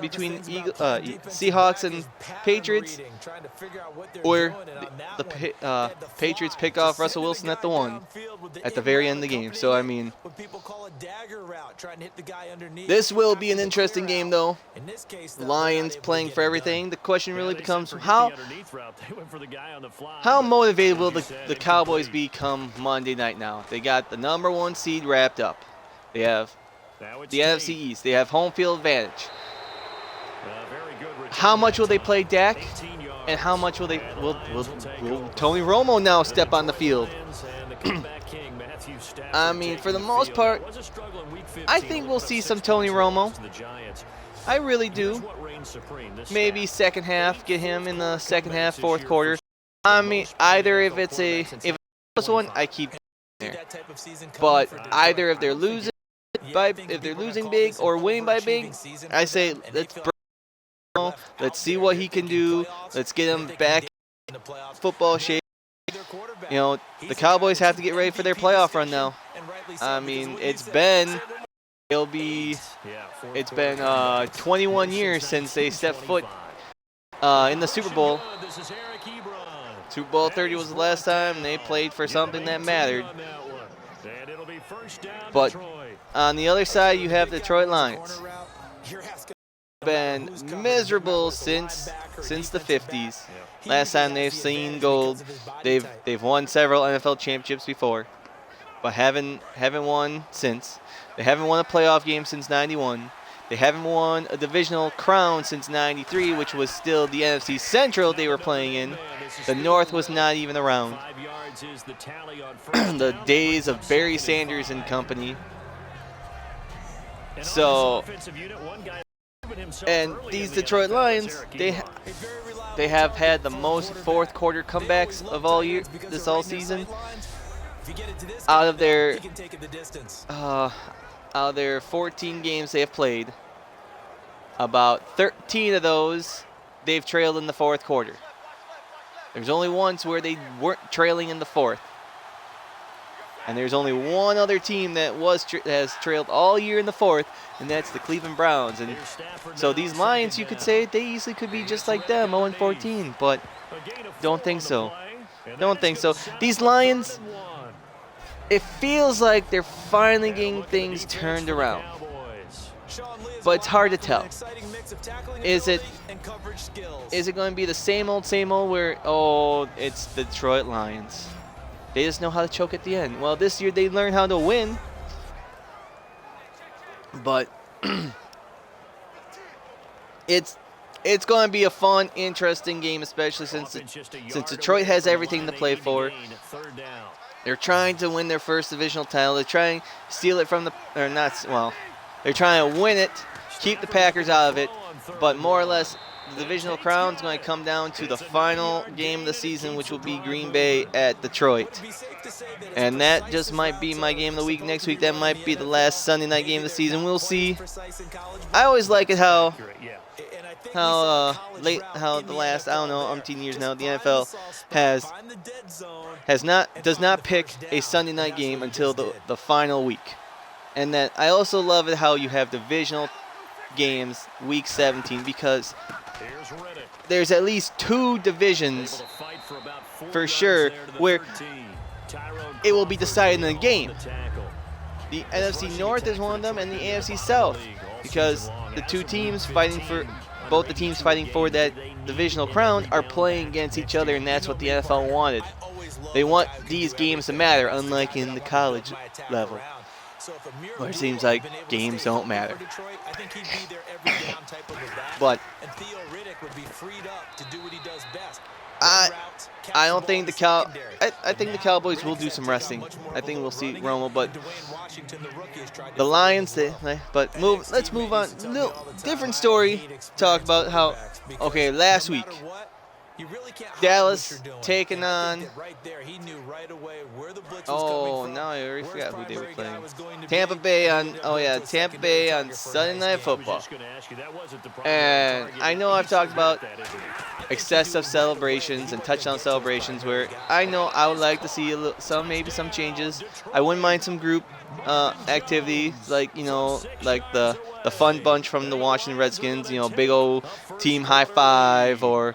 between Seahawks and Patriots, or the Patriots pick off Russell Wilson at the 1 at the very end of the game. So, I mean, this will be an interesting game, though. Lions playing for everything. The question really becomes how motivated will the Cowboys become Monday night now? They got the #1 seed wrapped up. They have the NFC East. They have home field advantage. How much will they play Dak? And how much will Tony Romo now step on the field? I mean, for the most part, I think we'll see some Tony Romo. I really do. Maybe second half, get him in the second half, fourth quarter. I mean, either if it's a close one, I keep there. But either if they're losing big or winning by big, I say let's see what he can do. Let's get him back in football shape. You know, the Cowboys have to get ready for their playoff run now. I mean, it's been 21 years since they stepped foot in the Super Bowl. Super Bowl 30 was the last time they played for something that mattered. But on the other side, you have the Detroit Lions. Been miserable since the 50s. Last time they've seen gold, they've won several NFL championships before, but haven't won since. They haven't won a playoff game since '91. They haven't won a divisional crown since '93, which was still the NFC Central they were playing in. The North was not even around. The days of Barry Sanders and company. So, and these Detroit Lions, they have had the most fourth quarter comebacks of all season. Out of their 14 games they have played, about 13 of those they've trailed in the fourth quarter. There's only once where they weren't trailing in the fourth. And there's only one other team that has trailed all year in the fourth, and that's the Cleveland Browns. And so these Lions, you could say, they easily could be just like them, 0-14, but don't think so. Don't think so. These Lions, it feels like they're finally getting things turned around, but it's hard to tell. Is it going to be the same old where, it's the Detroit Lions? They just know how to choke at the end. Well, this year they learned how to win. But it's going to be a fun, interesting game, especially since Detroit has everything to play for. They're trying to win their first divisional title. They're trying to steal it from they're trying to win it, keep the Packers out of it, but more or less the divisional crown is going to come down to the final game of the season, which will be Green Bay at Detroit. And that just might be my game of the week. Next week, that might be the last Sunday night game of the season. We'll see. I always like it how the last, umpteen years now, the NFL does not pick a Sunday night game until the final week. And that I also love it how you have divisional games week 17, because there's at least two divisions for sure where it will be decided in the game. The NFC North is one of them, and the AFC South, because both the teams fighting for that divisional crown are playing against each other, and that's what the NFL wanted. They want these games to matter, unlike in the college level, where it seems like games don't matter. But I don't think I think the Cowboys will do some resting. I think we'll see Romo, but the Lions, let's move on. Different story. Talk about how, last week Dallas taking on. Oh, now I already forgot who they were playing. Tampa Bay on. Oh yeah, Tampa Bay on Sunday Night Football. And I know I've talked about excessive celebrations and touchdown celebrations, where I know I would like to see maybe some changes. I wouldn't mind some group activity, like like the fun bunch from the Washington Redskins, big old team high five or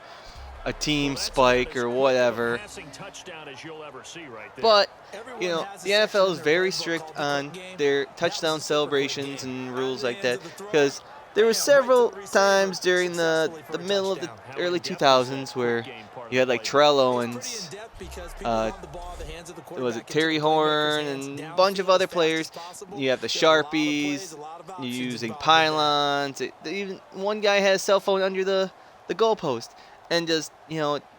a team spike or whatever. But the NFL is very strict on their touchdown celebrations and rules like that, because there were several times during the middle of the early 2000s where you had like Terrell Owens, was it Terry Horn, and a bunch of other players. You have the Sharpies, you're using pylons. Even one guy had a cell phone under the goalpost, and just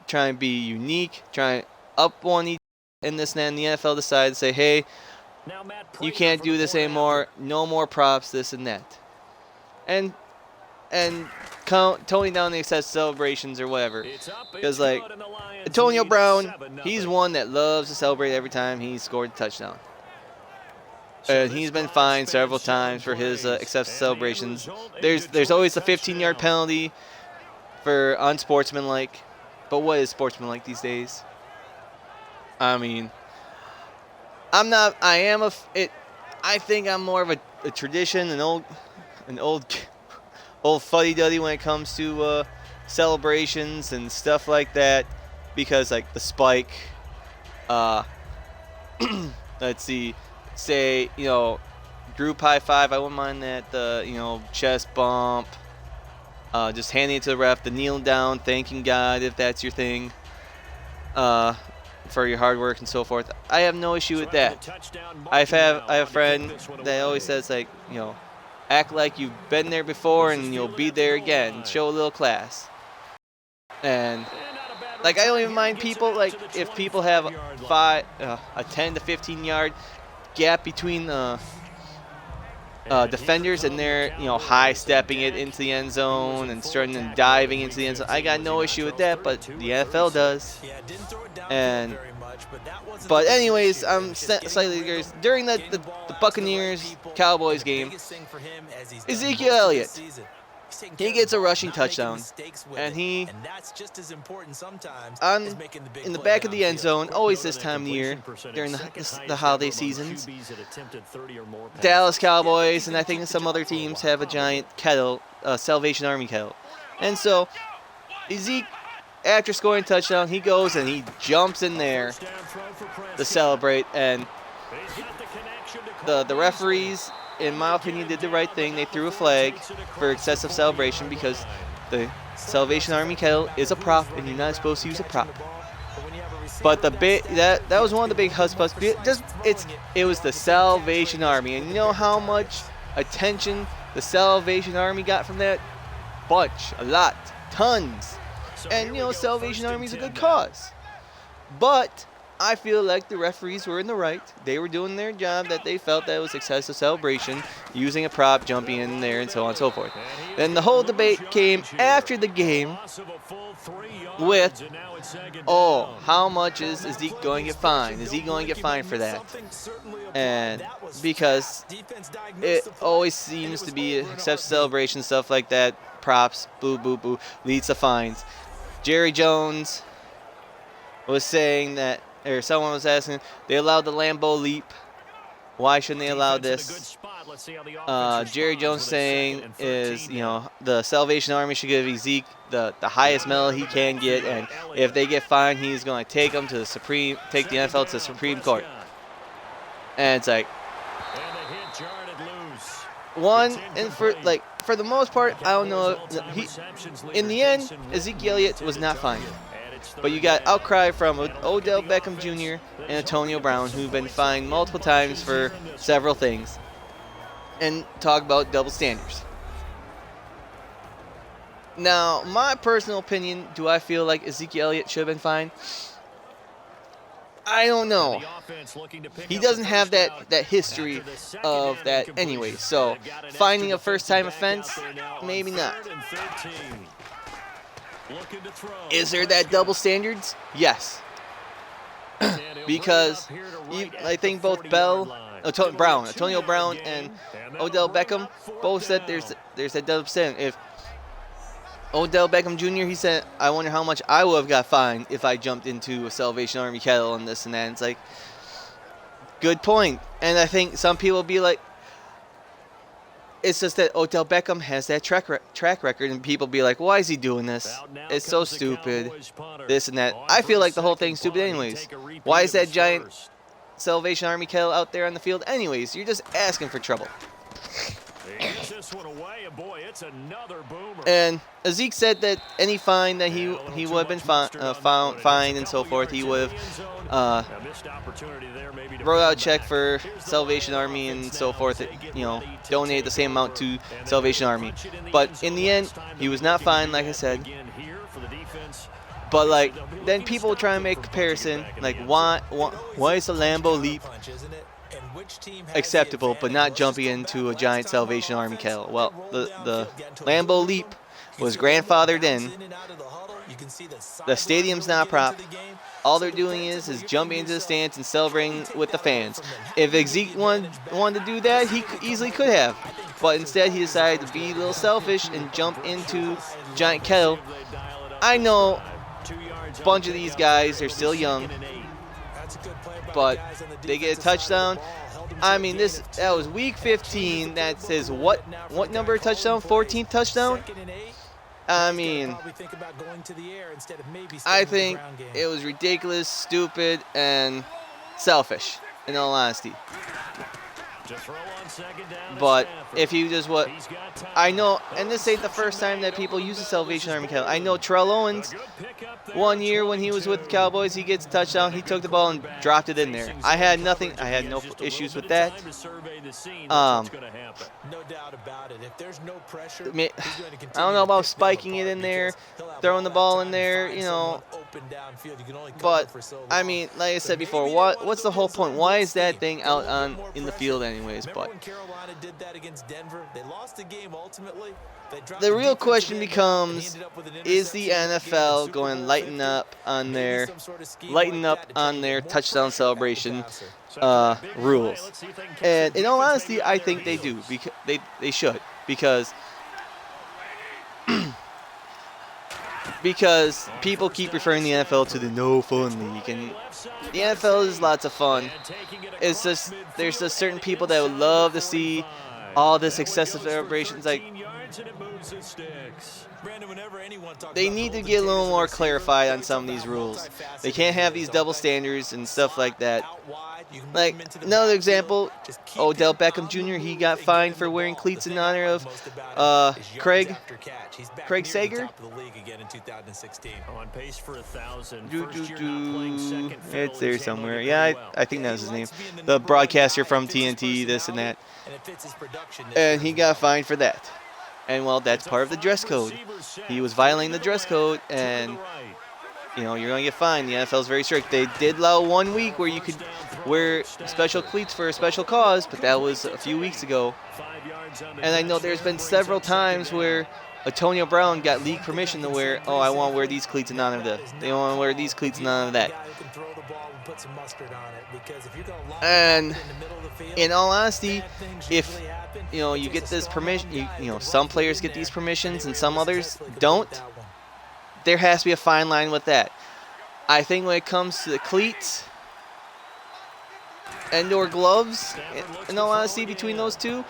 try and be unique, try and up one each, and this and that. And the NFL decided to say, hey, you can't do this anymore. No more props, this and that. And toning down the excessive celebrations or whatever. Because, like, Antonio Brown, he's one that loves to celebrate every time he scored a touchdown. And he's been fined several times for his excessive celebrations. There's always a 15-yard penalty for unsportsmanlike. But what is sportsmanlike these days? I mean, I think I'm more of a tradition, an old fuddy-duddy when it comes to celebrations and stuff like that, because like the spike, let's see, say group high five, I wouldn't mind that. The chest bump, just handing it to the ref, the kneeling down, thanking God if that's your thing, for your hard work and so forth. I have no issue with that. I have a friend that always says, like, act like you've been there before and you'll be there again. Show a little class. And like, I don't even mind people, like, if people have a 10 to 15 yard gap between defenders, and they're high stepping it into the end zone and starting and diving into the end zone. I got no issue with that, but the NFL does. But anyways, I'm slightly curious. During the Buccaneers Cowboys game, Ezekiel Elliott, he gets a rushing touchdown, and he in the back of the end zone, always this time of year during the holiday seasons. Dallas Cowboys and I think some other teams have a giant kettle, Salvation Army kettle, and so Ezekiel, after scoring a touchdown, he goes and he jumps in there to celebrate, and the referees, in my opinion, did the right thing. They threw a flag for excessive celebration, because the Salvation Army kettle is a prop, and you're not supposed to use a prop. But that was one of the big husbusts. It was the Salvation Army, and you know how much attention the Salvation Army got from that? A lot, tons. And Salvation Army is a good cause. But I feel like the referees were in the right. They were doing their job, that they felt that it was excessive celebration, using a prop, jumping in there, and so on and so forth. Then the whole debate came after the game with, how much is Zeke going to get fined? Is he going to get fined for that? And because it always seems to be excessive celebration, stuff like that, props, boo, boo, boo, leads to fines. Jerry Jones was saying that, or someone was asking, they allowed the Lambeau leap. Why shouldn't they allow this? Jerry Jones saying is, the Salvation Army should give Zeke the highest medal he can get, and if they get fined, he's going to take them to the NFL to the Supreme Court. And it's like, for the most part, I don't know. In the end, Ezekiel Elliott was not fined. But you got outcry from Odell Beckham Jr. and Antonio Brown, who've been fined multiple times for several things, and talk about double standards. Now, my personal opinion, do I feel like Ezekiel Elliott should have been fined? I don't know. He doesn't have that history of that anyway. So, finding a first-time offense, maybe not. Is there that double standards? Yes. Because I think both Antonio Brown and Odell Beckham both said there's that double standard. If Odell Beckham Jr., he said, I wonder how much I would have got fined if I jumped into a Salvation Army kettle and this and that. And it's like, good point. And I think some people will be like, it's just that Odell Beckham has that track record, and people be like, why is he doing this? It's so stupid, this and that. I feel like the whole thing's stupid anyways. Why is that giant Salvation Army kettle out there on the field anyways? You're just asking for trouble. And Zeke said that any fine that he would have been fined and so forth, he would have wrote out a check for Salvation Army and so forth, donate the same amount to Salvation Army. But in the end, he was not fined, like I said. But like, then people try to make a comparison, like why is the Lambeau leap acceptable, but not jumping into a giant Salvation Army kettle? Well, the Lambeau leap was grandfathered in. The stadium's not prop. All they're doing is jumping into the stands and celebrating with the fans. If Zeke wanted to do that, he easily could have. But instead, he decided to be a little selfish and jump into giant kettle. I know a bunch of these guys are still young, but they get a touchdown. I mean, that was week 15. That says what number touchdown? 14th touchdown? I mean, I think it was ridiculous, stupid, and selfish, in all honesty. But if you just I know, and this ain't the first time that people use the Salvation Army kettle. I know Terrell Owens, one year when he was with the Cowboys, he gets a touchdown, he took the ball and dropped it in there. I had no issues with that. No doubt about it. If there's no pressure, I don't know about spiking it in there, throwing the ball in there, But I mean, like I said before, what's the whole point? Why is that thing out in the field anyways? But Carolina did that against Denver. They lost the game ultimately. The real question becomes, is the NFL going to lighten up on their touchdown celebration rules? And in all honesty, I think they do. Because they should, because people keep referring the NFL to the no fun league, and the NFL is lots of fun. It's just there's just certain people that would love to see all this excessive celebrations. Like, they need to get a little more clarified on some of these rules. They can't have these double standards and stuff like that. Like, another example, Odell Beckham Jr., he got fined for wearing cleats in honor of Craig Sager. It's there somewhere. Yeah, I think that was his name. The broadcaster from TNT, this and that. And he got fined for that. And, well, that's part of the dress code. He was violating the dress code, and, you're going to get fined. The NFL is very strict. They did allow 1 week where you could wear special cleats for a special cause, but that was a few weeks ago. And I know there's been several times where Antonio Brown got league permission to wear, I want to wear these cleats in honor of this. They want to wear these cleats in honor of that. And in all honesty, if you get this permission, some players get these permissions and some others don't, there has to be a fine line with that. I think when it comes to the cleats and/or gloves, in all honesty, between those two,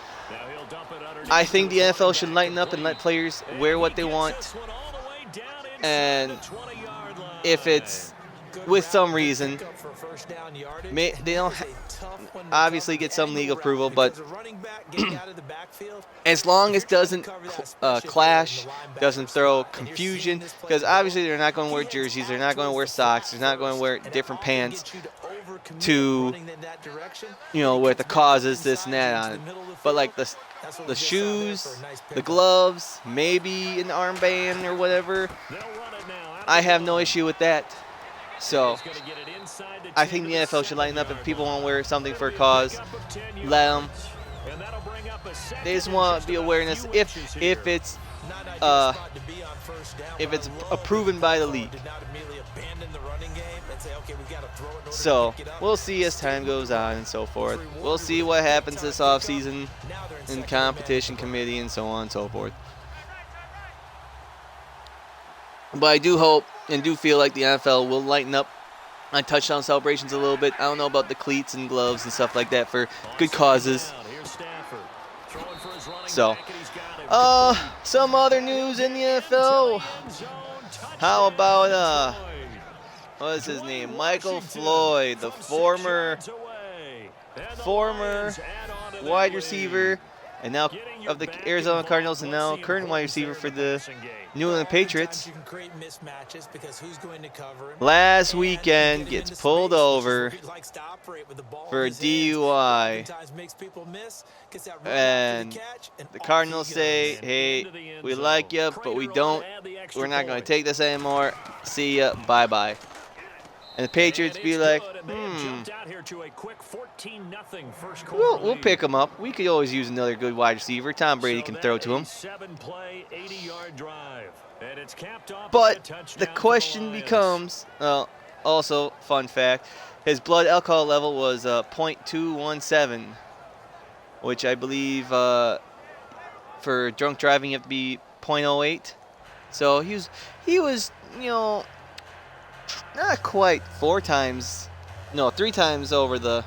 I think the NFL should lighten up and let players wear what they want. And if it's with some reason, they don't obviously get some legal approval, but as long as it doesn't clash, doesn't throw confusion, because obviously they're not going to wear jerseys, they're not going to wear socks, they're not going to wear different pants to, with the causes, this and that on it. But like the shoes, the gloves, maybe an armband or whatever, I have no issue with that. So I think the NFL should lighten up. If people want to wear something for a cause, let them. They just want the awareness. If it's if it's proven by the league. So we'll see as time goes on and so forth. We'll see what happens this offseason in competition committee and so on and so forth. But I do hope and do feel like the NFL will lighten up on touchdown celebrations a little bit. I don't know about the cleats and gloves and stuff like that for good causes. So, some other news in the NFL. How about, what is his name? Michael Floyd, the former wide receiver and now of the Arizona Cardinals and now current wide receiver for the New England Patriots. Last weekend gets pulled over for a DUI. And the Cardinals say, hey, we like you, but we're not going to take this anymore. See ya, bye-bye. And the Patriots be like, we'll pick him up. We could always use another good wide receiver. Tom Brady can throw to him. But the question becomes, also, fun fact, his blood alcohol level was 0.217, which I believe for drunk driving you have to be 0.08. So he was, not quite 3 times over the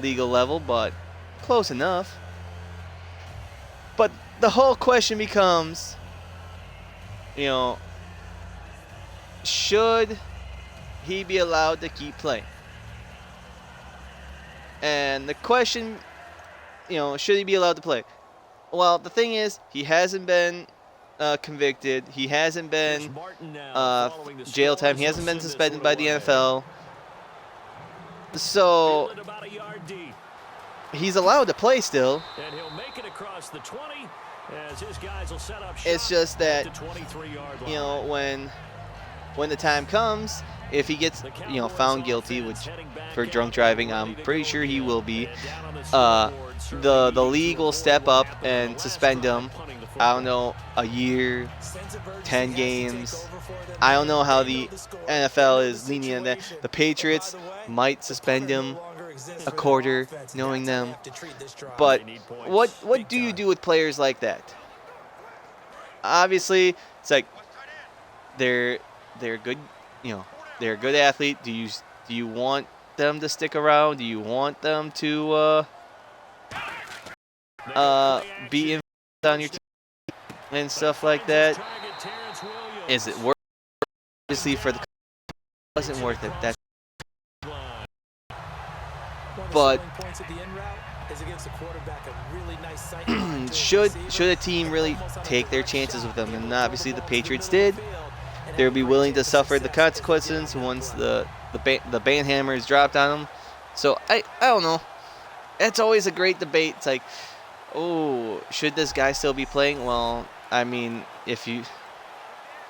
legal level, but close enough. But the whole question becomes, should he be allowed to keep playing? And the question, should he be allowed to play? Well, the thing is, he hasn't been convicted. He hasn't been jail time. He hasn't been suspended by the NFL. So he's allowed to play still. It's just that, when the time comes, if he gets, found guilty, which for drunk driving, I'm pretty sure he will be, the league will step up and suspend him. I don't know, a year, 10 games. I don't know how the NFL is lenient on that. The Patriots might suspend him a quarter, knowing them. But what do you do with players like that? Obviously, it's like they're good, they're a good athlete. Do you want them to stick around? Do you want them to be in on your team and stuff like that? Is it worth it? Obviously, for the wasn't worth it. That's but should a team really take their chances with them? And obviously the Patriots did. They'll be willing to suffer the consequences once the ban hammer is dropped on them. So I don't know. It's always a great debate. It's like, should this guy still be playing? Well, I mean, if you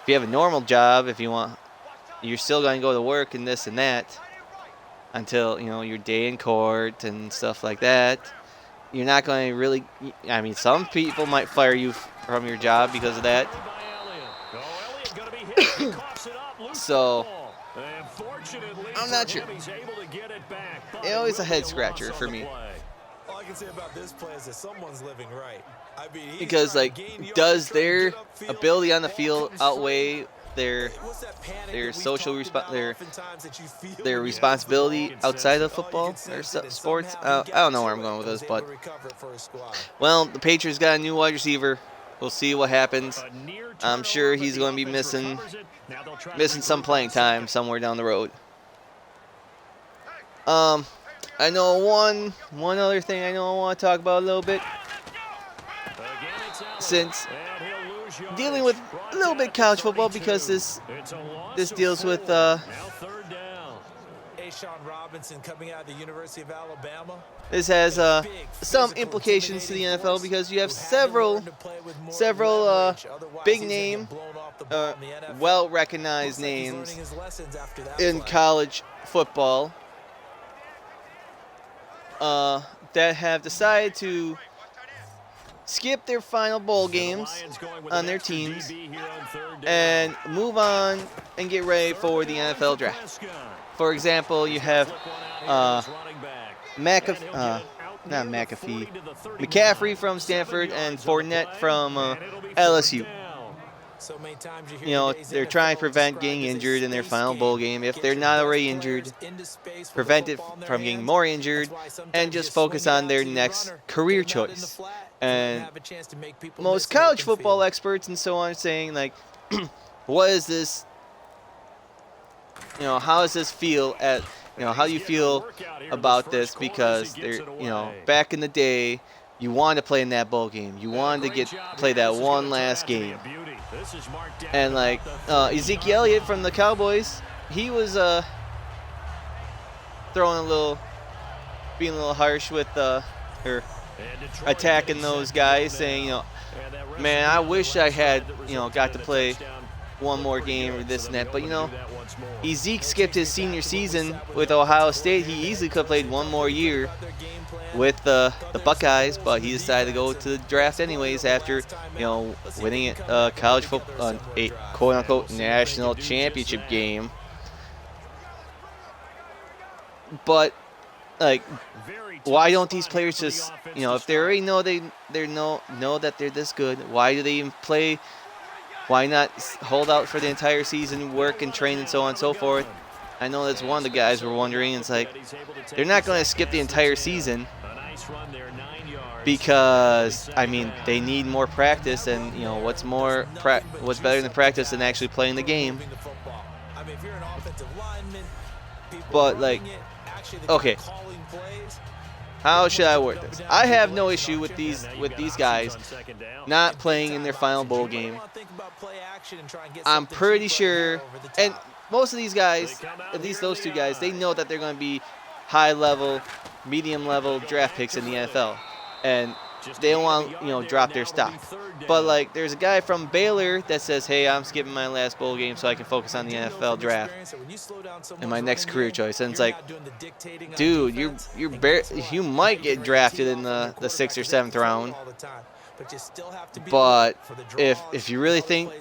have a normal job, you're still going to go to work and this and that until, your day in court and stuff like that. You're not going to really, some people might fire you from your job because of that. So, I'm not sure. It's always a head scratcher for me. All I can say about this play is that someone's living right. Because, does their ability on the field outweigh their social their responsibility outside of football or sports? I don't know where I'm going with this, but well, the Patriots got a new wide receiver. We'll see what happens. I'm sure he's going to be missing some playing time somewhere down the road. I know one other thing I want to talk about a little bit. Since dealing with a little bit college football, because this deals with Robinson coming out of the University of Alabama. This has some implications to the NFL because you have several big name, well-recognized names in college football that have decided to skip their final bowl games on their teams and move on and get ready for the NFL draft. For example, you have McCaffrey from Stanford and Fournette from LSU. So many times you You know, they're trying to prevent getting injured in their final bowl game. If they're not already injured, prevent it from getting more injured, and just focus on their next career choice. And most college football experts and so on are saying, like, what is this? You know, how does this feel at, you know, how do you feel about this? Because they're, you know, back in the day, you wanted to play in that bowl game. You wanted to play that one last game. And like Ezekiel Elliott from the Cowboys, he was being a little harsh with or attacking those guys, saying, you know, man, I wish I had, you know, got to play one more game or this and that. But, you know, Ezeke skipped his senior season with Ohio State. He easily could have played one more year with the Buckeyes, but he decided to go to the draft anyways after, you know, winning college football, a quote-unquote national championship game. But, like, why don't these players just, you know, if they already know know that they're this good, why do they even play? Why not hold out for the entire season, work and train and so on and so forth? I know that's one of the guys were wondering. It's like, they're not going to skip the entire season because, I mean, they need more practice, and, you know, what's better than practice than actually playing the game? But, like, okay, how should I word this? I have no issue with these guys not playing in their final bowl game. I'm pretty sure, and most of these guys, at least those two guys, they know that they're going to be high-level, medium-level draft picks in the NFL, and they don't want, you know, drop their stock. But, like, there's a guy from Baylor that says, hey, I'm skipping my last bowl game so I can focus on the NFL draft and my next career choice. And it's like, dude, you might get drafted in the 6th or 7th round. But if you really think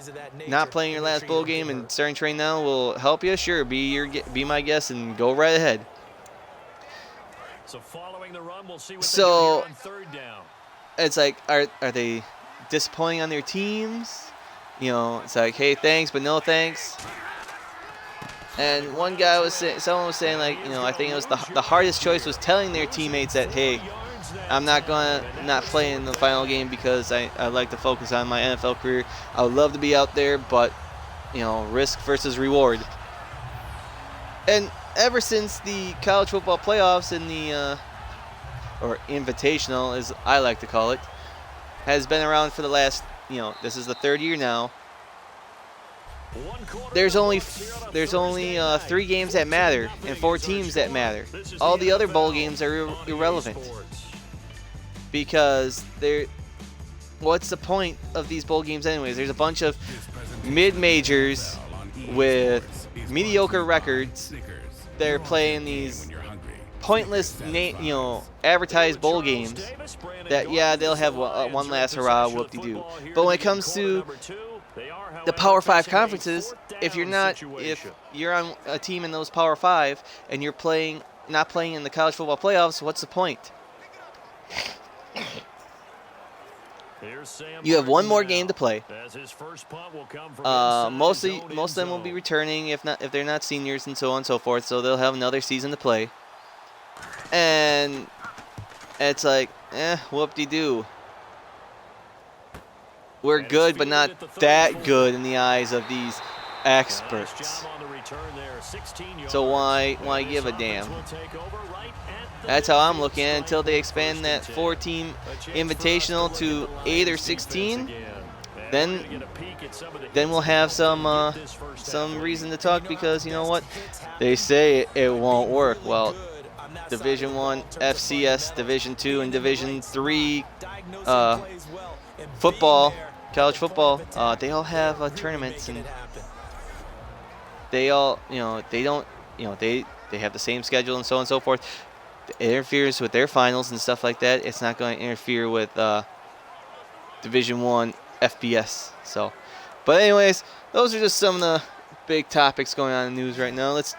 not playing your last bowl game and starting training now will help you, sure, be my guest and go right ahead. So following the run, we'll see what so they do on third down. It's like, are they disappointing on their teams? You know, it's like, hey, thanks, but no thanks. And one guy was saying, someone was saying, like, you know, I think it was the hardest choice was telling their teammates that, hey, I'm not play in the final game because I like to focus on my NFL career. I would love to be out there, but, you know, risk versus reward. And ever since the college football playoffs and the or invitational, as I like to call it, has been around for the last, you know, this is the 3rd year now. There's only 3 games that matter and 4 teams that matter. All the other bowl games are irrelevant because what's the point of these bowl games anyways? There's a bunch of mid-majors with mediocre records. They're playing these pointless, advertised bowl games that, yeah, they'll have one last hurrah, whoop-de-doo. But when it comes to the Power 5 conferences, if you're on a team in those Power 5 and you're not playing in the college football playoffs, what's the point? You have one more game to play. Most of them will be returning if they're not seniors and so on and so forth, so they'll have another season to play. And it's like, whoop-de-doo. We're good, but not that good in the eyes of these experts. So why give a damn? That's how I'm looking at it until they expand that 4-team invitational to 8 or 16. Then we'll have some reason to talk, because you know what? They say it won't work. Well, Division I, FCS, Division II, and Division III football, college football, they all have tournaments, and they all, they have the same schedule and so on and so forth. It interferes with their finals and stuff like that. It's not going to interfere with Division One FBS. So, but anyways, those are just some of the big topics going on in the news right now. Let's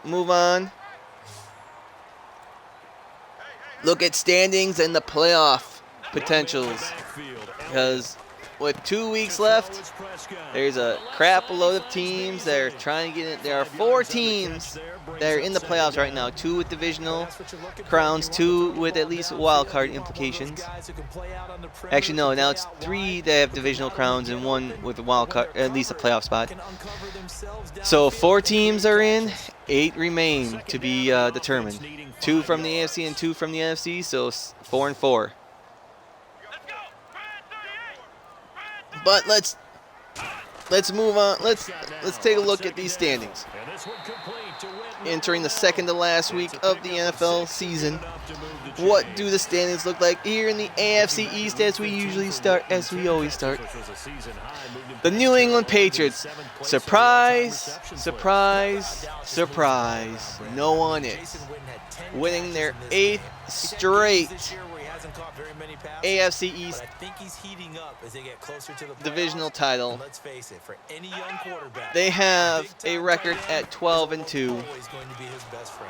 move on. Look at standings and the playoff potentials, because with 2 weeks left, there's a crap load of teams that are trying to get in. There are 4 teams that are in the playoffs right now. 2 with divisional crowns, 2 with at least wild card implications. Actually, no, now it's 3 that have divisional crowns and 1 with a wild card, at least a playoff spot. So 4 teams are in, 8 remain to be determined. 2 from the AFC and 2 from the NFC, so 4 and 4. But let's move on. Let's take a look at these standings. Entering the second to last week of the NFL season, what do the standings look like here in the AFC East as we always start? The New England Patriots, surprise, surprise, surprise. No one is winning their 8th straight AFC East divisional title. They have a record at 12-2,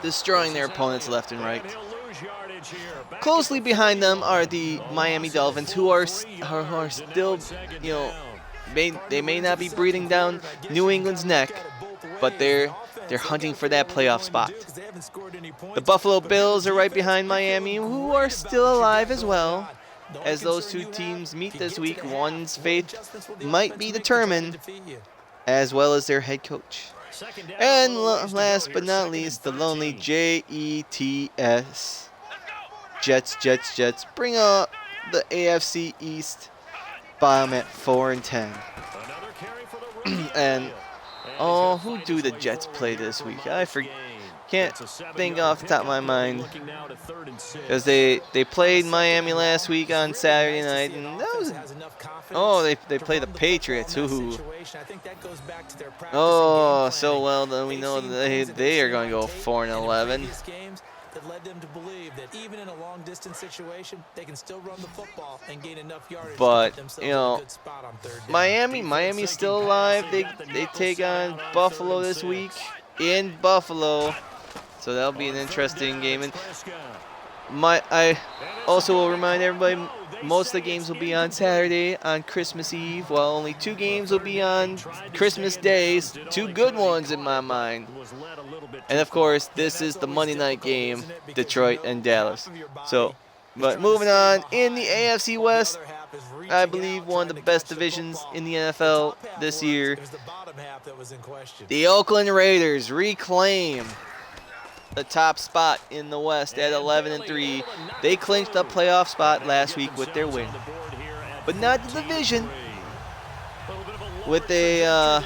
destroying their opponents left and right. Closely behind them are the Miami Dolphins, who are still, they may not be breathing down New England's neck, but they're hunting for that playoff spot. The Buffalo Bills are right behind Miami, who are still alive as well. As those 2 teams meet this week, one's fate might be determined, as well as their head coach. And last but not least, the lonely Jets. Jets bring up the AFC East bottom at 4-10. And who do the Jets play this week? I can't think off the top of my mind, because they played Miami last week on Saturday night, and that was they play the Patriots. Ooh. So well then we know they are going to go 4-11. That led them to believe that even in a long distance situation, they can still run the football and gain enough yardage. But Miami's still alive. They take on Buffalo this week in Buffalo, so that'll be an interesting game. And I also will remind everybody, most of the games will be on Saturday on Christmas Eve, while only 2 games will be on Christmas Day. 2 good ones in my mind. And of course, this is the Monday night game, Detroit and Dallas. But moving on, in the AFC West, I believe one of the best divisions in the NFL this year, the Oakland Raiders reclaim the top spot in the West at 11-3. They clinched the playoff spot last week with their win, but not the division. With a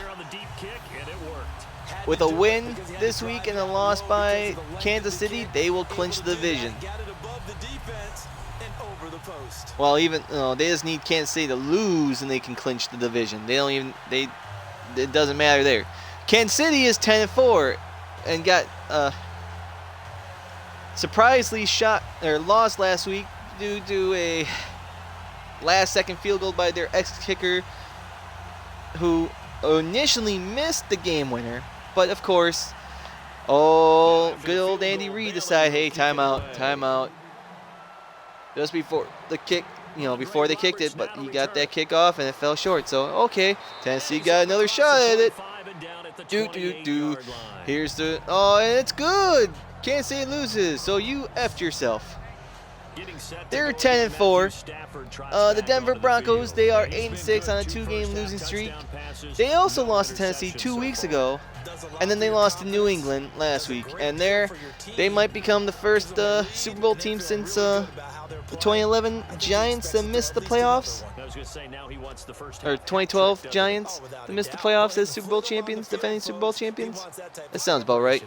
win this week and a loss by Kansas City, they will clinch the division. Well, they just need Kansas City to lose and they can clinch the division. It doesn't matter there. Kansas City is 10-4 and got surprisingly lost last week due to a last-second field goal by their ex-kicker, who initially missed the game winner. But of course, good old Andy Reid decided, hey, timeout. Just before the kick, before they kicked it, but he got that kick off and it fell short. So, okay, Tennessee got another shot at it. Here's and it's good. Kansas City loses, so you effed yourself. They're 10-4. The Denver Broncos, they are 8-6 on a 2-game losing streak. They also lost to Tennessee 2 weeks ago, and then they lost to New England last week. And they might become the first Super Bowl team since the 2011 Giants that missed the playoffs, or 2012 Giants that missed the playoffs as Super Bowl champions, defending Super Bowl champions. That sounds about right.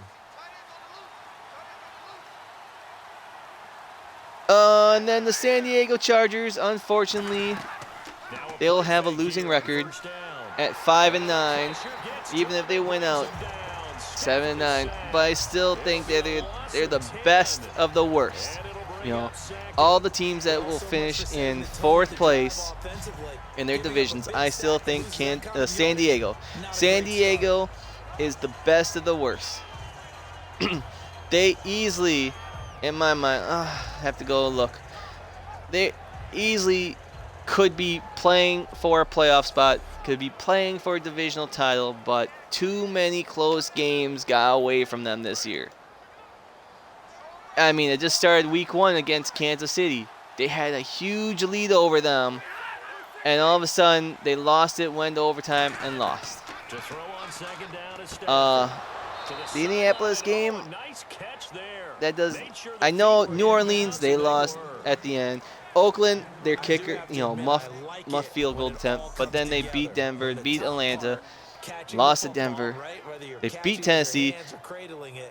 And then the San Diego Chargers, unfortunately, they'll have a losing record at 5-9, even if they win out 7-9. But I still think that they're the best of the worst. You know, all the teams that will finish in 4th place in their divisions, I still think San Diego. San Diego is the best of the worst. They easily, in my mind, I have to go look. They easily could be playing for a playoff spot, could be playing for a divisional title, but too many close games got away from them this year. I mean, it just started week 1 against Kansas City. They had a huge lead over them, and all of a sudden they lost it, went to overtime, and lost. The Indianapolis game, I know New Orleans, they lost at the end. Oakland, their kicker, muff field goal attempt, but then they beat Denver, beat Atlanta, lost to Denver. They beat Tennessee.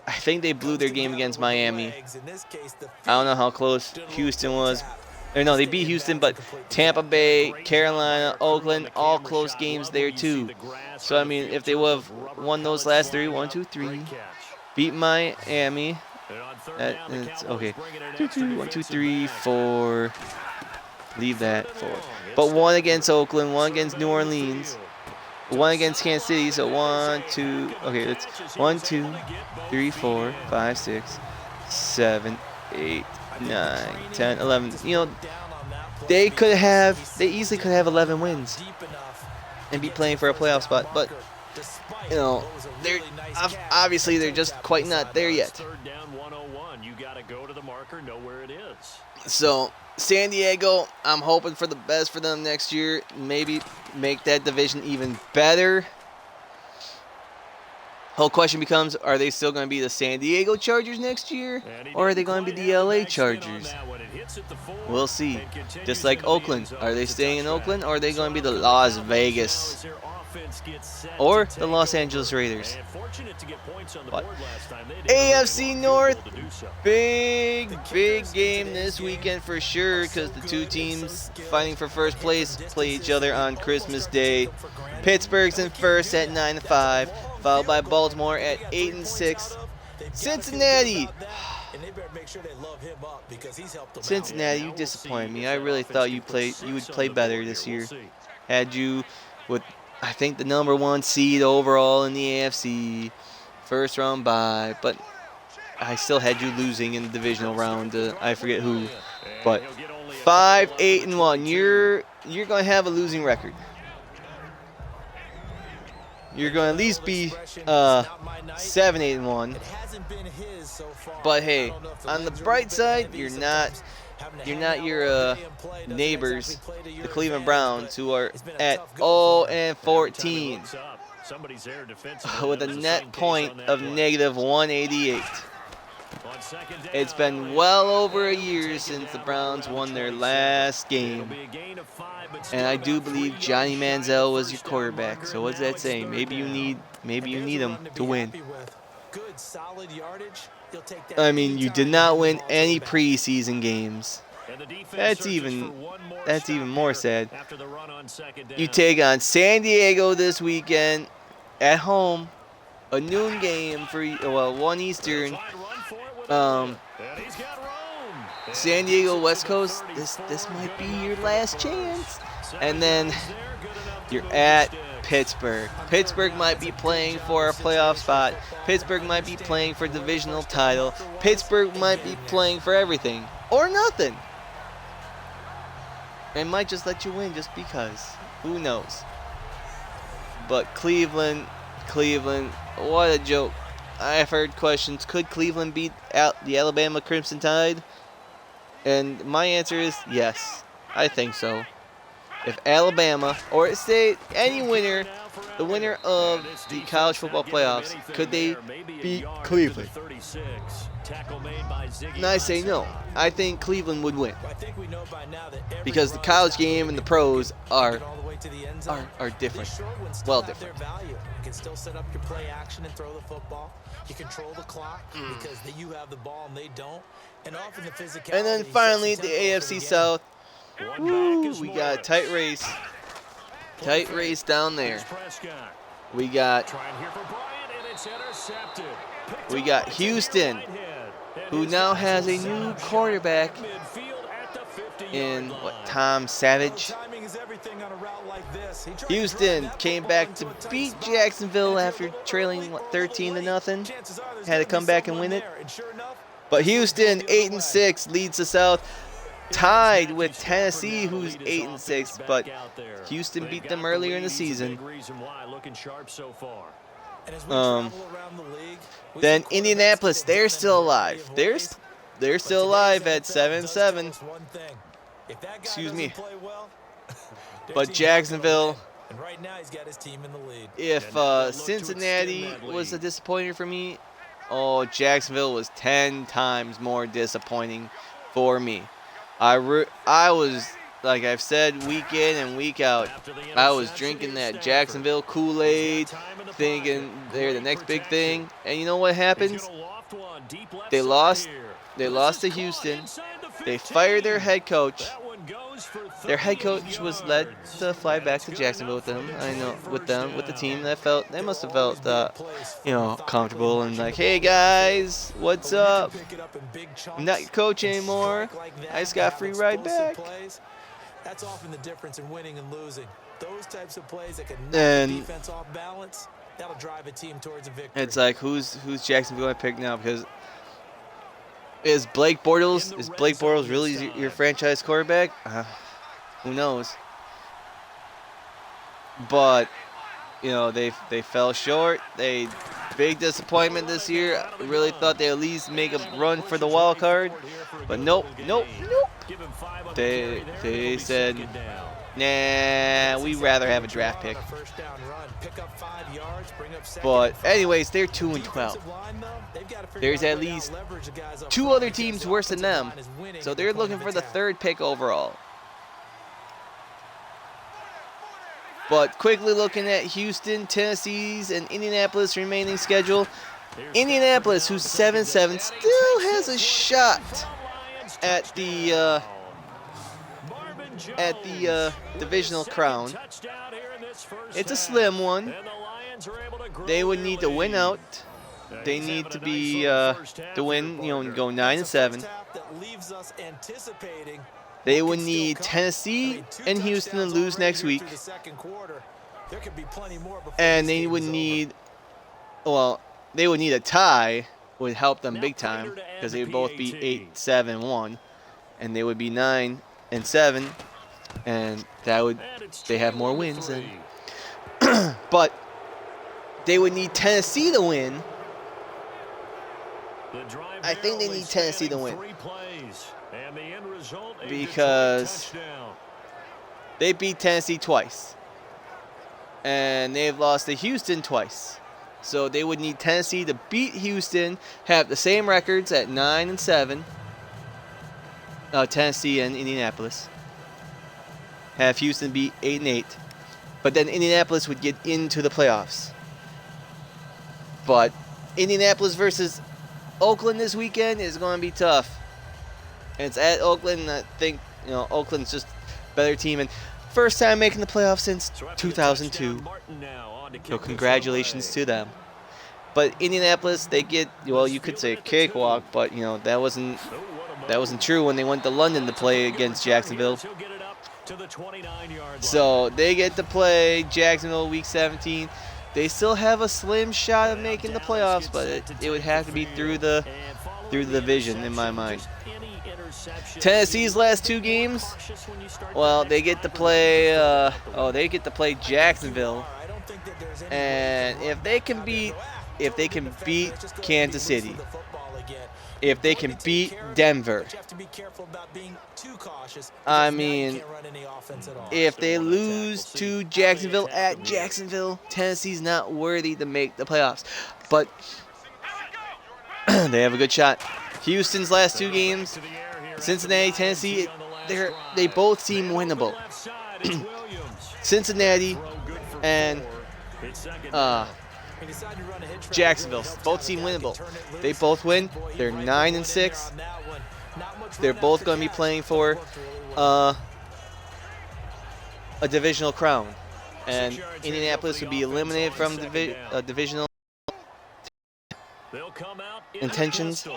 I think they blew their game against Miami. I don't know how close Houston was. Or no, they beat Houston, but Tampa Bay, Carolina, Oakland, all close games there too. So, I mean, if they would have won those last 3, 1, 2, 3, beat Miami, it's okay. 1, 2, 3, 4. Leave that 4. But 1 against Oakland, 1 against New Orleans, 1 against Kansas City. So 1, 2. Okay, that's 1, 2, 3, 4, 5, 6, 7, 8, 9, 10, 11. They easily could have 11 wins and be playing for a playoff spot. But they're obviously they're just quite not there yet. So San Diego, I'm hoping for the best for them next year. Maybe make that division even better. Whole question becomes, are they still going to be the San Diego Chargers next year? Or are they going to be the LA Chargers? We'll see. Just like Oakland. Are they staying in Oakland, or are they going to be the Las Vegas or the Los Angeles Raiders? But AFC North, big game this weekend for sure, because the two teams fighting for first place play each other on Christmas Day. Pittsburgh's in first at 9-5, followed by Baltimore at 8-6. Cincinnati, you disappointed me. I really thought you would play better this year. Had you with, I think, the number 1 seed overall in the AFC, first round bye, but I still had you losing in the divisional round. I forget who, but 5-8-1. You're going to have a losing record. You're going to at least be 7-8-1. But hey, on the bright side, you're not your neighbors, the Cleveland Browns, who are at 0-14 with a net point of negative 188. It's been well over a year since the Browns won their last game. And I do believe Johnny Manziel was your quarterback. So what's that saying? Maybe you need him to win. I mean, you did not win any preseason games. That's even more sad. You take on San Diego this weekend at home, a noon game for 1 Eastern. San Diego West Coast, this might be your last chance. And then you're at Pittsburgh. Pittsburgh might be playing for a playoff spot. Pittsburgh might be playing for a divisional title. Pittsburgh might be playing for everything or nothing. And might just let you win just because. Who knows? But Cleveland, what a joke. I've heard questions. Could Cleveland beat the Alabama Crimson Tide? And my answer is yes. I think so. If Alabama, or say any winner, the winner of the college football playoffs, could they beat Cleveland? And I say no. I think Cleveland would win. Because the college game and the pros are different. Well, different. You can still set up your play action and throw the football. You control the clock because you have the ball and they don't. And often the physicality. And then finally, the AFC South. Woo, we got a tight race. Tight race down there. We got Houston who now has a new quarterback in Tom Savage. Houston came back to beat Jacksonville after trailing 13-0. Had to come back and win it. But Houston 8-6 leads the South, tied with Tennessee, who's 8-6. But Houston beat them earlier in the season. Then Indianapolis, they're still alive. They're still alive at 7-7. Excuse me. But Jacksonville, if Cincinnati was a disappointer for me, oh, Jacksonville was 10 times more disappointing for me. I was, like I've said, week in and week out, I was drinking that Jacksonville Kool-Aid, thinking they're the next big thing. And you know what happens? They lost to Houston. They fired their head coach. Their head coach was led to fly back to Jacksonville with them. I know, with the team. They must have felt, comfortable and like, hey guys, what's up? I'm not your coach anymore. I just got a free ride back. That's often the difference in winning and losing. Those types of plays that can knock And the defense off balance, that'll drive a team towards a victory. it's like, who's Jacksonville I pick now? Because is Blake Bortles really your franchise quarterback? Who knows? But they fell short. Big disappointment this year. I really thought they at least make a run for the wild card, but nope. They said, nah, we'd rather have a draft pick. But anyways, they're 2-12. There's at least 2 other teams worse than them, so they're looking for the 3rd pick overall. But quickly looking at Houston, Tennessee's, and Indianapolis' remaining schedule, Indianapolis, who's 7-7, still has a shot at the divisional crown. It's a slim one. They would need to win out. They need to be to win, go 9-7. They would need Tennessee and Houston to lose next week. And they would need a tie would help them big time because they would both be 8-7-1 and they would be 9-7 and they have more wins than but they would need Tennessee to win. I think they need Tennessee to win because they beat Tennessee twice and they've lost to Houston twice. So they would need Tennessee to beat Houston, have the same records at 9-7. Tennessee and Indianapolis. Have Houston be 8-8. But then Indianapolis would get into the playoffs. But Indianapolis versus Oakland this weekend is going to be tough. And it's at Oakland. I think Oakland's just a better team and first time making the playoffs since 2002. So congratulations to them. But Indianapolis, they get, you could say a cakewalk, but that wasn't true when they went to London to play against Jacksonville. So they get to play Jacksonville week 17. They still have a slim shot of making the playoffs, but it would have to be through the division in my mind. Tennessee's last 2 games, they get to play Jacksonville, and if they can beat Kansas City, if they can beat Denver, I mean, if they lose to Jacksonville at Jacksonville, Tennessee's not worthy to make the playoffs, but they have a good shot. Houston's last 2 games, Cincinnati, Tennessee, they both seem winnable. Cincinnati and Jacksonville both seem winnable. They both win. They're 9-6. They're both going to be playing for a divisional crown, and Indianapolis would be eliminated from divisional intentions.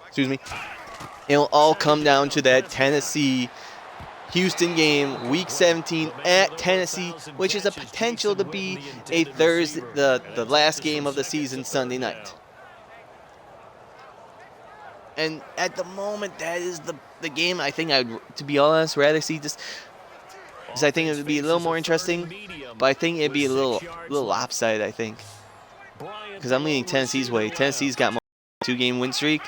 Excuse me. It'll all come down to that Tennessee-Houston game, Week 17 at Tennessee, which is a potential to be a Thursday, the last game of the season, Sunday night. And at the moment, that is the game I think I'd, to be honest, rather see just because I think it would be a little more interesting, but I think it'd be a little lopsided, I think. Because I'm leaning Tennessee's way. Tennessee's got more 2-game win streak.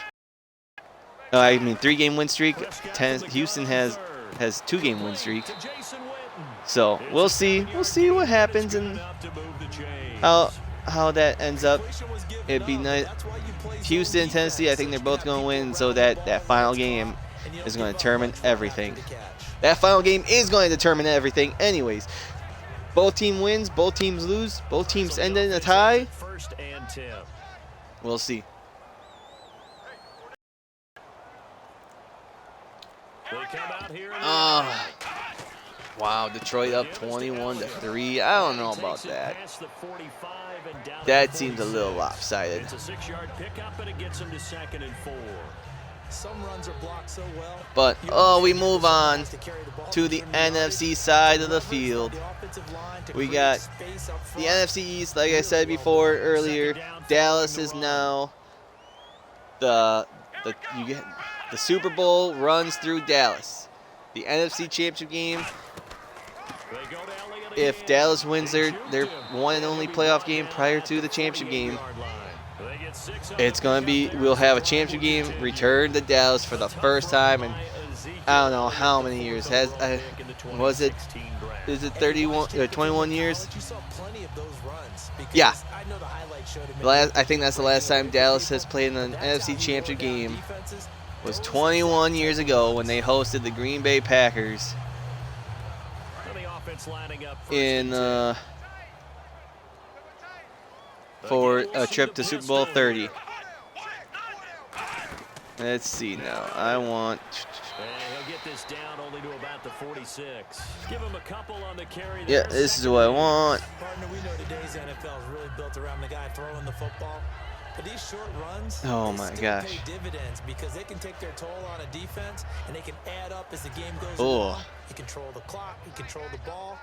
No, I mean 3-game win streak. Houston has 2-game win streak. So we'll see. We'll see what happens and how that ends up. It'd be nice. Houston and Tennessee, I think they're both going to win. So that final game is going to determine everything. That final game is going to determine everything. Anyways, both team wins, both teams lose, both teams end in a tie. We'll see. Wow, Detroit up 21-3. I don't know about that. That seems a little lopsided. It's a 6-yard pickup, and it gets them to 2nd and 4. Some runs are blocked so well. But we move on to the NFC side of the field. We got the NFC East, like I said before earlier. Dallas is now the Super Bowl runs through Dallas. The NFC Championship game. If Dallas wins their one and only playoff game prior to the championship game, it's going to be, we'll have a championship game return to Dallas for the first time in I don't know how many years. Is it 21 years? Yeah. I think that's the last time Dallas has played in an NFC championship game. Was 21 years ago when they hosted the Green Bay Packers in for a trip to Super Bowl 30. Let's see now. I want. He'll get this down only to about the 46. Give him a couple on the carry. Yeah, this is what I want. Partner, we know today's NFL is really built around the guy throwing the football. But these short runs, oh my gosh, pay dividends because they can take their toll on a defense and they can add up as the game goes Oh. along. You control the clock, you control the ball,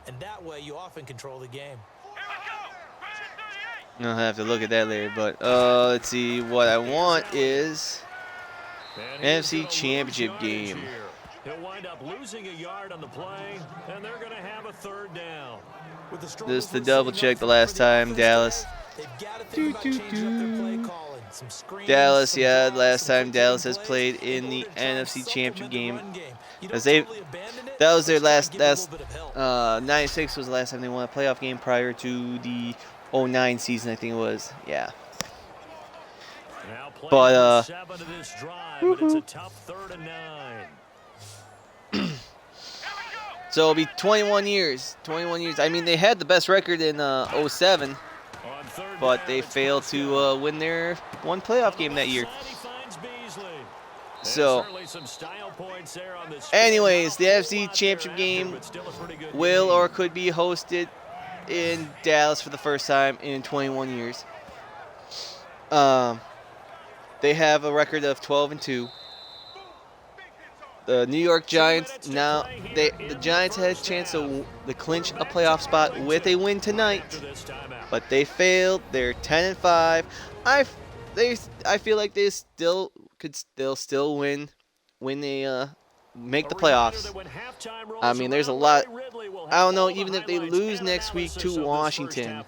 and that way you often control the game. I'll have to look at that later, but let's see. What I want is NFC Championship game. He'll wind up losing a yard on the play, and they're going to have a 3rd down. Just to double check the last time Dallas. Dallas, yeah, last time Dallas has played in the NFC Championship game. That was their last 96 was the last time they won a playoff game prior to the 09 season, I think it was. Yeah. But it's a tough 3rd and 9. So it'll be 21 years. 21 years. I mean, they had the best record in 07, but they failed to win their one playoff game that year. So, anyways, the NFC Championship game will or could be hosted in Dallas for the first time in 21 years. They have a record of 12-2. The New York Giants, now the Giants had a chance to clinch a playoff spot with a win tonight, but they failed. They're 10-5. I feel like they still could still win when they make the playoffs. I mean, there's a lot. I don't know, even if they lose next week to Washington,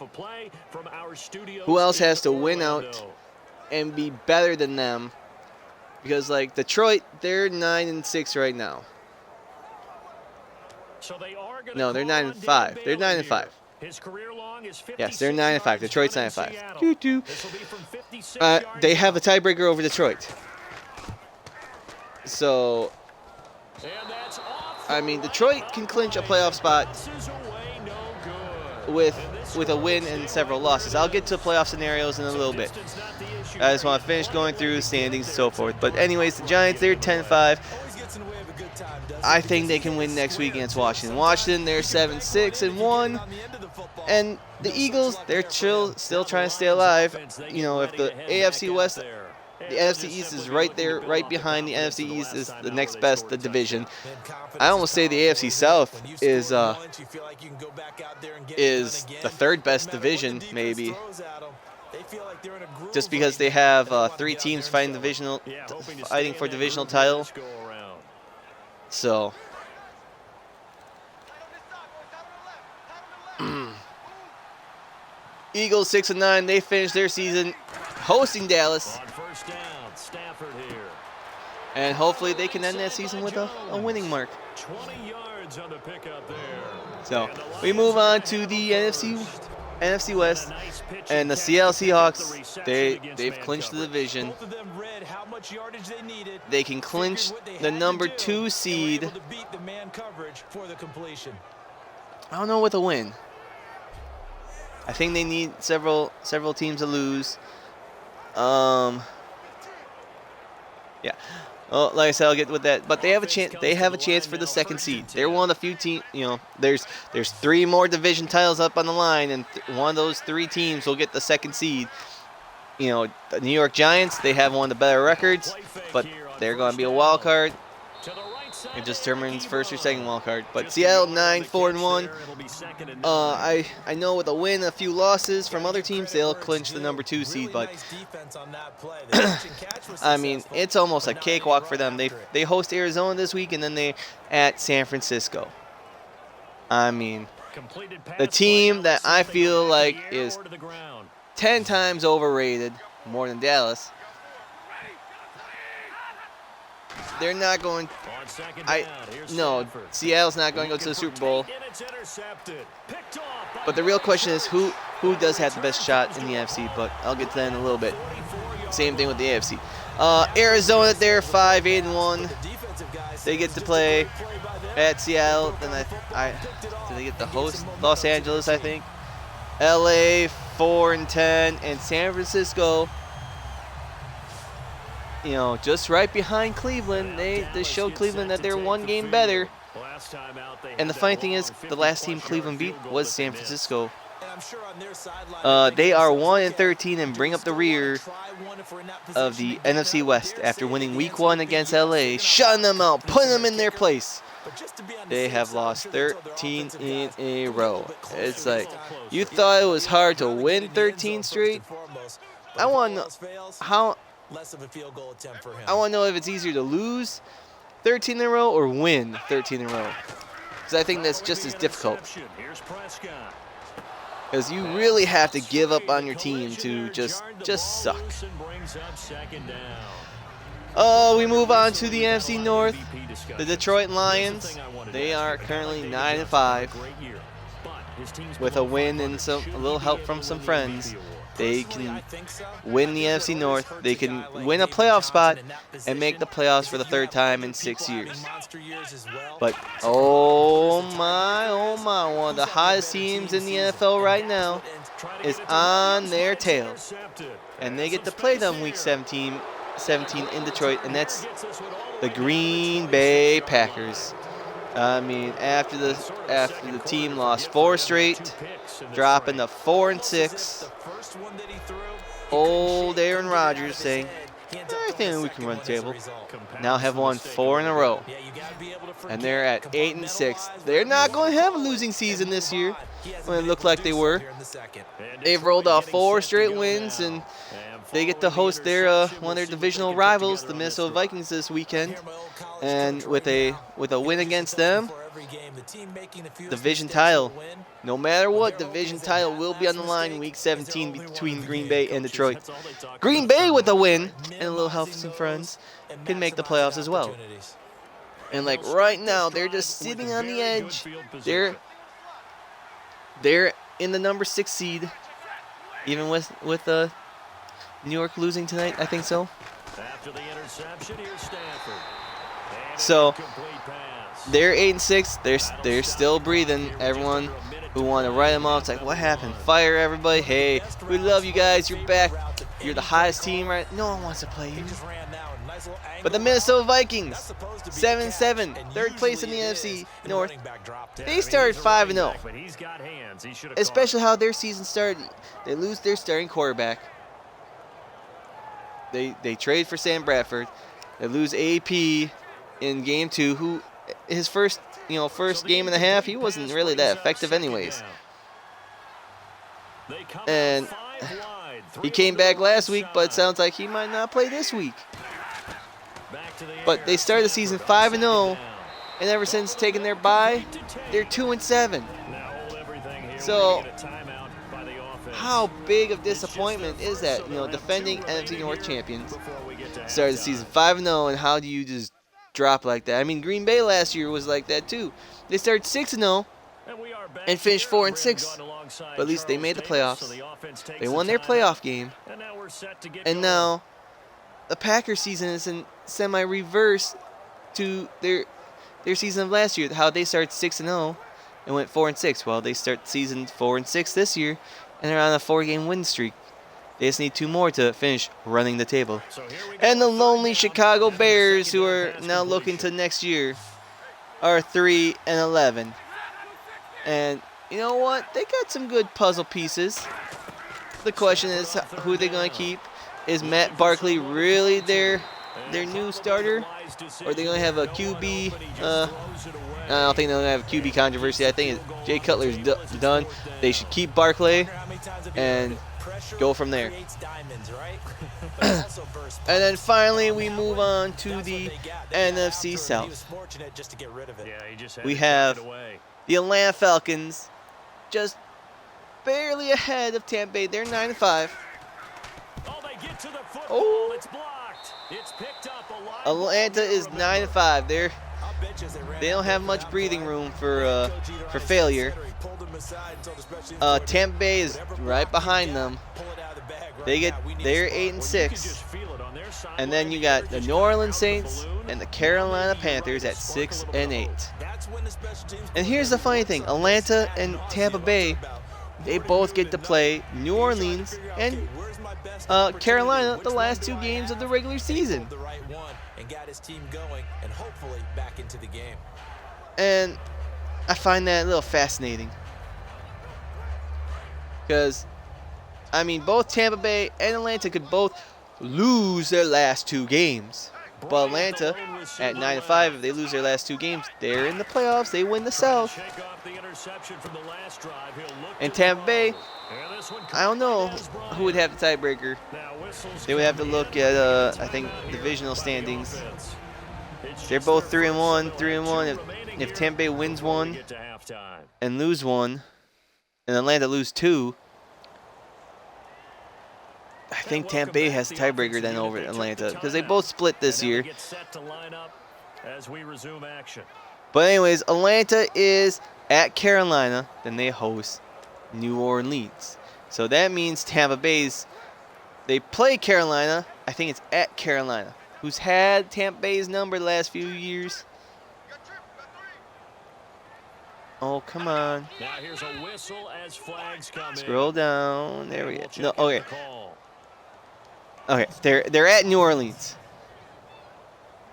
who else has to win out and be better than them? Because, like, Detroit, they're 9-6 right now. No, they're 9-5. They're 9-5. Yes, they're 9-5. Detroit's 9-5. They have a tiebreaker over Detroit. So, I mean, Detroit can clinch a playoff spot with a win and several losses. I'll get to playoff scenarios in a little bit. I just want to finish going through the standings and so forth. But anyways, the Giants, they're 10-5. I think they can win next week against Washington. Washington, they're 7-6-1. And the Eagles, they're still trying to stay alive. You know, if the AFC West, the NFC East is right there, right behind the NFC East is the next best division. I almost say the AFC South is the third best division, maybe. Just because they have 3 teams fighting for divisional title. So. Eagles 6-9. They finished their season hosting Dallas. On first down, Stafford here. And hopefully they can end that season with a winning mark. 20 yards on the pickup there. So we move on to the NFC West, and the Seattle Seahawks. They've clinched the division. They can clinch the number 2 seed. I don't know with a win. I think they need several teams to lose. Yeah. Well, like I said, I'll get with that. But they have a chance. They have a chance for the 2nd seed. They're one of the few teams. You know, there's 3 more division titles up on the line, and one of those 3 teams will get the 2nd seed. You know, the New York Giants. They have one of the better records, but they're going to be a wild card. It just determines 1st or 2nd wild card. But Seattle 9-4-1. I know with a win, a few losses from other teams, they'll clinch the number 2 seed. But I mean, it's almost a cakewalk for them. They host Arizona this week, and then they at San Francisco. I mean, the team that I feel like is 10 times overrated, more than Dallas. They're not going. No, Seattle's not going to go to the Super Bowl. But the real question is who does have the best shot in the AFC? But I'll get to that in a little bit. Same thing with the AFC. Arizona, they're 5-8-1. They get to play at Seattle. Then do they get to host Los Angeles? I think. LA 4-10, and San Francisco. You know, just right behind Cleveland. They showed Cleveland that they're 1 game better. And the funny thing is, the last team Cleveland beat was San Francisco. They are 1-13 and bring up the rear of the NFC West after winning Week 1 against LA, shutting them out, putting them in their place. They have lost 13 in a row. It's like, you thought it was hard to win 13 straight? I want to know how. Less of a field goal attempt for him. I want to know if it's easier to lose 13 in a row or win 13 in a row. Because I think that's just as difficult. Because you really have to give up on your team to just suck. We move on to the NFC North. The Detroit Lions. They are currently 9-5. With a win and a little help from some friends. They can win the NFC North. They can win a playoff spot and make the playoffs for the 3rd time in 6 years. But, oh my, one of the hottest teams in the NFL right now is on their tail. And they get to play them Week 17 in Detroit, and that's the Green Bay Packers. I mean, after the team lost 4 straight, dropping to 4-6. Old Aaron Rodgers saying, I think we can run the table. Now have won 4 in a row. And they're at 8-6. They're not going to have a losing season this year when it looked like they were. They've rolled off 4 straight wins, and they get to host their one of their divisional rivals, the Minnesota Vikings, this weekend. And with a win against them, division title. No matter what, division title will be on the line in Week 17 between Green Bay and Detroit. Green Bay with a win and a little help from some friends can make the playoffs as well. And like right now, they're just sitting on the edge. They're in the number 6 seed, even with New York losing tonight. I think so. After the interception, here's Stafford. So they're 8-6. They're still breathing. Everyone who want to write them off, it's like, what happened? Fire everybody. Hey, we love you guys. You're back. You're the hottest team, right? No one wants to play you. nice little But the angle Minnesota route. Vikings, That's supposed to be a 7-7, catch, and third place in the usually it NFC is in North. running back drop. Yeah, I They mean, started he's a running 5-0. back, but he's got hands. He should have Especially how their season started. They lose their starting quarterback. They trade for Sam Bradford. They lose AP in game 2, who his first game and a half, he wasn't really that effective anyways. And he came back last week, but it sounds like he might not play this week. But they started the season 5-0, and ever since taking their bye, they're 2-7. So how big of disappointment is that? Defending NFC North champions started the season 5-0, and how do you just drop like that? I mean, Green Bay last year was like that too. They started 6-0 and finished 4-6, but at least they made the playoffs. They won their playoff game, and now the Packers season is in semi-reverse to their season of last year. How they started 6-0 and went 4-6. Well, they start the season 4-6 this year, and they're on a 4-game win streak. They just need 2 more to finish running the table. And the lonely Chicago Bears, who are now looking to next year, are 3-11. And you know what? They got some good puzzle pieces. The question is, who are they going to keep? Is Matt Barkley really their new starter? Or are they going to have a QB? I don't think they're going to have a QB controversy. I think Jay Cutler's done. They should keep Barkley and go from there. And then finally, we move on to the NFC South. We have the Atlanta Falcons, just barely ahead of Tampa Bay. They're 9-5. Oh, it's blocked. It's picked up. Atlanta is 9-5. They don't have much breathing room for failure. Tampa Bay is right behind them. They're 8-6, and then you got the New Orleans Saints and the Carolina Panthers at 6-8. And here's the funny thing: Atlanta and Tampa Bay, they both get to play New Orleans and Carolina the last 2 games of the regular season. And I find that a little fascinating, because I mean, both Tampa Bay and Atlanta could both lose their last 2 games. But Atlanta, at 9-5, if they lose their last 2 games, they're in the playoffs. They win the South. And Tampa Bay, I don't know who would have the tiebreaker. They would have to look at, I think, divisional standings. They're both 3-1, 3-1. If Tampa Bay wins 1 and lose 1, and Atlanta lose 2, I think Tampa Bay has the tiebreaker then over Atlanta, because they both split this year. But anyways, Atlanta is at Carolina, then they host New Orleans. So that means Tampa Bay's, they play Carolina. I think it's at Carolina, who's had Tampa Bay's number the last few years. Oh, come on. Now here's a whistle as flags come Scroll down. There we go. No, okay. Okay, they're at New Orleans.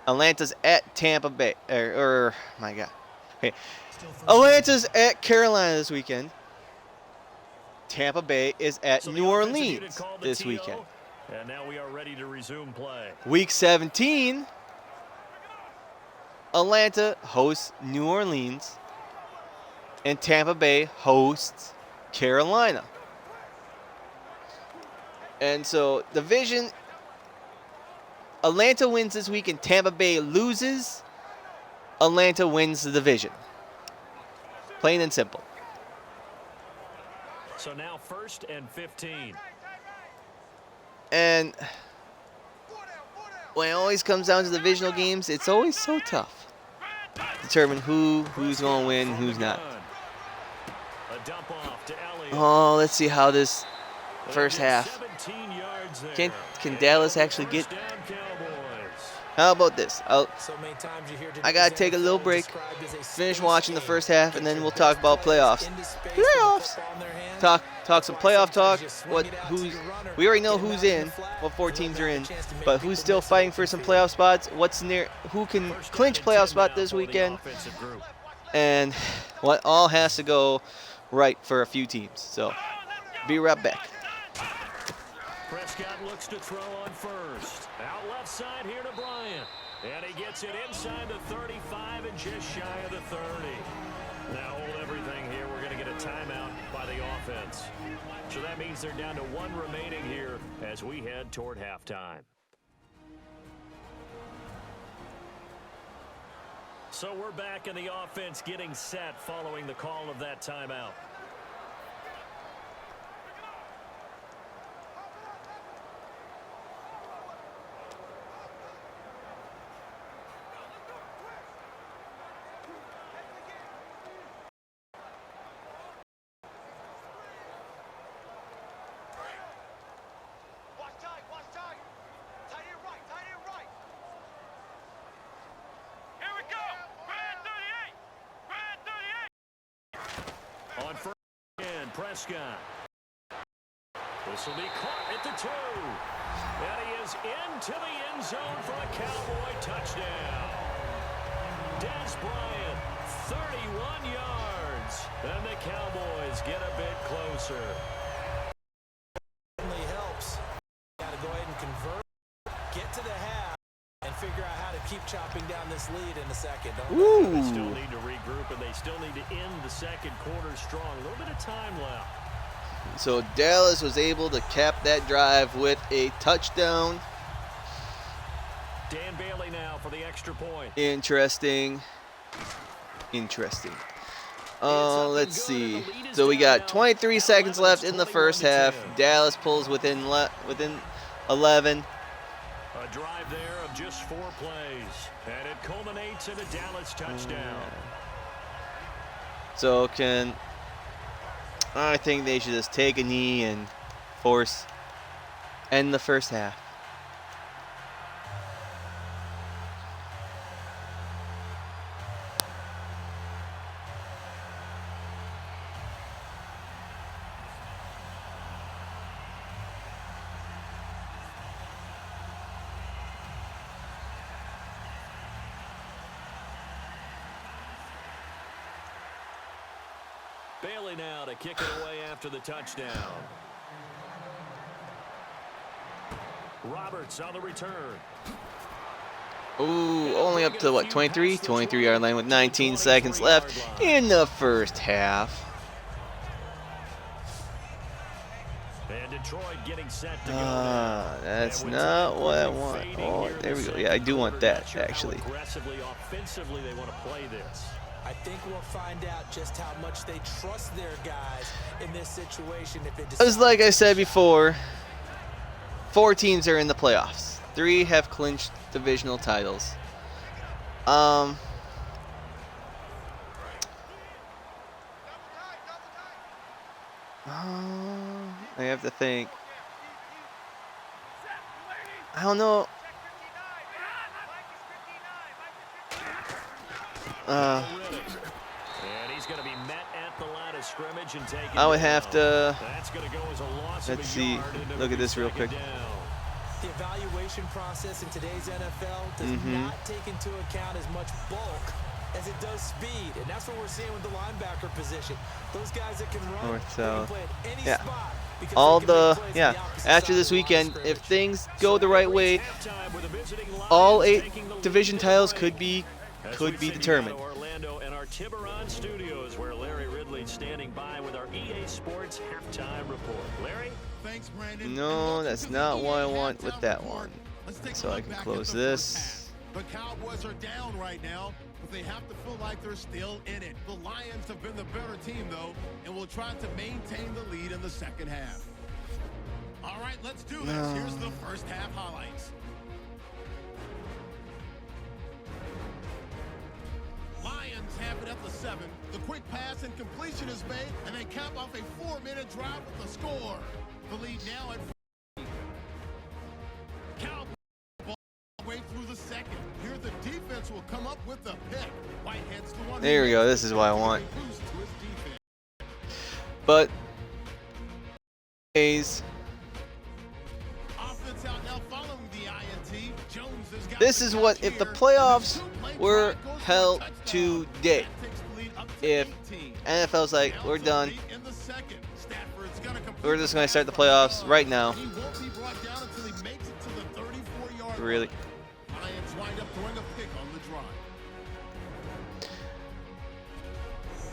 Atlanta's at Tampa Bay. My God. Okay, Atlanta's at Carolina this weekend. Tampa Bay is at New Orleans this weekend. And now we are ready to resume play. Week 17, Atlanta hosts New Orleans, and Tampa Bay hosts Carolina. And so, division, Atlanta wins this week and Tampa Bay loses. Atlanta wins the division. Plain and simple. So now 1st and 15. And when it always comes down to divisional games, it's always so tough to determine who's going to win, who's not. A dump off to Elliott. Oh, let's see how this first half. Can Dallas actually get? How about this? So many times you hear I gotta take a little break, finish watching the first half, and then we'll talk about playoffs. Playoffs. Talk some playoff talk. We already know who's in, what 4 teams are in, but who's still fighting for some playoff spots? Who can clinch playoff spot this weekend? And what all has to go right for a few teams. So, be right back. Prescott looks to throw on first. Out left side here to Bryant. And he gets it inside the 35 and just shy of the 30. Now hold everything here. We're going to get a timeout by the offense. So that means they're down to 1 remaining here as we head toward halftime. So we're back in the offense getting set following the call of that timeout. On first and Prescott. This will be caught at the 2. And he is into the end zone for a Cowboy touchdown. Dez Bryant, 31 yards. And the Cowboys get a bit closer. Certainly helps. Got to go ahead and convert, get to the half, and figure out how to keep chopping down this lead in the second. They still need to regroup, and they still need to end the second quarter strong. A little bit of time left. So Dallas was able to cap that drive with a touchdown. Dan Bailey now for the extra point. Interesting. Let's see. So we got 23 seconds left in the first half. Dallas pulls within 11. A drive there of just 4 plays, and it culminates in a Dallas touchdown. So I think they should just take a knee and end the first half. Bailey now to kick it away after the touchdown. Roberts on the return. Ooh, only up to what, 23? 23-yard line with 19 seconds left in the first half. And Detroit getting set to go. That's not what I want. Oh, there we go. Yeah, I do want that, actually. Aggressively, offensively, they want to play this. I think we'll find out just how much they trust their guys in this situation. As like I said before, 4 teams are in the playoffs. 3 have clinched divisional titles. I have to think. I don't know. And he's going to be met at the line of scrimmage and taken I would have to. That's going to go as a loss. Let's see. Look at this real quick. The evaluation process in today's NFL does not take into account as much bulk as it does speed, and that's what we're seeing with the linebacker position. Those guys that can run, North, south. play at any Yeah. spot. All the after this weekend, if things go the right way, all 8 division titles could be determined. Orlando and our Tiburon studios, where Larry Ridley's standing by with our EA Sports halftime report. Larry? Thanks, Brandon. No, that's not what I want with that one. So I can close this. The Cowboys are down right now, but they have to feel like they're still in it. The Lions have been the better team, though, and will try to maintain the lead in the second half. All right, let's do this. Here's the first half highlights. Lions have it at the 7. The quick pass and completion is made, and they cap off a 4-minute drive with the score. The lead now at 4. Cowboys ball way through the second. with the pick. Whitehead's the one. There we go. This is what I want. Boost to his defense. But A's. Offense out now following the INT. Jones has got This is what if the playoffs were held today. If NFL's like, we're done. We're just going to start the playoffs right now. Really? Lions wind up throwing a pick on the drive.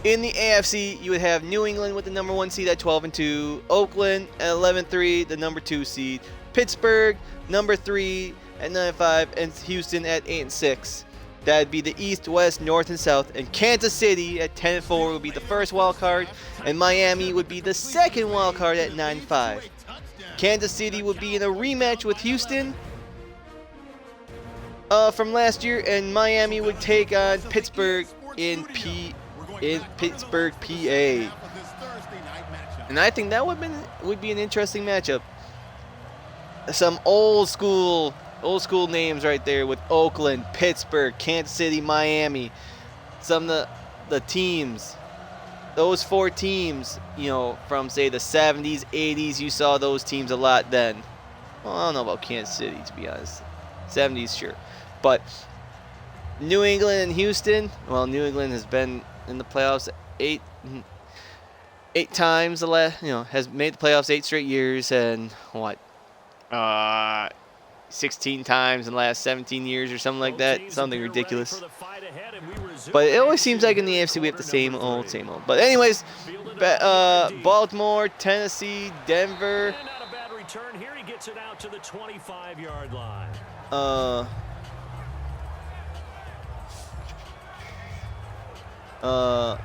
In the AFC, you would have New England with the number 1 seed at 12-2, Oakland at 11-3, the number 2 seed, Pittsburgh number 3 at 9-5, and Houston at 8-6. That'd be the East, West, North, and South. And Kansas City at 10-4 would be the first wild card, and Miami would be the second wild card at 9-5. Kansas City would be in a rematch with Houston from last year, and Miami would take on Pittsburgh in Pittsburgh, PA. And I think that would be an interesting matchup. Some old school names right there with Oakland, Pittsburgh, Kansas City, Miami. Some of the teams, those 4 teams, you know, from say the 70s, 80s, you saw those teams a lot then. Well, I don't know about Kansas City, to be honest. 70s, sure. But New England and Houston, well, New England has been in the playoffs 8 times has made the playoffs 8 straight years, and 16 times in the last 17 years or something like that. Something ridiculous. But it always seems like in the AFC we have the same old. But anyways, Baltimore, Tennessee, Denver. Not a bad return here. He gets it out to the 25-yard line.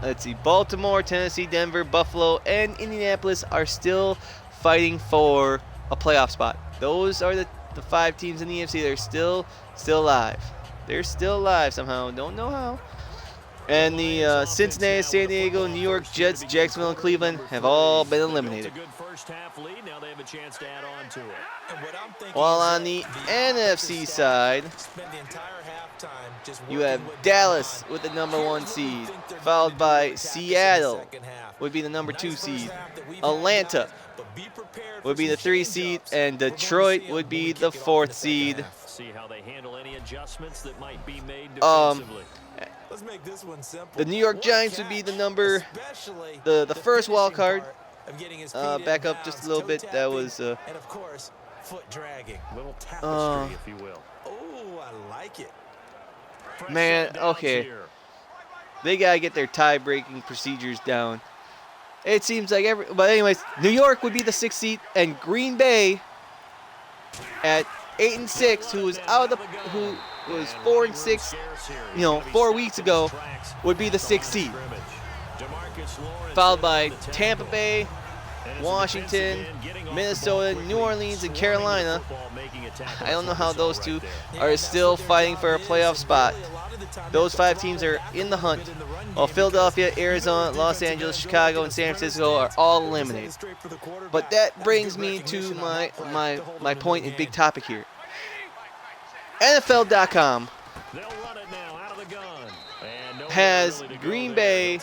Let's see. Baltimore, Tennessee, Denver, Buffalo, and Indianapolis are still fighting for a playoff spot. Those are the 5 teams in the AFC. They're still alive. They're still alive somehow. Don't know how. And the Cincinnati, San Diego, New York Jets, Jacksonville, and Cleveland have all been eliminated. While on the NFC side, you have Dallas with the number 1 seed, followed by Seattle would be the number 2 seed. Atlanta would be the 3 seed, and Detroit would be the 4th seed. See how they handle any adjustments that might be made defensively. Let's make this one simple. The New York Giants would be the the first wild card. Back up just a little bit. That was and of course, foot dragging. Little tapestry, if you will. Oh, I like it. Man, okay. They gotta get their tie-breaking procedures down. It seems like but anyways, New York would be the 6th seed, and Green Bay at 8-6, who was 4-6, 4 weeks ago, would be the 6th seed. Followed by Tampa Bay, Washington, Minnesota, New Orleans, and Carolina. I don't know how those 2 are still fighting for a playoff spot. Those 5 teams are in the hunt, while Philadelphia, Arizona, Los Angeles, Chicago, and San Francisco are all eliminated. But that brings me to my point and big topic here. NFL.com has Green Bay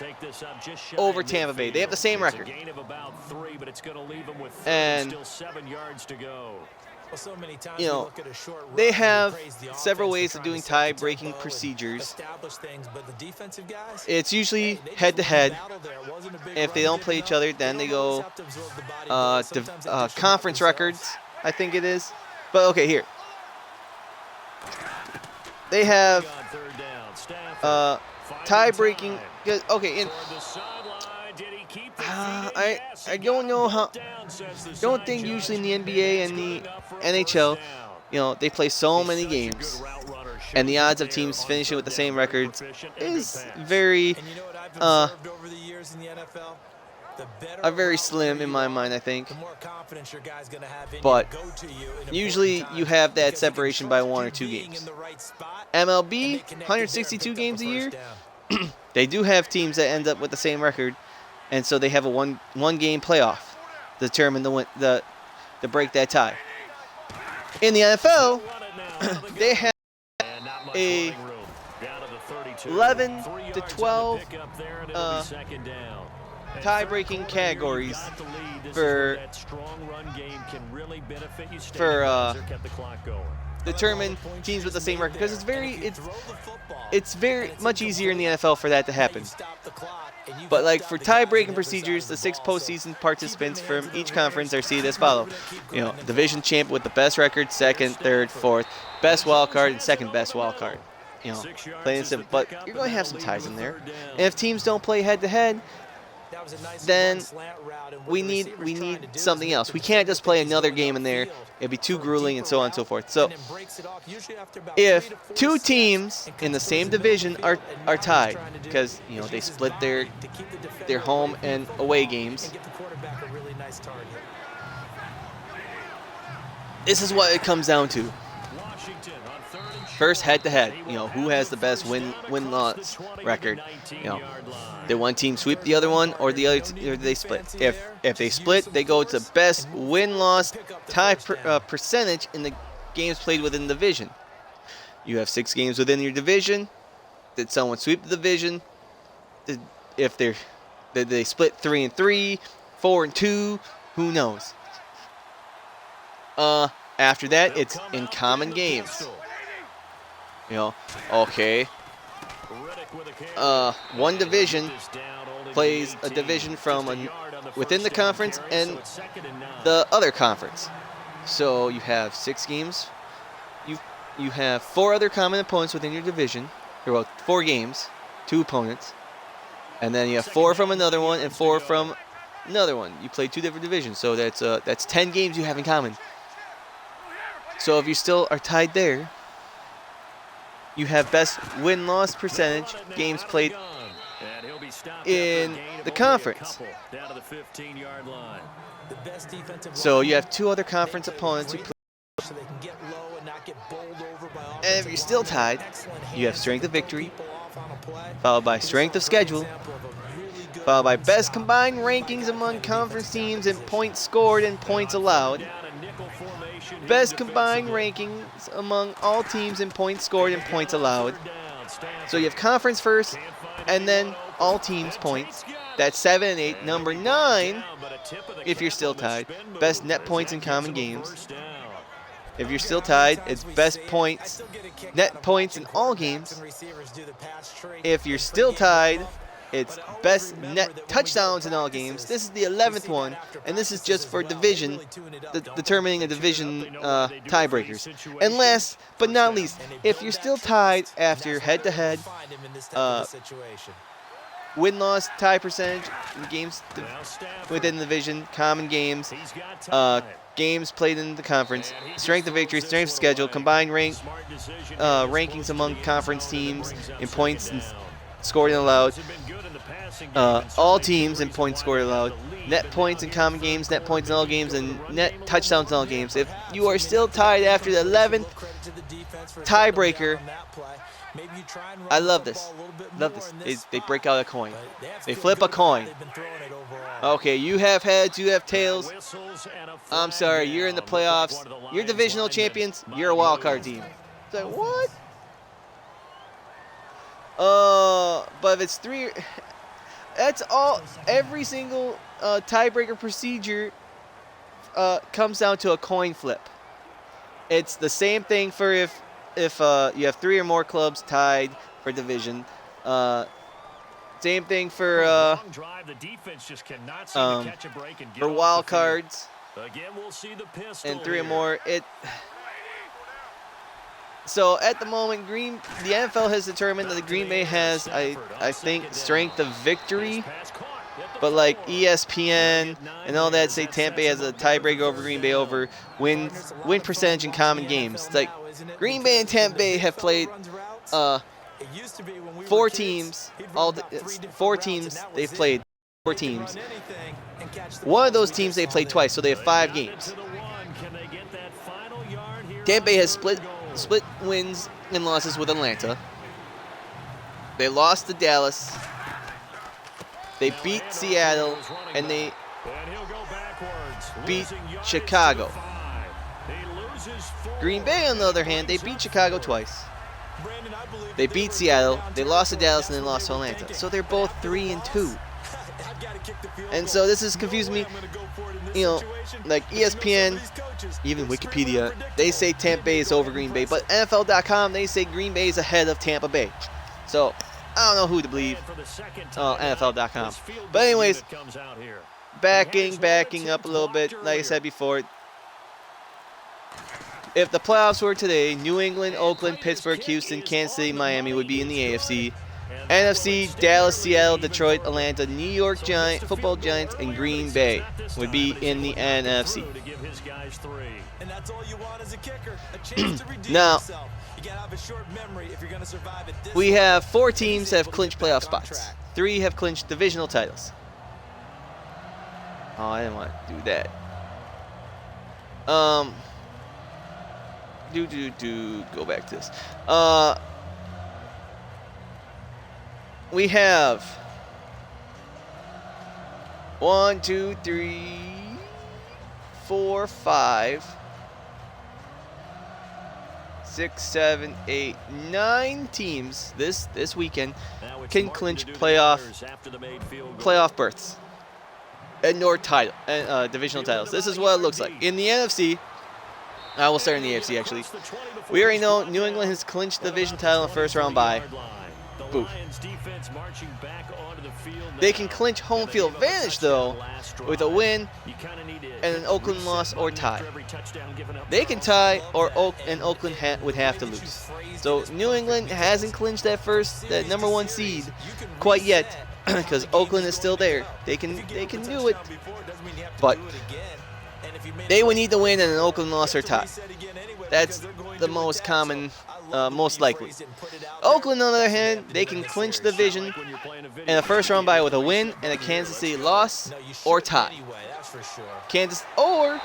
over Tampa Bay. They have the same record. And they have several ways of doing tie-breaking procedures. It's usually head-to-head. If they don't play each other, then they go conference records, I think it is. But okay, here. They have tie-breaking. Okay, and I don't know how. Don't think usually in the NBA and the NHL, they play so many games, and the odds of teams finishing with the same records is very slim in my mind, I think. But usually you have that separation by 1 or 2 games. MLB, 162 games a year. They do have teams that end up with the same record, and so they have a one game playoff to determine to break that tie. In the NFL, they have 11 3 to yards 12 on the pickup there, and it'll be second down. And tie-breaking third quarter here, categories you got the lead. This is for where that strong run game can really benefit you. Kept the clock going. determine teams with the same record, because it's very much easier in the NFL for that to happen. But like for tie-breaking procedures, the 6 postseason participants from each conference are seeded as follow. You know, division champ with the best record, second, third, fourth, best wild card, and second best wild card. You know, plain and simple. But you're going to have some ties in there. And if teams don't play head-to-head, then we need something else. We can't just play another game in there. It'd be too grueling and so on and so forth. So if 2 teams in the same division are tied, because you know they split their home and away games, this is what it comes down to. First, head-to-head. You know, who has the best win-loss record? You know, did one team sweep the other one, or or they split? If they split, they go to best win-loss tie percentage in the games played within the division. You have 6 games within your division. Did someone sweep the division? Did they split 3-3, 4-2? Who knows? After that, it's in common games. You know, okay. One division plays a division from within the conference and the other conference. So you have 6 games. You have 4 other common opponents within your division. Well, 4 games, 2 opponents, and then you have 4 from another one and 4 from another one. You play 2 different divisions, so that's 10 games you have in common. So if you still are tied there, you have best win-loss percentage games played in the conference. So you have 2 other conference opponents who play. And if you're still tied, you have strength of victory, followed by strength of schedule, followed by best combined rankings among conference teams and points scored and points allowed. Best combined rankings among all teams in points scored and points allowed. So you have conference first, and then all teams points. That's 7 and 8. Number 9, if you're still tied, best net points in common games. If you're still tied, it's best points, net points in all games. If you're still tied, it's best net touchdowns in all games. This is the 11th one, and this is just for division, determining a division tiebreakers. And last but not least, if you're still tied after head-to-head, win-loss tie percentage in games within the division, common games, games played in the conference, strength of victory, strength of schedule, combined rankings among conference teams in points and scored and allowed, all teams in points scored and allowed, net points in common games, net points in all games, and net touchdowns in all games. If you are still tied after the 11th tiebreaker, I love this. They break out a coin. They flip a coin. Okay, you have heads, you have tails. I'm sorry, you're in the playoffs. You're divisional champions. You're a wild card team. It's like, what? But if it's 3, that's all. Every single tiebreaker procedure comes down to a coin flip. It's the same thing for if you have 3 or more clubs tied for division. Same thing for wild cards. And 3 or more. So at the moment, the NFL has determined that the Green Bay has, I think, strength of victory. But like ESPN and all that say Tampa Bay has a tiebreaker over Green Bay over win percentage in common games. It's like Green Bay and Tampa Bay have played 4 teams. 4 teams they've played. 4 teams. One of those teams they played twice, so they have 5 games. Tampa Bay has split wins and losses with Atlanta. They lost to Dallas. They beat Seattle, and they beat Chicago. Green Bay, on the other hand, they beat Chicago twice. Brandon, I believe They that beat were Seattle, down they to lost to the Dallas, and then best lost to way they Atlanta. did it. So they're both 3-2. I've got to kick the field And goal. so this is No confusing way me. I'm gonna go for it in this You know, situation. like But you know some of ESPN, these coaches, even they're extremely Wikipedia, they say unpredictable. Tampa Bay is over Green Bay, but NFL.com, they say Green Bay is ahead of Tampa Bay. So I don't know who to believe. And for the second time NFL.com. this field But goal anyways, unit comes out here. backing up a little bit, like I said before. If the playoffs were today, New England, Oakland, Pittsburgh, Houston, Kansas City, Miami would be in the AFC. NFC, Dallas, Seattle, Detroit, Atlanta, New York Football Giants, and Green Bay would be in the NFC. And that's all you want as a kicker, a chance to redeem Now, yourself. You gotta have a short memory if you're gonna survive at this we level. have 4 teams that have Able to clinched get back playoff on spots. track. 3 have clinched divisional titles. Oh, I didn't want to do that. Go back to this. We have 1, 2, 3, 4, 5, 6, 7, 8, 9 teams this weekend can clinch playoff berths and divisional titles. This is what it looks like. In the NFC, I will start in the AFC actually. We already know New England has clinched the division title in the first round bye. Boo. They can clinch home field advantage though with a win and an Oakland loss or tie. They can tie and Oakland would have to lose. So New England hasn't clinched that number 1 seed quite yet because Oakland is still there. They can do it, but they would need to win and an Oakland loss or tie. That's the most common, most likely. Oakland, on the other hand, they can clinch the division in a first round bye with a win and a Kansas City loss or tie. Or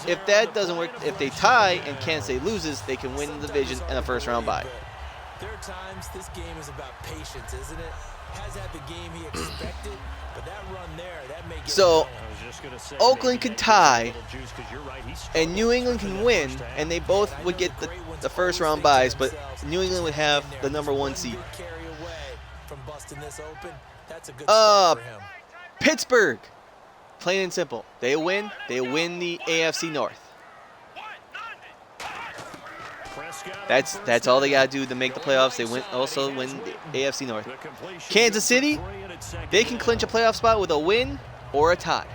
if that doesn't work, if they tie and Kansas City loses, they can win the division in a first round bye. There are times this game is about patience, isn't it? Has had the game he expected, but that run there, that may get So Oakland could tie and New England can win, and they both would get the first round byes, but New England would have the number 1 seed. Pittsburgh, plain and simple. They win the AFC North. That's all they gotta do to make the playoffs. They win the AFC North. Kansas City, they can clinch a playoff spot with a win or a tie.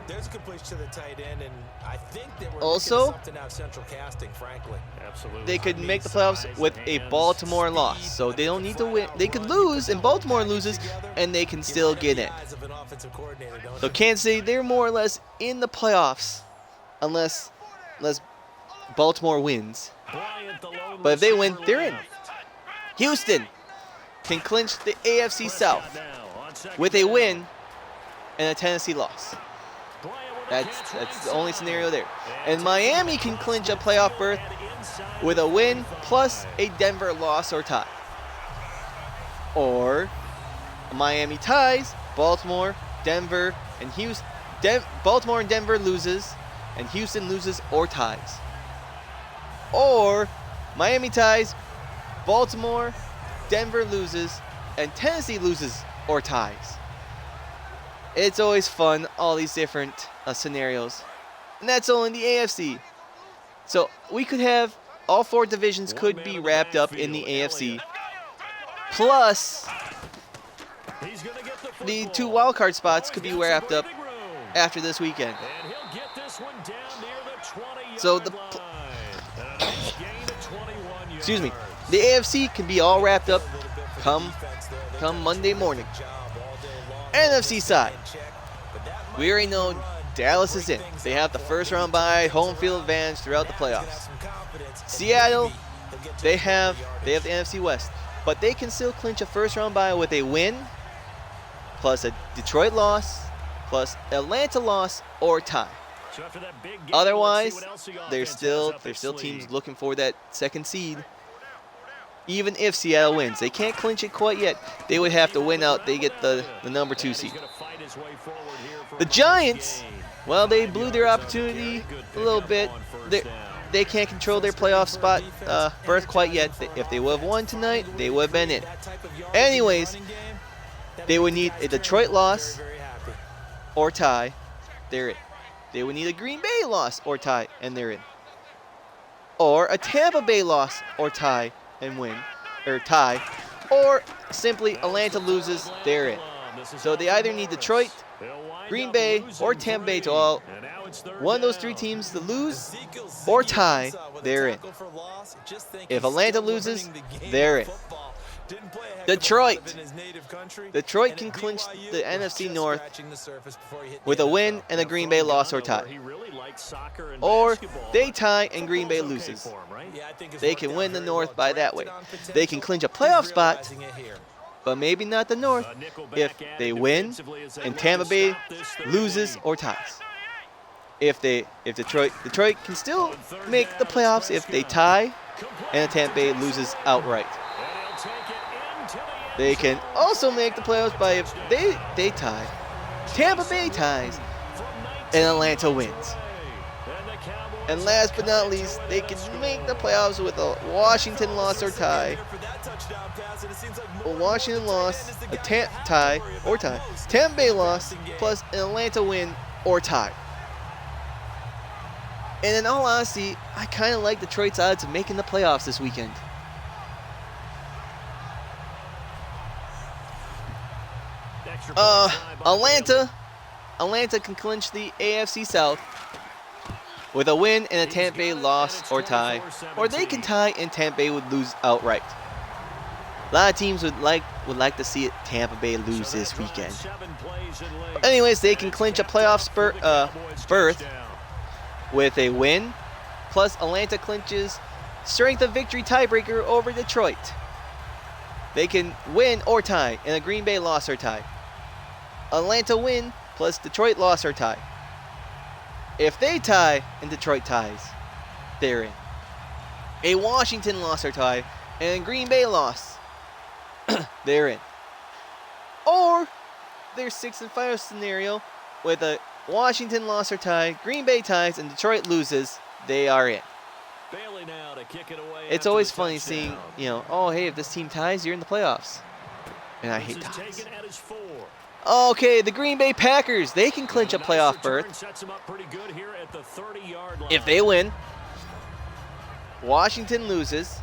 There's a completion to the tight end, and I think they were Also, something out of Central Casting, frankly. Absolutely. They could make the playoffs with a Baltimore loss, so they don't need to win. They could lose, and Baltimore loses, and they can still get in. So Kansas City, they're more or less in the playoffs, unless Baltimore wins. But if they win, they're in. Houston can clinch the AFC South with a win and a Tennessee loss. That's the only scenario there. And Miami can clinch a playoff berth with a win plus a Denver loss or tie. Or Miami ties, Baltimore, Denver, and Houston. Baltimore and Denver loses, and Houston loses or ties. Or Miami ties, Baltimore, Denver loses, and Tennessee loses or ties. It's always fun, all these different scenarios. And that's only in the AFC. So we could have all 4 divisions could be wrapped up in the AFC. Plus, the 2 wildcard spots could be wrapped up after this weekend. So the AFC can be all wrapped up come Monday morning. NFC side, we already know Dallas is in. They have the first round bye, home field advantage throughout the playoffs. Seattle, they have the NFC West, but they can still clinch a first round bye with a win, plus a Detroit loss, plus Atlanta loss or tie. Otherwise, there's still teams looking for that second seed. Even if Seattle wins, they can't clinch it quite yet. They would have to win out. They get the number 2 seed. The Giants, well, they blew their opportunity a little bit. they can't control their playoff spot berth quite yet. If they would have won tonight, they would have been in. Anyways, they would need a Detroit loss or tie. They're in. They would need a Green Bay loss or tie, and they're in. Or a Tampa Bay loss or tie and win, or tie. Or simply Atlanta loses, they're in. So they either need Detroit, Green Bay, or Tampa Bay to all one of those three teams to lose or tie, they're in. If Atlanta loses, they're in. Detroit can clinch the NFC North with a win and a Green Bay loss or tie. Or they tie and Green Bay loses. They can win the North by that way. They can clinch a playoff spot, but maybe not the North, if they win and Tampa Bay loses or ties. If Detroit can still make the playoffs if they tie and Tampa Bay loses outright. They can also make the playoffs by if they tie, Tampa Bay ties, and Atlanta wins. And last but not least, they can make the playoffs with a Washington loss or tie. A Washington loss, a tie or tie, Tampa Bay loss, plus an Atlanta win or tie. And in all honesty, I kind of like Detroit's odds of making the playoffs this weekend. Atlanta can clinch the AFC South with a win and a Tampa Bay loss or tie, or they can tie and Tampa Bay would lose outright. A lot of teams would like to see it Tampa Bay lose this weekend. But anyways, they can clinch a playoff berth with a win, plus Atlanta clinches strength of victory tiebreaker over Detroit. They can win or tie in a Green Bay loss or tie. Atlanta win plus Detroit loss or tie. If they tie and Detroit ties, they're in. A Washington loss or tie and a Green Bay loss, they're in. Or their 6-5 scenario with a Washington loss or tie, Green Bay ties, and Detroit loses, they are in. It's always funny seeing, oh, hey, if this team ties, you're in the playoffs. And I hate ties. Okay, the Green Bay Packers, they can clinch a playoff berth if they win. Washington loses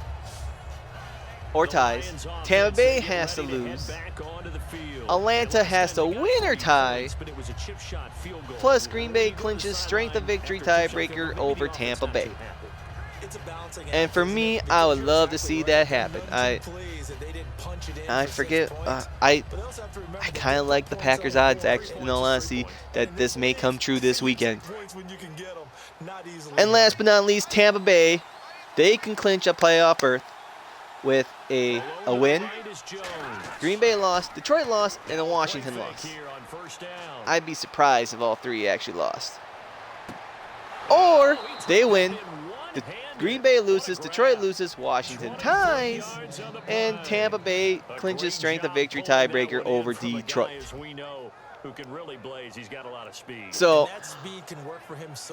or ties. Tampa Bay has to lose. Atlanta has to win or tie. Plus, Green Bay clinches strength of victory tiebreaker over Tampa Bay. And for me, I would love to see that happen. I forget. I kind of like the Packers' odds, actually, in all honesty, that this may come true this weekend. And last but not least, Tampa Bay, they can clinch a playoff berth with a win, Green Bay loss, Detroit loss, and a Washington loss. I'd be surprised if all three actually lost. Or they win, Green Bay loses, Detroit loses, Washington ties, and Tampa Bay clinches strength of victory tiebreaker over Detroit. So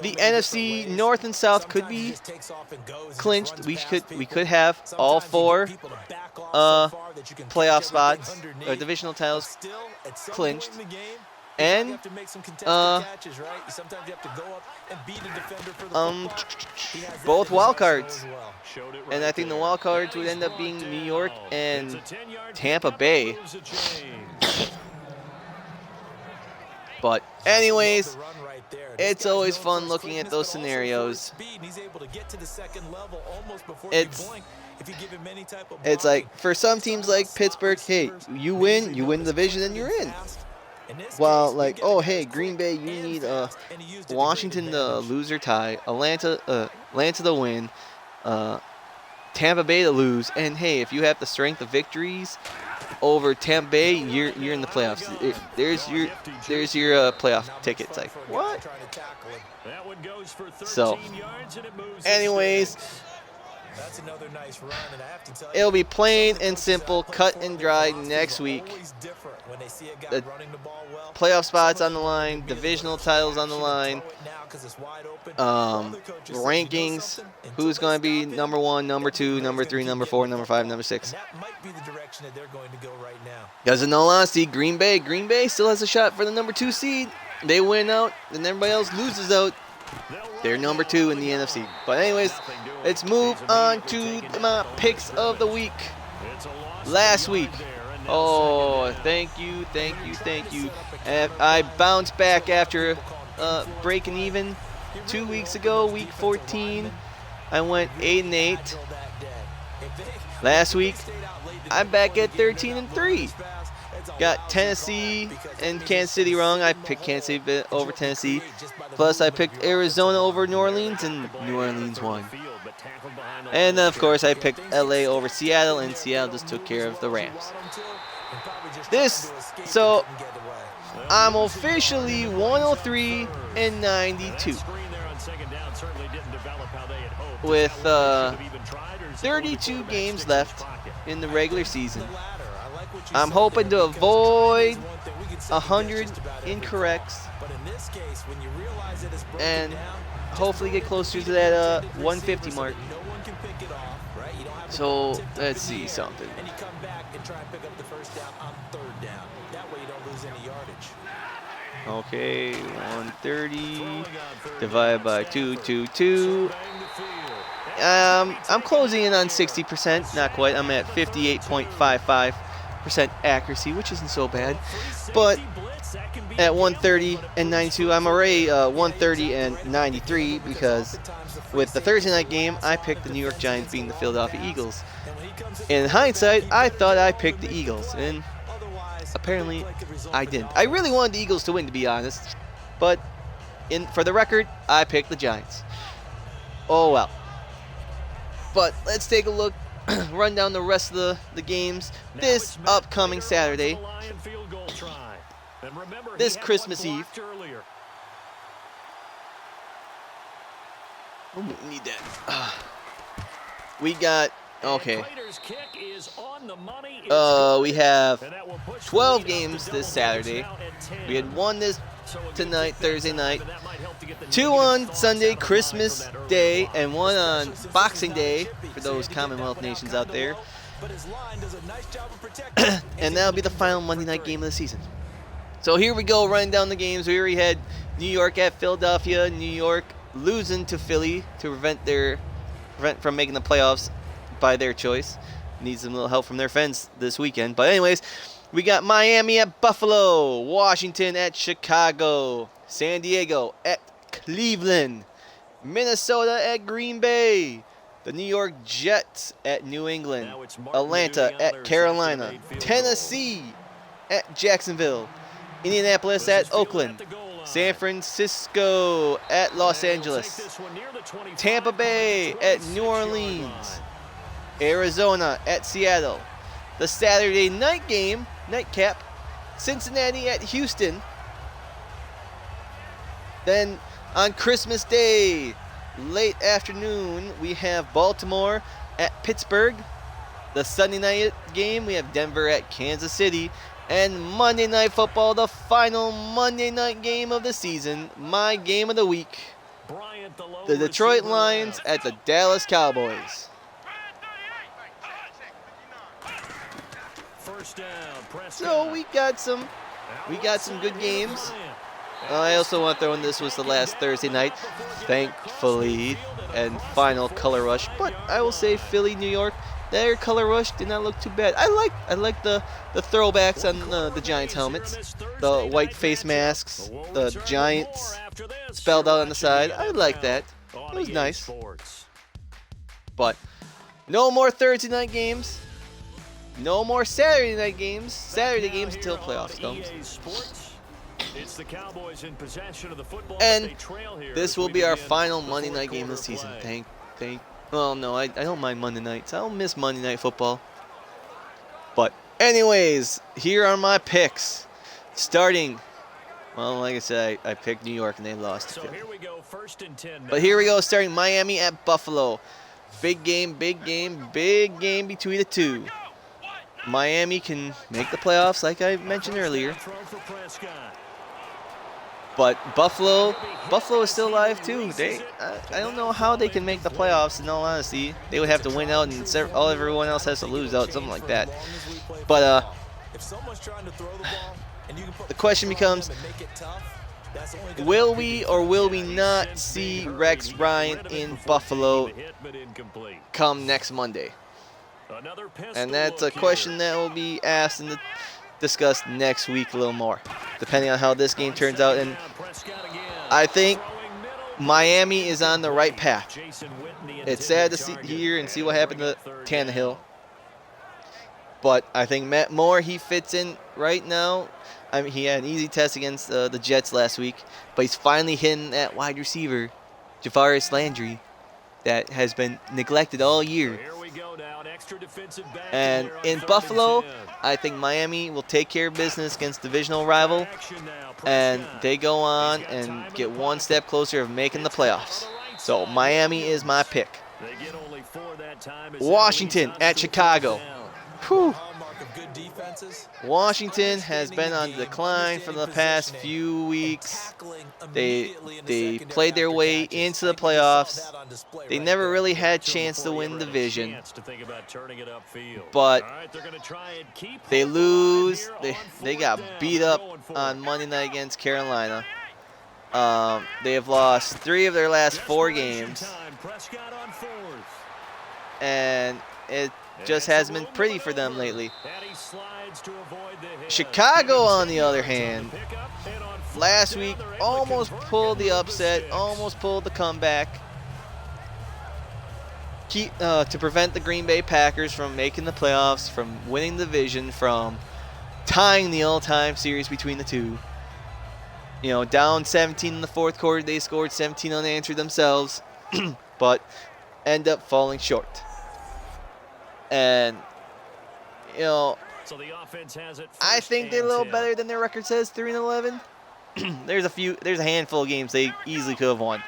the NFC North and South could be clinched. We could have all four playoff spots or divisional titles clinched. And both wild cards, and I think the wild cards would end up being New York and Tampa Bay. But anyways, it's always fun looking at those scenarios. It's like for some teams like Pittsburgh, hey, you win the division and you're in. Well, like, oh, hey, Green Bay, you need Washington to lose or tie, Atlanta to win, Tampa Bay to lose, and hey, if you have the strength of victories over Tampa Bay, you're in the playoffs. There's your playoff ticket. It's like, what? So, anyways, That's another nice run, and I have to tell you, It'll be plain and simple, cut and dry next week. The playoff spots on the line, divisional titles on the line, rankings, who's going to be number 1, number 2, number 3, number 4, number 5, number 6. That might be the direction that they're going to go right now. Because in all honesty, Green Bay still has a shot for the number 2 seed. They win out, and everybody else loses out. They're number 2 in the NFC. But anyways, let's move on to my picks of the week. Last week, oh, thank you. And I bounced back after breaking even 2 weeks ago, week 14. I went 8-8. Last week, I'm back at 13-3. Got Tennessee and Kansas City wrong. I picked Kansas City over Tennessee. Plus, I picked Arizona over New Orleans, and New Orleans won. And, of course, I picked LA over Seattle, and Seattle just took care of the Rams. So, I'm officially 103-92. With 32 games left in the regular season. I'm hoping to avoid 100 incorrects and hopefully get closer to that 150 mark. So let's see something. Okay, 130 divided by 222. I'm closing in on 60%, not quite. I'm at 58.55% accuracy, which isn't so bad. But at 130-92, I'm already 130-93 because with the Thursday night game, I picked the New York Giants beating the Philadelphia Eagles. In hindsight, I thought I picked the Eagles, and apparently I didn't. I really wanted the Eagles to win, to be honest, but for the record, I picked the Giants. Oh well. But let's take a look, run down the rest of the games this upcoming Saturday, this Christmas Eve. Oh, we need that. We got, okay. We have 12 games this Saturday. We had one this tonight, Thursday night, 2 on Sunday, Christmas Day, and 1 on Boxing Day for those Commonwealth nations out there. And that'll be the final Monday night game of the season. So here we go, running down the games. We already had New York at Philadelphia. New York losing to Philly to prevent from making the playoffs by their choice. Needs some little help from their fans this weekend. But anyways, we got Miami at Buffalo, Washington at Chicago, San Diego at Cleveland, Minnesota at Green Bay, the New York Jets at New England, Atlanta at Carolina, Tennessee at Jacksonville, Indianapolis at Oakland, San Francisco at Los Angeles, Tampa Bay at New Orleans, Arizona at Seattle. The Saturday night game, nightcap, Cincinnati at Houston. Then on Christmas Day, late afternoon, we have Baltimore at Pittsburgh. The Sunday night game, we have Denver at Kansas City. And Monday Night Football, the final Monday night game of the season, my game of the week, the Detroit Lions at the Dallas Cowboys. So we got some good games. I also want to throw in, this was the last Thursday night, thankfully, and final color rush. But I will say Philly, New York, their color rush did not look too bad. I like the throwbacks on the Giants helmets, the white face masks, the Giants spelled out on the side. I like that. It was nice. But no more Thursday night games. No more Saturday night games. Saturday games until playoffs comes. And this will be our final Monday night game of the season. Well, no, I don't mind Monday nights. I don't miss Monday Night Football. But anyways, here are my picks. Starting, well, like I said, I picked New York and they lost. So here we go, 1st and 10. But here we go, starting Miami at Buffalo. Big game, big game, big game between the two. Miami can make the playoffs, like I mentioned earlier. But Buffalo is still alive too. I don't know how they can make the playoffs. In all honesty, they would have to win out, and everyone else has to lose out, something like that. But the question becomes, will we or will we not see Rex Ryan in Buffalo come next Monday? And that's a question that will be asked and discussed next week a little more, depending on how this game turns out. And I think Miami is on the right path. It's sad to hear and see what happened to Tannehill, but I think Matt Moore, he fits in right now. I mean, he had an easy test against the Jets last week, but he's finally hitting that wide receiver, Jarvis Landry, that has been neglected all year. And in Buffalo, I think Miami will take care of business against divisional rival, and they go on and get one step closer of making the playoffs. So Miami is my pick. Washington at Chicago. Whew. Washington has been on decline for the past few weeks. They played their way into the playoffs. They never really had a chance to win the division. But they lose. They got beat up on Monday night against Carolina. They have lost 3 of their last 4 games. And it just hasn't been pretty for them lately. Chicago, on the other hand, last week almost pulled the upset, almost pulled the comeback to prevent the Green Bay Packers from making the playoffs, from winning the division, from tying the all-time series between the two. You know, down 17 in the fourth quarter, they scored 17 unanswered themselves, but end up falling short. And, you know, I think they're a little better than their record says, 3-11. There's a handful of games they easily could have won,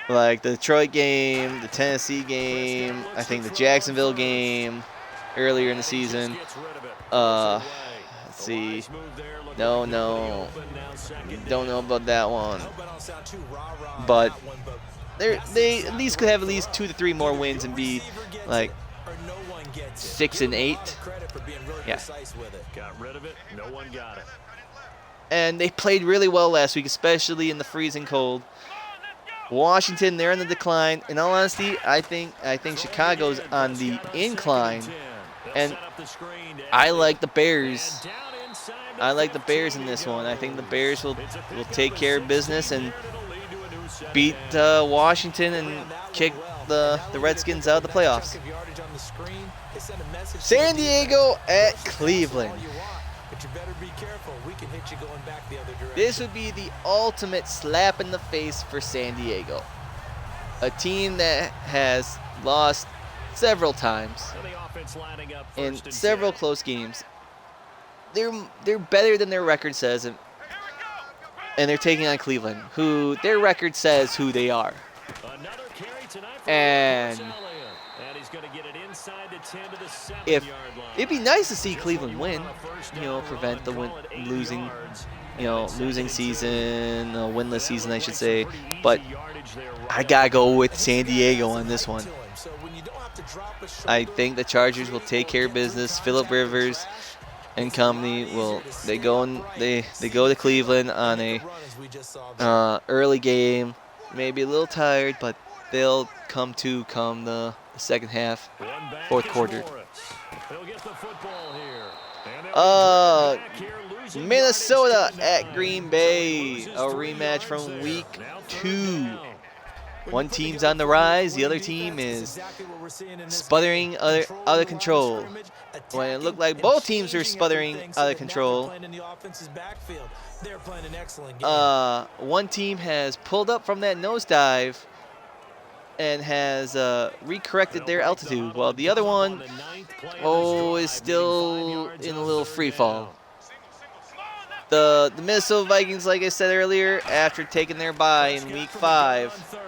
like the Detroit game, the Tennessee game, I think the Jacksonville game earlier in the season. Let's see. No, don't know about that one. But they at least could have at least 2 to 3 more wins and be like 6-8. Yeah. Got rid of it. No one got it. And they played really well last week, especially in the freezing cold. Washington, they're in the decline. In all honesty, I think Chicago's on the incline, and I like the Bears. I like the Bears in this one. I think the Bears will take care of business and beat Washington and kick the Redskins out of the playoffs. San Diego at Cleveland. This would be the ultimate slap in the face for San Diego, a team that has lost several times in several close games. They're better than their record says, and they're taking on Cleveland, who their record says who they are. And if it'd be nice to see Cleveland win, prevent the losing season, winless season, I should say. But I gotta go with San Diego on this one. I think the Chargers will take care of business. Phillip Rivers and company they go to Cleveland on a early game, maybe a little tired, but they'll come the second half, fourth quarter. Minnesota at Green Bay, a rematch from week 2. One team's on the rise, the other team is sputtering out of control. When it looked like both teams were sputtering out of control, one team has pulled up from that nosedive and has recorrected their altitude, while the other one is still in a little free fall. The Minnesota Vikings, like I said earlier, after taking their bye in week 5,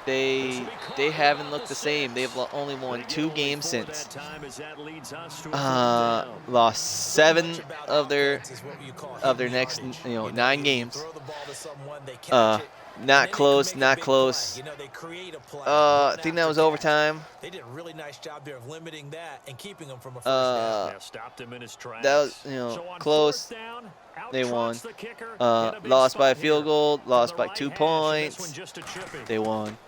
they haven't looked the same. They've only won 2 games since. Lost 7 of their next 9 games. Not close, not close. I think that was overtime. They did a really nice job there of limiting that and keeping them from a first down. Stopped him in his tracks. That was close. They won. Lost by a field goal. Lost by 2 points. They won.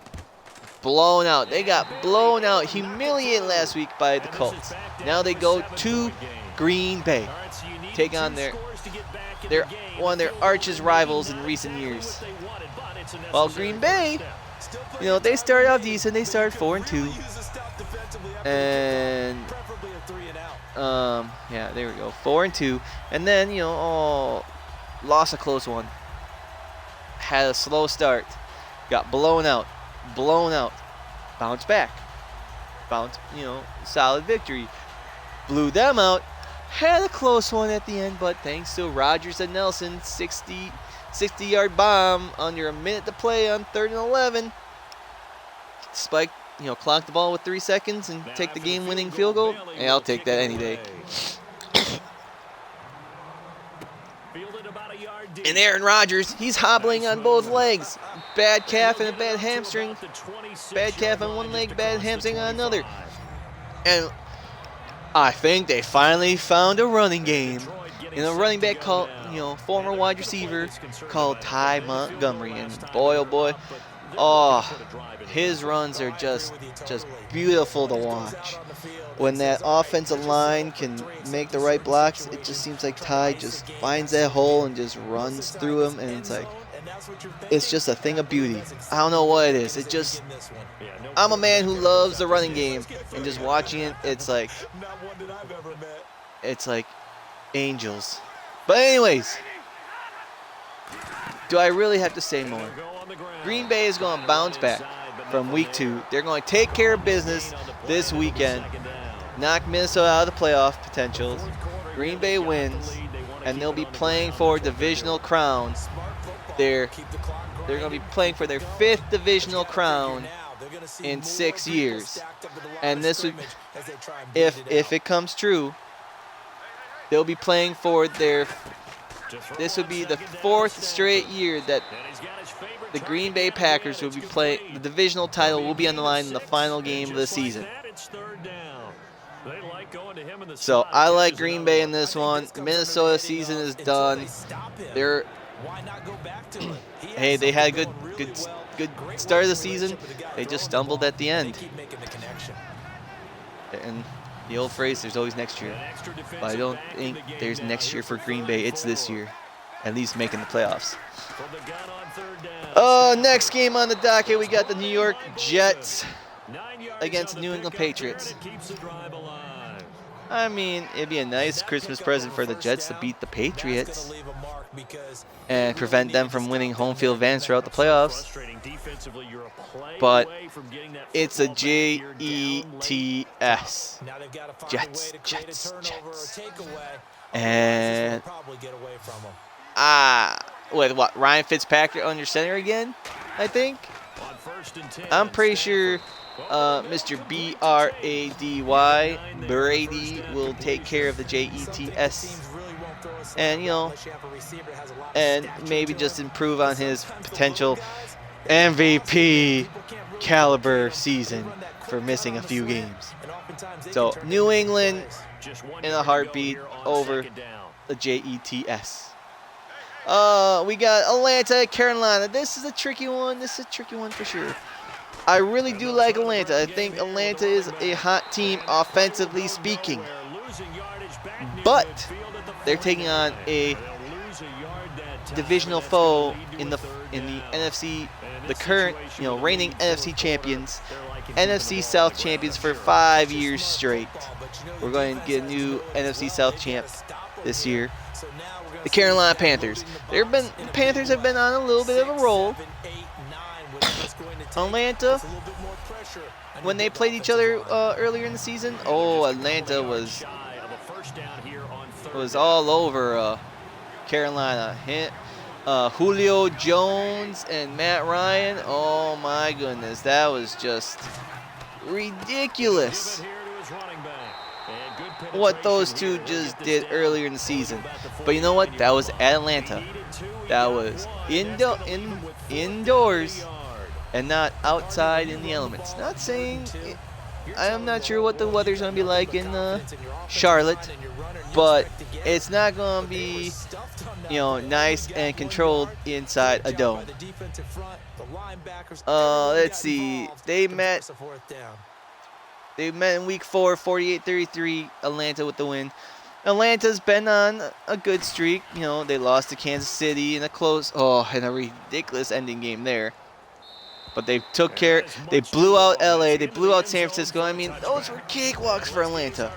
Blown out. They got blown out, humiliated last week by the Colts. Now they go to Green Bay, take on one of their arch rivals in recent years. Well, Green Bay, they started off decent. They started 4-2, and yeah, there we go, 4-2, and then lost a close one. Had a slow start, got blown out, bounced back, solid victory. Blew them out, had a close one at the end, but thanks to Rodgers and Nelson, 60-yard bomb under a minute to play on 3rd and 11. Spike, clock the ball with 3 seconds and take the game-winning field goal. Hey, I'll take that any day. And Aaron Rodgers, he's hobbling on both legs. Bad calf and a bad hamstring. Bad calf on one leg, bad hamstring on another. And I think they finally found a running game. And a running back called, former wide receiver called Ty Montgomery. And boy, oh boy, his runs are just beautiful to watch. When that offensive line can make the right blocks, it just seems like Ty just finds that hole and just runs through him, and it's just a thing of beauty. I don't know what it is. I'm a man who loves the running game, and just watching it, it's like angels. But anyways, do I really have to say more? Green Bay is going to bounce back from week 2. They're going to take care of business this weekend. Knock Minnesota out of the playoff potentials. Green Bay wins, and they'll be playing for divisional crown. They're going to be playing for their 5th divisional crown in 6 years. And this would, if it comes true, they'll be playing for this would be the 4th straight year that the Green Bay Packers will be playing. The divisional title will be on the line in the final game of the season. So I like Green Bay in this one. The Minnesota season is done. They had a good start of the season. They just stumbled at the end. And the old phrase, there's always next year. But I don't think there's next year for Green Bay. It's this year. At least making the playoffs. Next game on the docket, we got the New York Jets against the New England Patriots. I mean, it'd be a nice Christmas present for the Jets to beat the Patriots and prevent them from winning home field advantage throughout the playoffs. But it's a Jets. Jets. And what? Ryan Fitzpatrick under center again, I think. I'm pretty sure Mr. Brady will take care of the Jets, and and maybe just improve on his potential MVP caliber season for missing a few games. So New England in a heartbeat over the Jets. We got Atlanta at Carolina. This is a tricky one. For sure. I really do like Atlanta. I think Atlanta is a hot team offensively speaking. But they're taking on a divisional foe in the NFC, the current, reigning NFC champions, NFC South champions for 5 years straight. We're going to get a new NFC South champ this year. The Carolina Panthers. Panthers have been on a little bit of a roll. Atlanta, when they played each other earlier in the season, Atlanta was all over Carolina. Julio Jones and Matt Ryan. Oh my goodness, that was just ridiculous what those two just did earlier in the season. But you know what? That was at Atlanta. That was indoors and not outside in the elements. Not saying I am not sure what the weather's going to be like in Charlotte, but it's not going to be, nice and controlled inside a dome. Let's see. They met in week 4, 48-33, Atlanta with the win. Atlanta's been on a good streak. They lost to Kansas City in a ridiculous ending game there. But they took care. They blew out LA. They blew out San Francisco. I mean, those were cakewalks for Atlanta.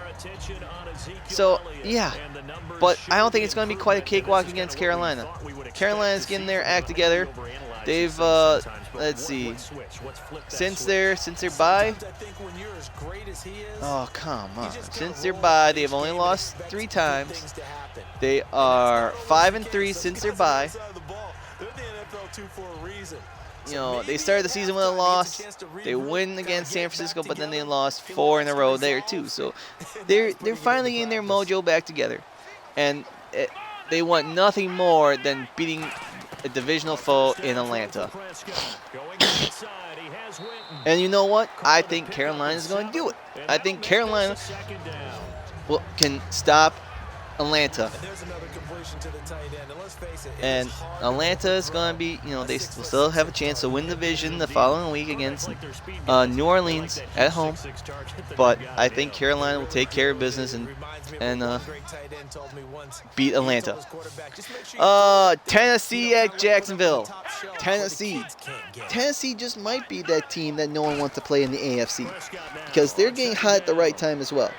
So, yeah. But I don't think it's going to be quite a cakewalk against Carolina. Carolina's getting their act together. They've, let's see, since their bye. Oh, come on. Since their bye, they've only lost 3 times. They are 5-3 since their bye. They started the season with a loss. They win against San Francisco, but then they lost 4 in a row there too. So they're finally getting their mojo back together, and they want nothing more than beating a divisional foe in Atlanta. And you know what? I think Carolina is going to do it. I think Carolina can stop Atlanta. And Atlanta is going to be, they will still have a chance to win the division the following week against New Orleans at home. But I think Carolina will take care of business and beat Atlanta. Tennessee at Jacksonville. Tennessee just might be that team that no one wants to play in the AFC because they're getting hot at the right time as well.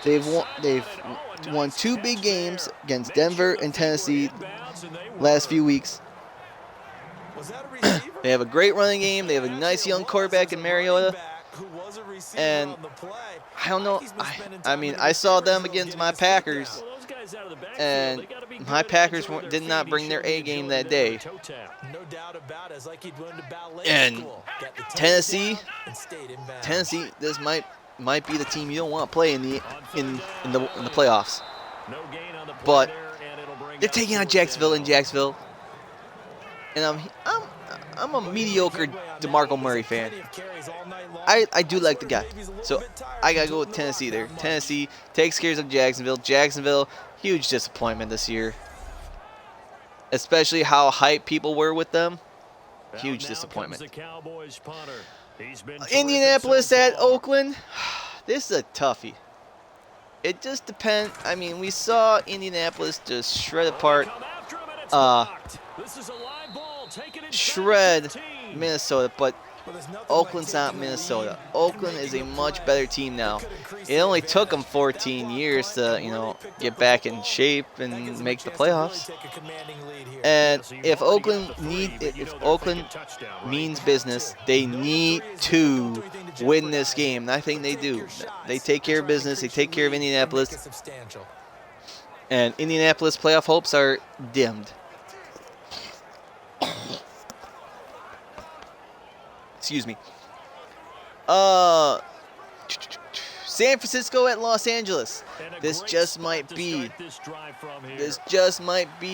They've won 2 big games against Denver and Tennessee last few weeks. They have a great running game. They have a nice young quarterback in Mariota. And I don't know. I saw them against my Packers, and my Packers did not bring their A game that day. And Tennessee, this might be the team you don't want to play in the playoffs. But they're taking on Jacksonville in Jacksonville, and I'm a mediocre DeMarco Murray fan. I do like the guy, so I gotta go with Tennessee there. Tennessee takes care of Jacksonville. Jacksonville, huge disappointment this year, especially how hyped people were with them. Huge disappointment. Indianapolis at Oakland. This is a toughie. It just depends. We saw Indianapolis just shred apart, shred Minnesota, but Oakland's not Minnesota. Oakland is a much better team now. It only took them 14 years to, get back in shape and make the playoffs. And if Oakland means business, they need to win this game. And I think they do. They take care of business. They take care of Indianapolis. And Indianapolis playoff hopes are dimmed. Excuse me. San Francisco at Los Angeles. This just might be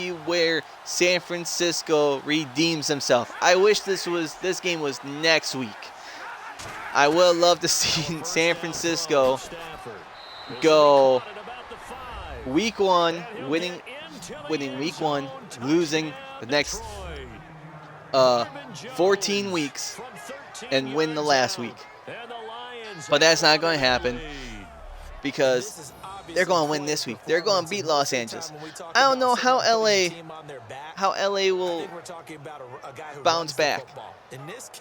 where San Francisco redeems himself. I wish this game was next week. I would love to see San Francisco go week 1, winning week 1, losing the next 14 weeks and win the last week. But that's not going to happen because they're going to win this week. They're going to beat Los Angeles. I don't know how LA will bounce back.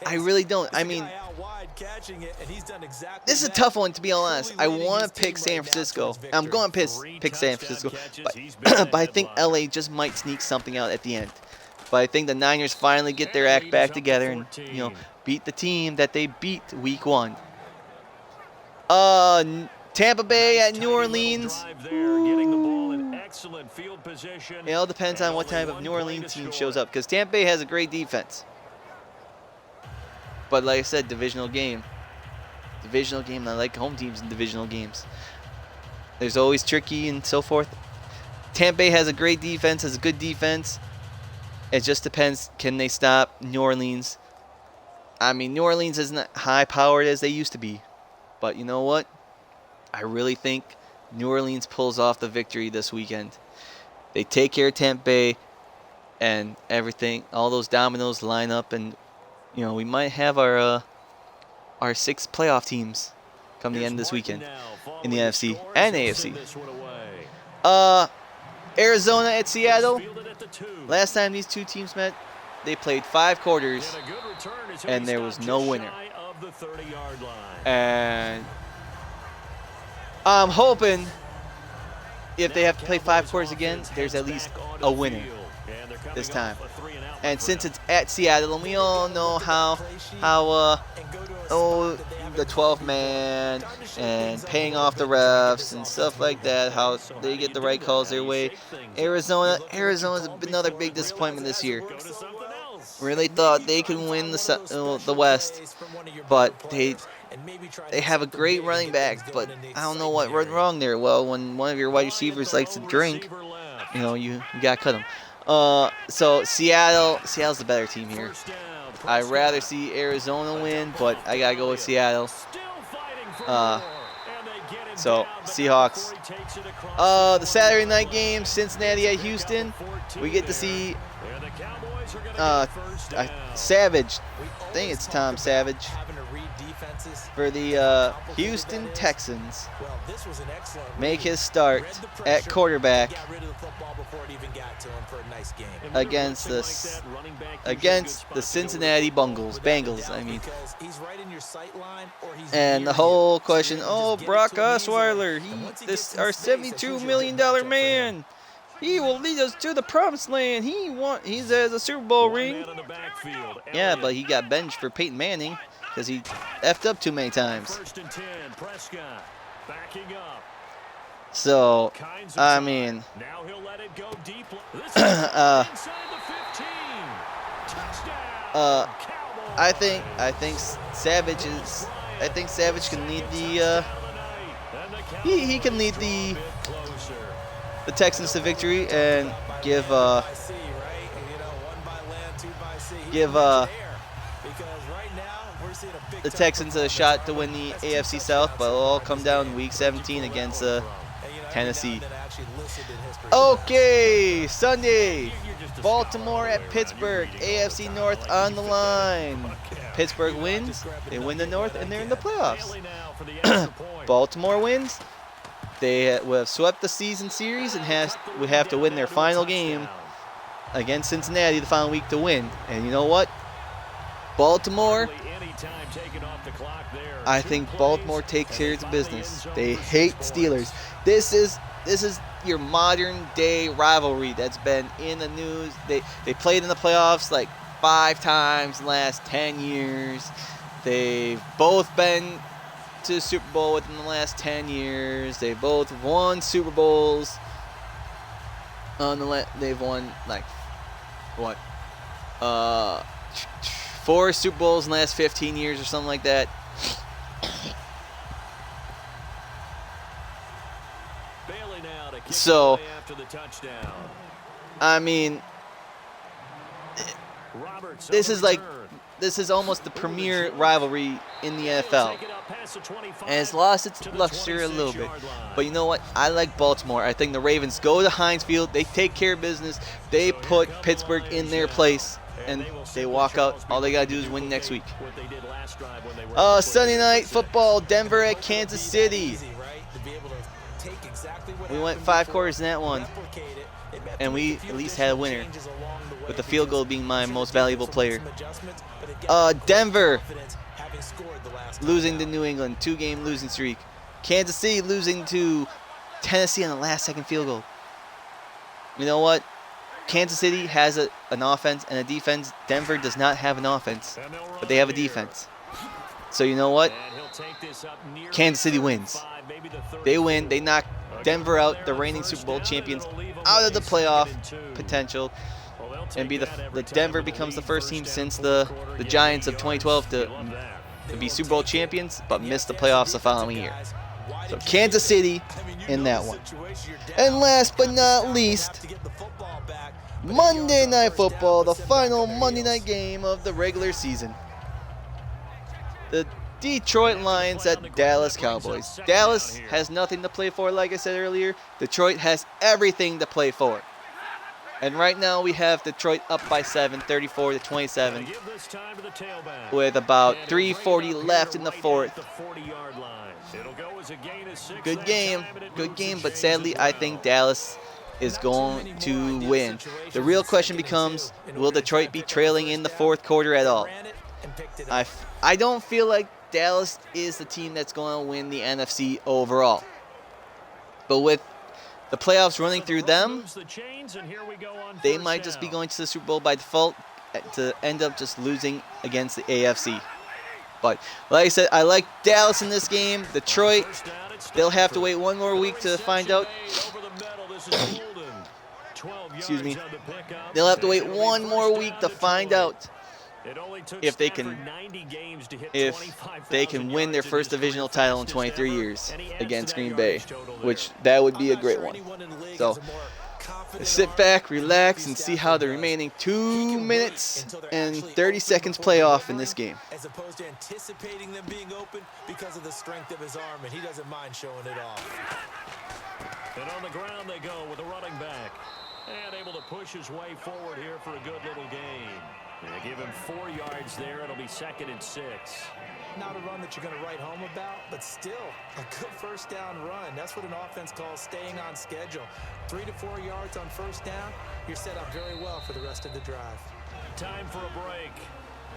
I really don't. This is a tough one, to be honest. I want to pick San Francisco. I'm going to pick San Francisco, but I think LA just might sneak something out at the end. But I think the Niners finally get their act back together and beat the team that they beat week 1. Tampa Bay at New Orleans. excellent field position. It all depends on And what only type of one New play Orleans to team score. shows up, because Tampa Bay has a great defense. But like I said, divisional game. Divisional game, and I like home teams in divisional games. There's always tricky and so forth. Tampa Bay has a great defense, has a good defense. It just depends, can they stop New Orleans? I mean, New Orleans isn't high-powered as they used to be. But you know what? I really think New Orleans pulls off the victory this weekend. They take care of Tampa Bay, and everything, all those dominoes line up, and you know we might have our 6 playoff teams come the end of this weekend in the NFC and AFC. Arizona at Seattle. Last time these two teams met, they played 5 quarters, and there was no winner. And I'm hoping if they have to play 5 quarters again, there's at least a winner this time. And since it's at Seattle, and we all know how the 12th man and paying off the refs and stuff like that, how they get the right calls their way. Arizona's another big disappointment this year. Really thought they could win the West, but they have a great running back, but I don't know what went wrong there. Well, when one of your wide receivers likes to drink, you know, you gotta cut him. So Seattle's the better team here. I'd rather see Arizona win, but I gotta go with Seattle. So Seahawks. The Saturday night game, Cincinnati at Houston. We get to see Savage. I think it's Tom Savage for the Houston Texans. Make his start at quarterback against the Cincinnati Bengals. I mean, and the whole question. Oh, Brock Osweiler, our $72 million man. He will lead us to the promised land. He has a Super Bowl ring. Yeah, but he got benched for Peyton Manning because he effed up too many times. So, I mean, I think Savage can lead the he can lead the Texans to victory and give the Texans a shot to win the AFC South, but it'll all come down in Week 17 against Tennessee. Okay, Sunday, Baltimore at Pittsburgh, AFC North on the line. Pittsburgh wins, they win the North, and they're in the playoffs. Baltimore wins, they will have swept the season series and would have to win their final game against Cincinnati the final week to win. And you know what? Baltimore, I think Baltimore takes care of business. They hate Steelers. This is your modern day rivalry that's been in the news. They played in the playoffs like 5 times in the last 10 years. They've both been to the Super Bowl within the last 10 years. They both won Super Bowls. They've won like what? 4 Super Bowls in the last 15 years or something like that. So, I mean, this is almost the premier rivalry in the NFL. And it's lost its luster a little bit. But you know what? I like Baltimore. I think the Ravens go to Heinz Field. They take care of business. They put Pittsburgh in their place. And they walk out. All they got to do is win next week. Sunday night football, Denver at Kansas City. We went 5 quarters in that one. And we at least had a winner, with the field goal being my most valuable player. Denver losing to New England, 2-game losing streak. Kansas City losing to Tennessee on the last-second field goal. You know what? Kansas City has an offense and a defense. Denver does not have an offense, but they have a defense. So you know what? Kansas City wins. They win. They knock Denver out, the reigning Super Bowl champions, out of the playoff potential, and the Denver becomes the first team since the Giants of 2012 to be Super Bowl champions, but miss the playoffs the following year. So Kansas City in that one. And last but not least, Monday Night Football, the final Monday night game of the regular season. The Detroit Lions at Dallas Cowboys. Dallas has nothing to play for, like I said earlier. Detroit has everything to play for. And right now we have Detroit up by 7, 34-27, with about 3:40 left in the fourth. Good game, but sadly I think Dallas is going to win. The real question becomes, will Detroit be trailing in the fourth quarter at all? I don't feel like Dallas is the team that's going to win the NFC overall. But with the playoffs running through them, they might just be going to the Super Bowl by default to end up just losing against the AFC. But like I said, I like Dallas in this game. Detroit, they'll have to wait one more week to find out. Excuse me. They'll have to wait one more week to find out if they can win their first divisional title in 23 years against Green Bay, which that would be a great one. So sit back, relax, and see how the remaining 2 minutes and 30 seconds play off in this game. As opposed to anticipating them being open because of the strength of his arm, and he doesn't mind showing it off. And on the ground they go with a running back. And able to push his way forward here for a good little gain. They give him 4 yards there. It'll be 2nd and 6. Not a run that you're going to write home about, but still a good first down run. That's what an offense calls staying on schedule. 3 to 4 yards on first down, you're set up very well for the rest of the drive. Time for a break.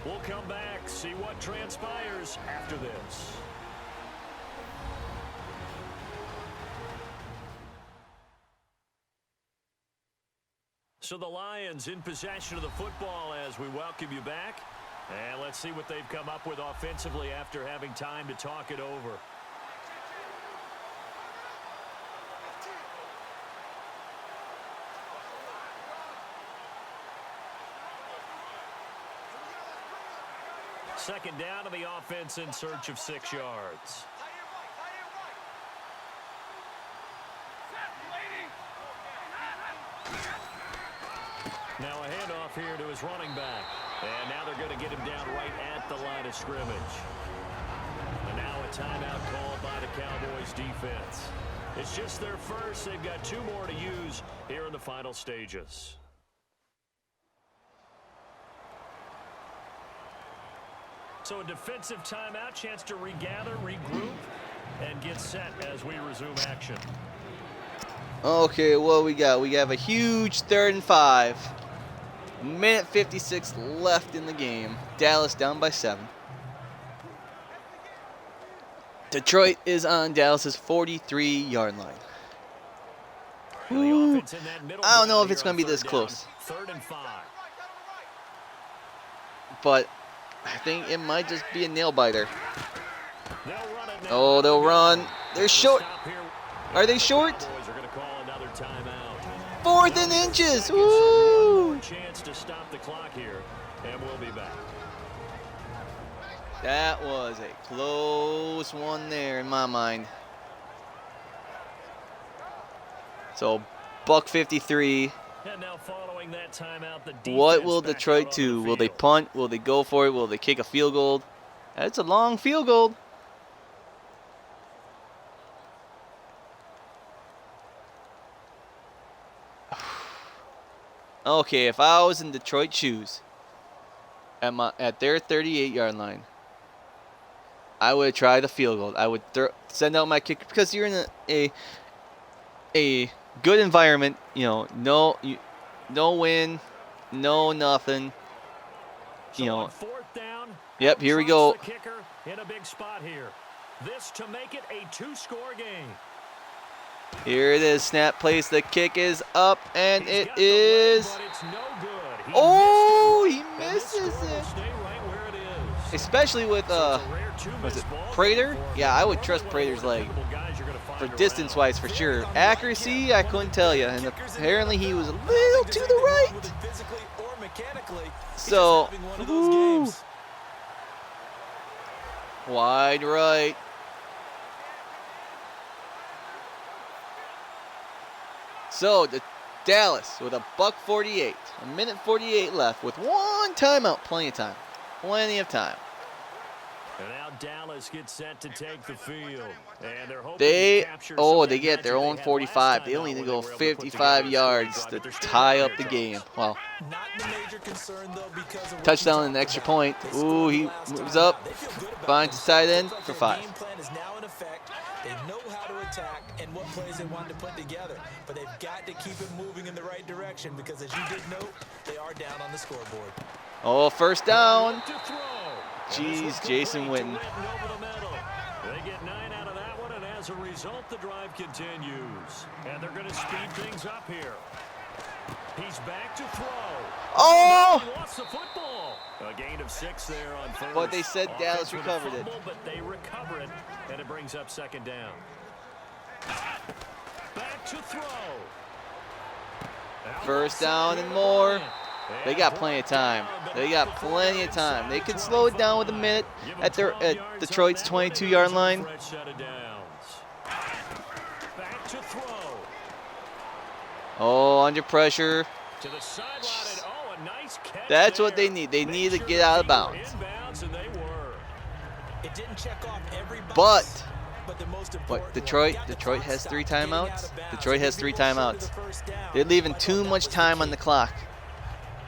We'll come back, see what transpires after this. So the Lions in possession of the football as we welcome you back. And let's see what they've come up with offensively after having time to talk it over. Second down to the offense in search of 6 yards. Now a handoff here to his running back. And now they're going to get him down right at the line of scrimmage. And now a timeout called by the Cowboys defense. It's just their first. They've got 2 more to use here in the final stages. So a defensive timeout, chance to regather, regroup, and get set as we resume action. Okay, what we got? We have a huge 3rd and 5. Minute 56 left in the game. Dallas down by 7. Detroit is on Dallas's 43-yard line. Ooh, I don't know if it's going to be this close. 3rd and 5. But I think it might just be a nail-biter. Oh, they'll run. They're short. Are they short? 4th and inches. Woo! Chance to stop the clock here, and we'll be back. That was a close one there in my mind. So, buck 53. And now following that timeout, the What will Detroit do? Will they punt? Will they go for it? Will they kick a field goal? That's a long field goal. Okay, if I was in Detroit shoes at their 38-yard line, I would try the field goal. I would send out my kicker because you're in a good environment. You know, no wind, no nothing. You know. 4th down. Yep, here we go. The kicker in a big spot here. This to make it a 2-score game. Here it is. Snap, place. The kick is up, and it is. Oh, he misses it. Especially with was it Prater? Yeah, I would trust Prater's leg. for distance-wise for sure. Accuracy, I couldn't tell you. And apparently he was a little to the right. So, ooh, wide right. So the Dallas with a $1:48, a minute 48 left with one timeout, plenty of time, plenty of time. And now Dallas gets set to take the field. And they're hoping They, to capture oh, some they of get that their magic own they had 45. last They time only out need to when go they were able to put 55 together a yards squad, to but they're still tie in up the there, game. Coach. Well, Not the major concern, though, because of what touchdown you and an extra talked about. point. They Ooh, scored he the last moves time up, out. They feel good about finds his themselves. tight end Looks like for their 5. game plan is now in effect. They know how to attack and what plays they want to put together, but they've got to keep it moving in the right direction because, as you did note, they are down on the scoreboard. Oh, first down. To throw. Jeez, Jason Witten. Over the middle. They get 9 out of that one, and as a result, the drive continues. And they're going to speed things up here. He's back to throw. Oh! He lost the football. A gain of 6 there on first. But they said Dallas Offense with a recovered it. fumble, but they recover it, and it brings up second down. Back to throw. First down and more. They got plenty of time. They got plenty of time. They could slow it down with a minute at Detroit's 22-yard line. Back to throw. Oh, under pressure. To the sideline, and a nice catch. That's what they need. They need to get out of bounds. Inbounds, and they were. It didn't check off every box, But the most But important Detroit one, got the Detroit clock has stopped, 3 getting out timeouts. of bounds. Detroit has If 3 you go short of timeouts. the first down, They're leaving I thought too that much was the time on key. the clock.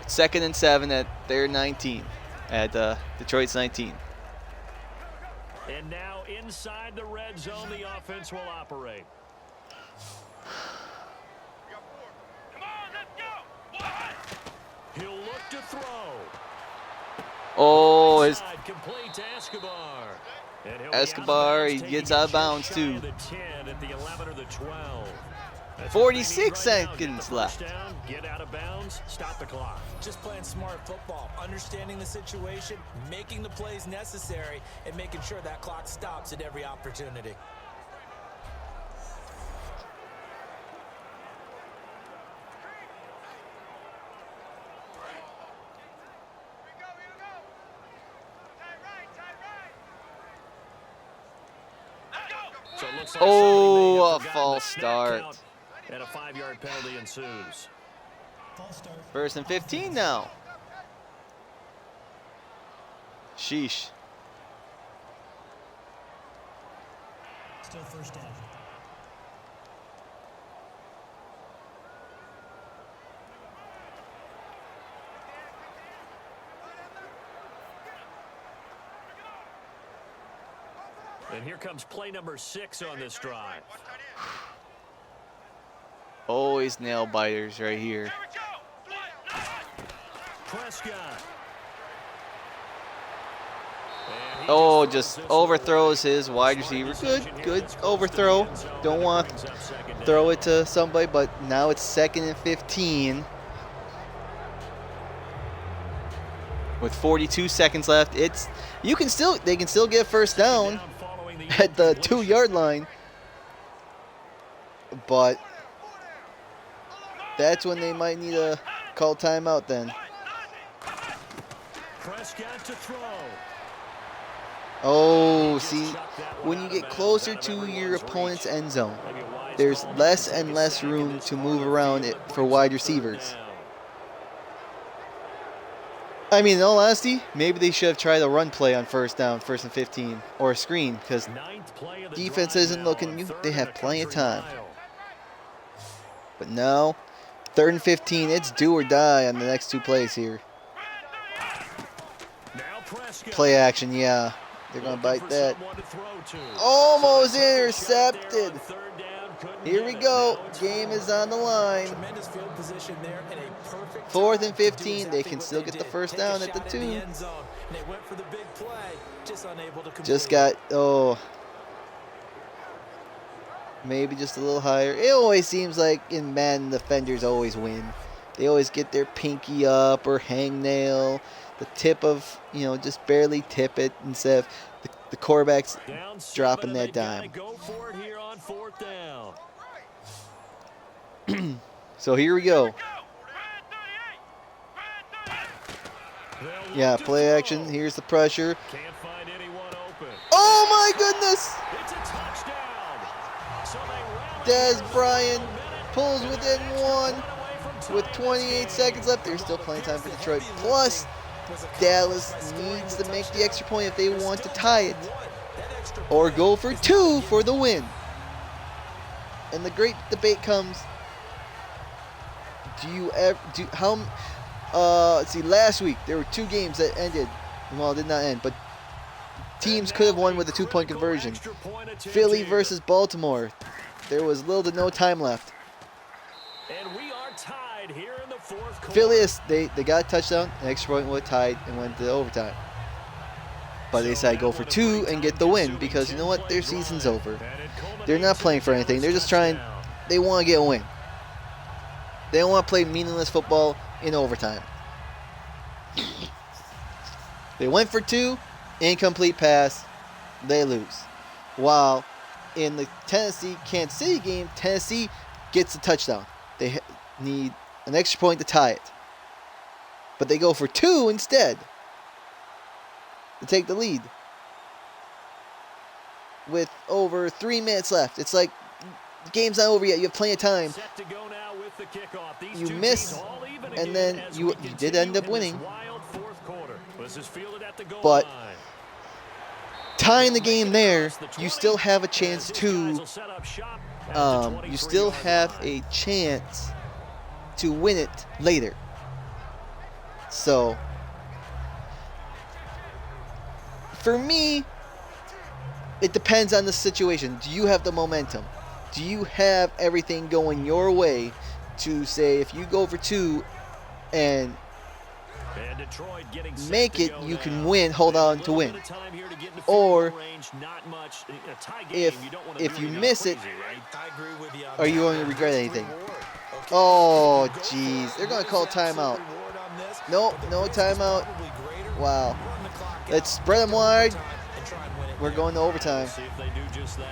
It's 2nd and 7 at their 19, at Detroit's 19. And now inside the red zone, the offense will operate. He'll look to throw. Oh, his Side complete to Escobar. And he'll be Escobar, out of he bounds, gets taking out of it bounds just shy too. of the 10 at the 11 or the 12. That's 46 what they need right now. Get the seconds first left. down, get out of bounds, stop the clock. Just playing smart football, understanding the situation, making the plays necessary, and making sure that clock stops at every opportunity. So it looks like Oh, somebody may a have forgotten false the snap start. count, and a 5-yard penalty ensues. 1st and 15 now. Sheesh. Still first down. And here comes play number 6 on this drive. Always nail biters right here. Prescott. And he Oh, throws just this overthrows away. his wide Smart receiver. decision Good, here. good Gets close to the overthrow. end zone, Don't and it want brings up second down. throw it to somebody, but now it's 2nd and 15. With 42 seconds left, they can still get first down Following the at the incompletion. 2-yard line. But that's when they might need to call timeout then. Prescott to throw. Oh, see, when you get closer to your opponent's end zone, there's less and less room to move around it for wide receivers. I mean, in all honesty, maybe they should have tried a run play on first down, 1st and 15, or a screen, because defense isn't looking you. They have plenty of time. But now, 3rd and 15, it's do or die on the next 2 plays here. Play action, yeah. They're going to bite that. Almost intercepted. Here we go. Game is on the line. Tremendous field position there and a perfect 4th and time to do 15. exactly They can what still they get the did. first Take a down at the shot in 2. end zone, and they went for the big play, just unable to complete. Just got, maybe just a little higher. It always seems like in Madden, defenders always win. They always get their pinky up or hangnail, the tip of, just barely tip it instead of the quarterback's dropping that dime. Go for it here on 4th down. So here we go. They'll Yeah, look to play throw. action. Here's the pressure. Can't find anyone open. Oh my goodness! It's a touchdown. So they rally Des here in the Bryant final minute, pulls and an within extra one point away from with tying this 28 game. seconds left. There's still plenty of time for Detroit. Plus, Dallas needs to make the extra point if they want to tie it, or go for 2 for the win. And the great debate comes: do you ever do how? Let's see. Last week there were 2 games that ended. Well, it did not end, but teams could have won with a 2-point conversion. Extra point attempt Philly here. versus Baltimore. There was little to no time left. And we are tied here in the fourth quarter. Philly, they got a touchdown, an extra point would have tied and went to overtime. But they decided to go for 2 and get the win because you know what? Their season's over. They're not playing for anything. They're just trying. They want to get a win. They don't want to play meaningless football in overtime. They went for 2, incomplete pass, they lose. While in the Tennessee-Kansas City game, Tennessee gets a touchdown. They need an extra point to tie it. But they go for 2 instead to take the lead. With over 3 minutes left. It's like the game's not over yet. You have plenty of time. Set to go now with the kickoff. These You two miss, teams all even and again then as you we did continue end up in this winning. wild fourth quarter. This is fielded at the goal But line. tying the game there, you still have a chance These guys to will set up shop at the you 23 still yard have line. a chance to win it later. So, for me, it depends on the situation. Do you have the momentum? Do you have everything going your way to say if you go for 2 and And Detroit getting set make to it, go you now. can win, hold They have on a to little win. bit of time here to get into Or field goal range, not much. A tie game, if you don't wanna if do you anything miss it, crazy, right? I agree with you. are you going to regret anything? Oh, jeez. They're going to call timeout. Nope, no timeout. Wow. Let's spread them wide. We're going to overtime. See if they do just that.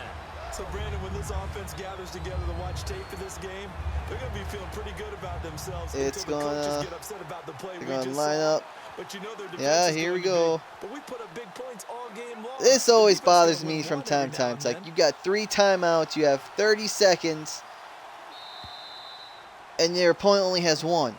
So, Brandon, when this offense gathers together to watch tape for this game, they're going to be feeling pretty good about themselves. It's until the coaches gonna- get upset about the play They're we going to just line saw. up. But you know their defense Yeah, is here going we to be go. big. But we put up big points all game long. This The always defense bothers gotta me win from one time every to time. now It's and like then. you got 3 timeouts, you have 30 seconds, and your opponent only has 1.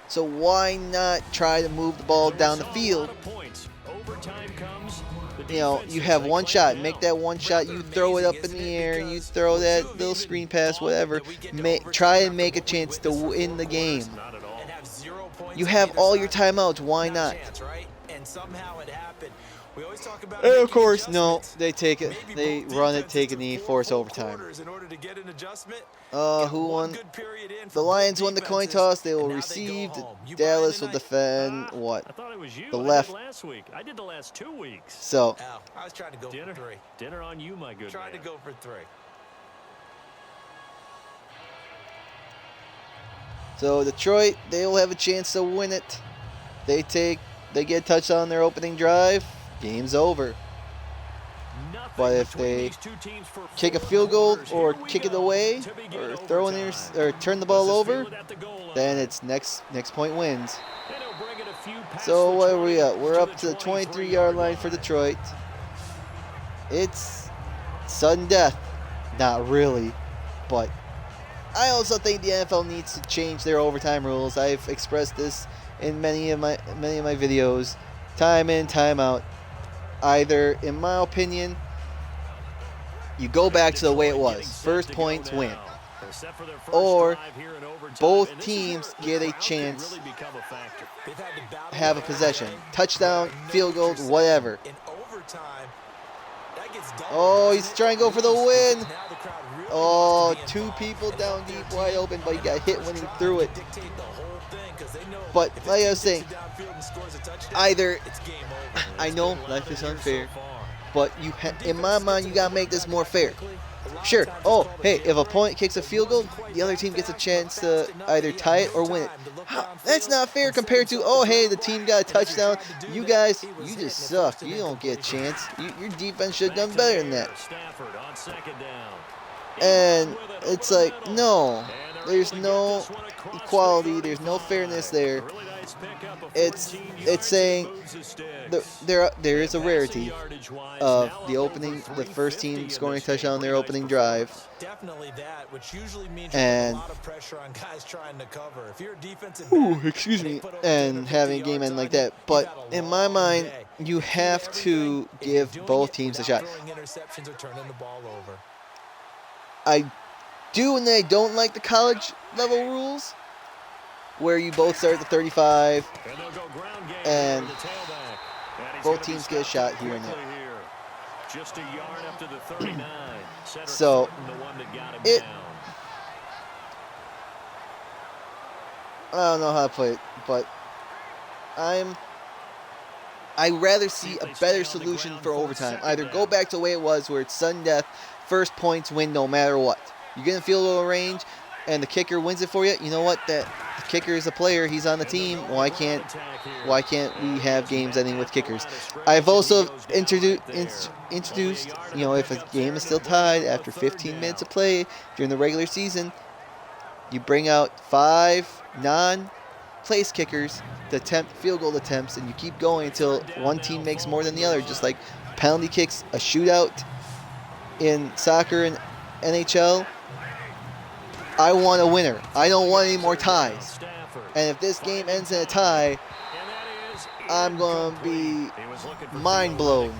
So why not try to move the ball So down we the saw a field? lot of points. Overtime comes. The You know, defenses, you have they 1 play shot. well. Make that 1 shot. You throw it up in the air. You throw that little screen pass, whatever. Try and make a chance to win the game. Not at all. And have 0 points You on have either all your side. timeouts. Why not? a chance, right? And somehow it happened. We always talk about And of making course, no. adjustments. They take it. Maybe They both run it, defenses take a took knee, 4 force full overtime. quarters in order to get an adjustment. Who Got one won? good period in for The both Lions won the coin defenses, toss. They will and now go receive. home. You buy in Dallas will tonight? defend what? I thought it was you. The I left. did last week. I did the last 2 weeks. So, Al, I was trying to go Dinner, for 3. dinner on you, my good Trying to man. go for 3. so Detroit, they will have a chance to win it. They get a touchdown on their opening drive. Game's over. Nothing But if between they these two teams for Kick a 4 field goal quarters. or Here we kick it go away to begin or throw in overtime. or turn the ball This is over, fielded at the goal line. then it's next point wins. And he'll bring it a few past So the what are we 20 at? We're up to the 23-yard line for Detroit. It's sudden death. Not really, but I also think the NFL needs to change their overtime rules. I've expressed this in many of my videos, time in, time out. Either, in my opinion, you go back to the way it was. First points win. Or both teams get a chance have a possession. Touchdown, field goal, whatever. In overtime, that gets double. Oh, he's trying to go for the win. Now the crowd really Oh, wants to be 2 involved people and down help their deep, wide team. open, but he got hit when he threw it. Dictate the whole thing 'cause they know But if like I this was team saying, gets it downfield and scores a touchdown, either it's game over. I know life is unfair, but in my mind, you gotta make this more fair. Sure. Oh, hey, if a point kicks a field goal, the other team gets a chance to either tie it or win it. That's not fair compared to, oh, hey, the team got a touchdown. You guys, you just suck. You don't get a chance. Your defense should have done better than that. Stafford on second down. And it's like, no, There's no equality. There's no fairness there. It's saying there is a rarity of the first team scoring a touchdown on their opening drive. Definitely that, which usually means and a lot of pressure on guys trying to cover. If you're a defensive and having a game end like that. But in my mind, you have to give both teams a shot. Interceptions or turning the ball over. I do and I don't like the college level rules, where you both start at the 35 and both teams get a shot here and there. Just a yard up to the 39. So I don't know how to play it, but I'd rather see a better solution for overtime. Either go back to the way it was, where it's sudden death, first points win no matter what. You get in field goal range, and the kicker wins it for you. You know what? The kicker is a player. He's on the team. Why can't we have games ending with kickers? I've also introduced, if a game is still tied after 15 minutes of play during the regular season, you bring out 5 non-place kickers to attempt field goal attempts, and you keep going until one team makes more than the other, just like penalty kicks, a shootout in soccer and NHL. I want a winner. I don't want any more ties. And if this game ends in a tie, I'm going to be mind blown,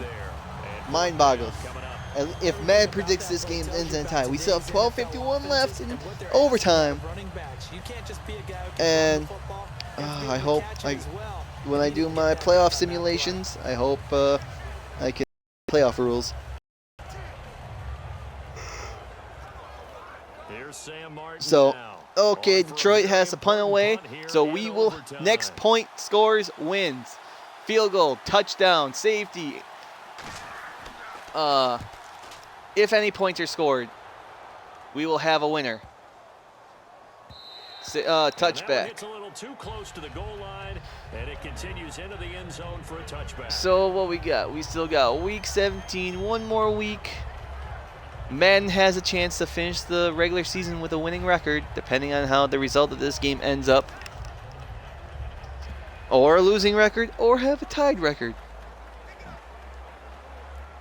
mind boggled. If Madden predicts this game ends in a tie, we still have 12:51 left in overtime. And I hope, when I do my playoff simulations, I hope I can playoff rules. So, okay, Detroit has a punt away, so we will, next point scores wins. Field goal, touchdown, safety. If any points are scored, we will have a winner. Touchback. It's a little too close to the goal line, and it continues into the end zone for a touchback. So what we got? We still got week 17, one more week. Madden has a chance to finish the regular season with a winning record, depending on how the result of this game ends up. Or a losing record, or have a tied record.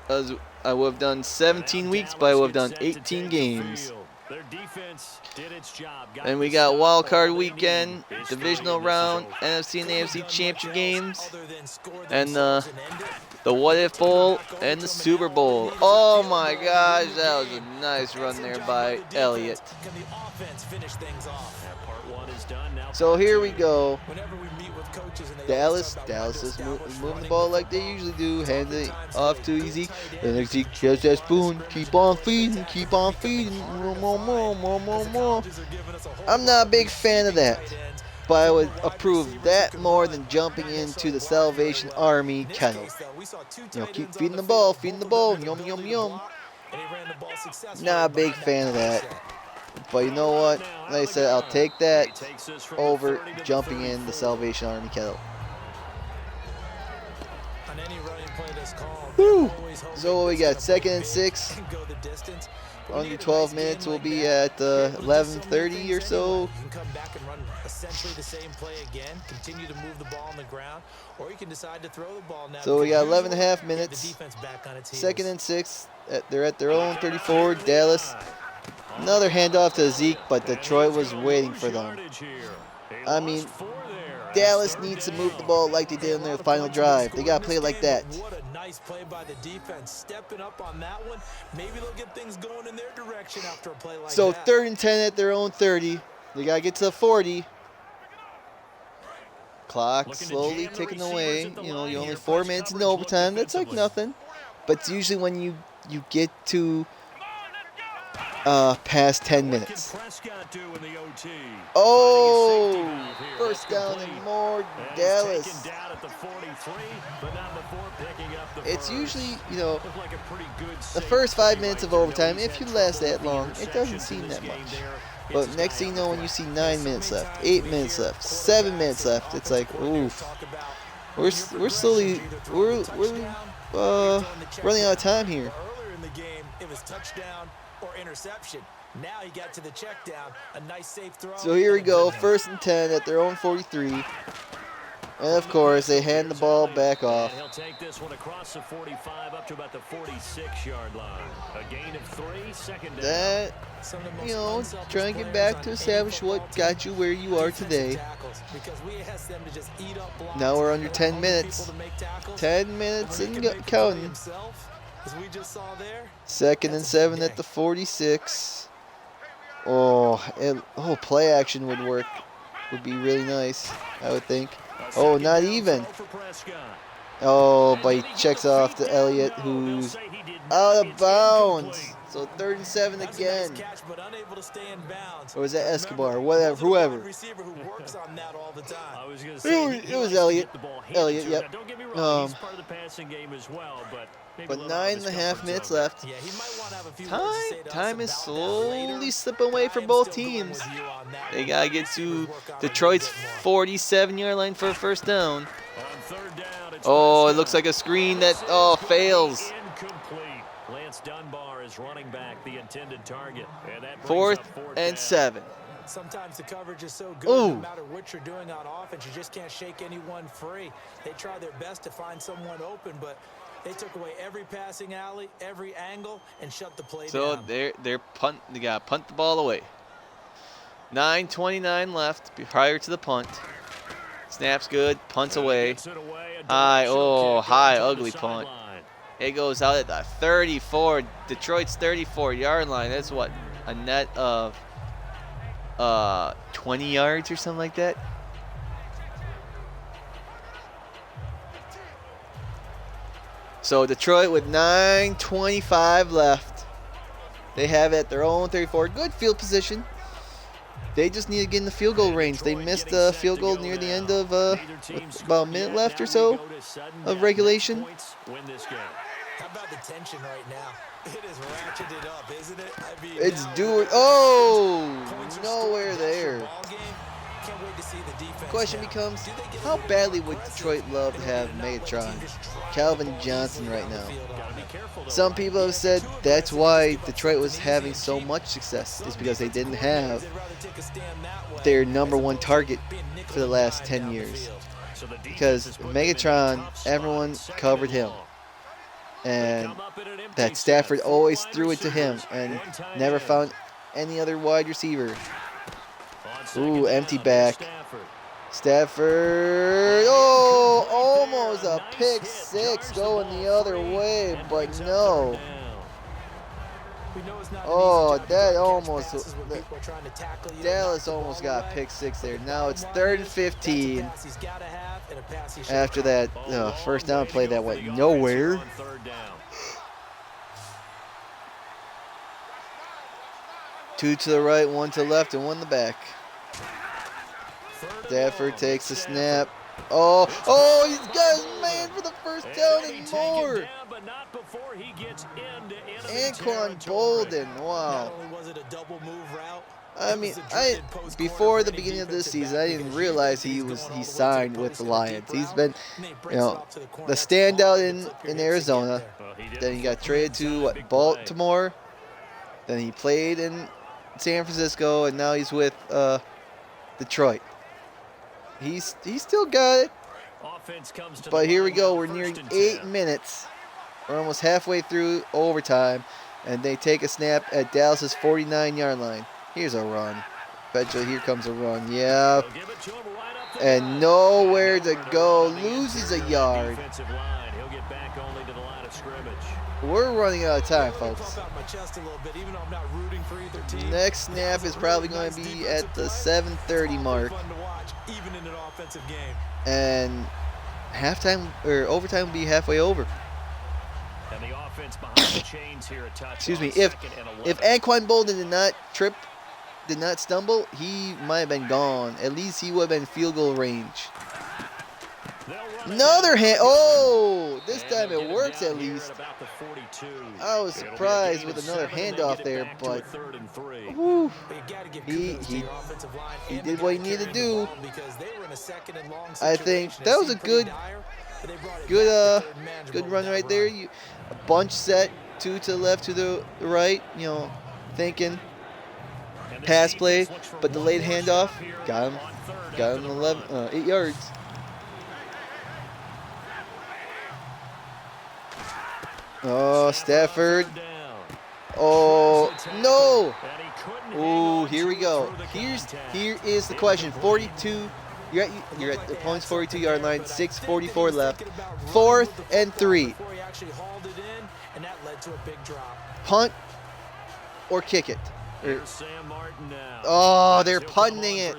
As I would have done 17 weeks, but I would have done 18 games. And we got wild card weekend, divisional round, NFC and AFC championship games, and the What If Bowl and the Super Bowl. Oh my gosh, that was a nice run there by Elliott. So here we go. Dallas is moving the ball like they usually do, hand it off to Zeke. And Zeke just that spoon, keep on feeding, more. I'm not a big fan of that, but I would approve that more than jumping into the Salvation Army kettle. Keep feeding the ball, yum. Not a big fan of that. But you know what? Like I said, I'll take that over jumping in the Salvation Army kettle. Woo! So what we got? 2nd and 6. Under 12 minutes. We'll be at 11:30 or so. You can come back and run essentially the same play again. Continue to move the ball on the ground, or you can decide to throw the ball now. So we got 11.5 minutes. 2nd and 6. They're at their own 34. Dallas. Another handoff to Zeke, but Detroit was waiting for them. I mean, Dallas needs to move the ball like they did on their final drive. They got to play like that. What a nice play by the defense. Stepping up on that one. Maybe they'll get things going in their direction after a play like that. So 3rd and 10 at their own 30. They got to get to the 40. Clock slowly ticking away. You only 4 minutes in overtime. That's like nothing. But it's usually when you get to past 10 minutes. Oh, first down and more, Dallas. It's usually, the first 5 minutes of overtime, if you last that long, it doesn't seem that much. But next thing you know, when you see 9 minutes left, 8 minutes left, 7 minutes left, it's like, ooh, we're slowly, we're running out of time here. Earlier in the game, it was touchdown or interception. Now he got to the check down. A nice safe throw. So here we go, 1st and 10 at their own 43. And of course, they hand the ball back off. And he'll take this one across the 45 up to about the 46-yard line. A gain of 3, second down. That, you know, trying to get back to establish what got you where you are today. Now we're under 10 minutes. 10 minutes and counting. 2nd and 7 at the 46. Play action would work. Would be really nice, I would think. Oh, not even. Oh, but he checks off to Elliott, who's out of bounds. So 3rd and 7 again. Or was that Escobar? Whatever, whoever. It was Elliott. Elliott, yep. But 9.5 minutes left. Time is slowly slipping away for both teams. They gotta get to Detroit's 47-yard line for a first down. Oh, it looks like a screen that fails. Lance Dunbar is running back the intended target. 4th and 7. Sometimes the coverage is so good, no matter what you're doing on offense, you just can't shake anyone free. They try their best to find someone open, but they took away every passing alley, every angle, and shut the play down. So they got to punt the ball away. 9:29 left prior to the punt. Snaps good, punts away. High, ugly punt. It goes out at the 34, Detroit's 34-yard line. That's what, a net of 20 yards or something like that. So Detroit with 9:25 left. They have it at their own 34. Good field position. They just need to get in the field goal range. They missed a field goal near the end of about a minute left or so of regulation. How about the tension right now? It is ratcheted up, isn't it? I mean, it's doing. Nowhere there. Question becomes, how badly would Detroit love to have Megatron, Calvin Johnson right now? Some people have said that's why Detroit was having so much success, is because they didn't have their #1 target for the last 10 years. Because Megatron, everyone covered him. And that Stafford always threw it to him and never found any other wide receiver. Ooh, empty back. Stafford, almost a pick six going the other way, but no. That almost, Dallas almost got pick six there. Now it's 3rd and 15. After that first down play that went nowhere. Two to the right, one to the left, and one in the back. Stafford takes the snap. He's got his man for the first down and more. Anquan Bolden, wow. I mean, before the beginning of this season, I didn't realize he signed with the Lions. He's been, the standout in Arizona. Then he got traded to Baltimore. Then he played in San Francisco, and now he's with Detroit. He's still got it. But here we go. We're nearing 8 minutes. We're almost halfway through overtime, and they take a snap at Dallas's 49-yard line. Here's a run. Eventually, here comes a run. Yeah. And nowhere to go. Loses a yard. We're running out of time, folks. Next snap is probably going to be at the 7:30 mark. And halftime or overtime will be halfway over. Excuse me. If Anquan Bolden did not stumble, he might have been gone. At least he would have been field goal range. Another hand. This time it works at least. I was surprised with another handoff there, but whew, he did what he needed to do. I think that was a good run right there. A bunch set, two to the left, to the right. Thinking pass play, but delayed handoff got him 8 yards. Oh, Stafford. Oh, no. Oh, here we go. Here is the question. 42. You're at the opponent's 42-yard line. 6:44 left. 4th and 3. Punt or kick it. Oh, they're punting it.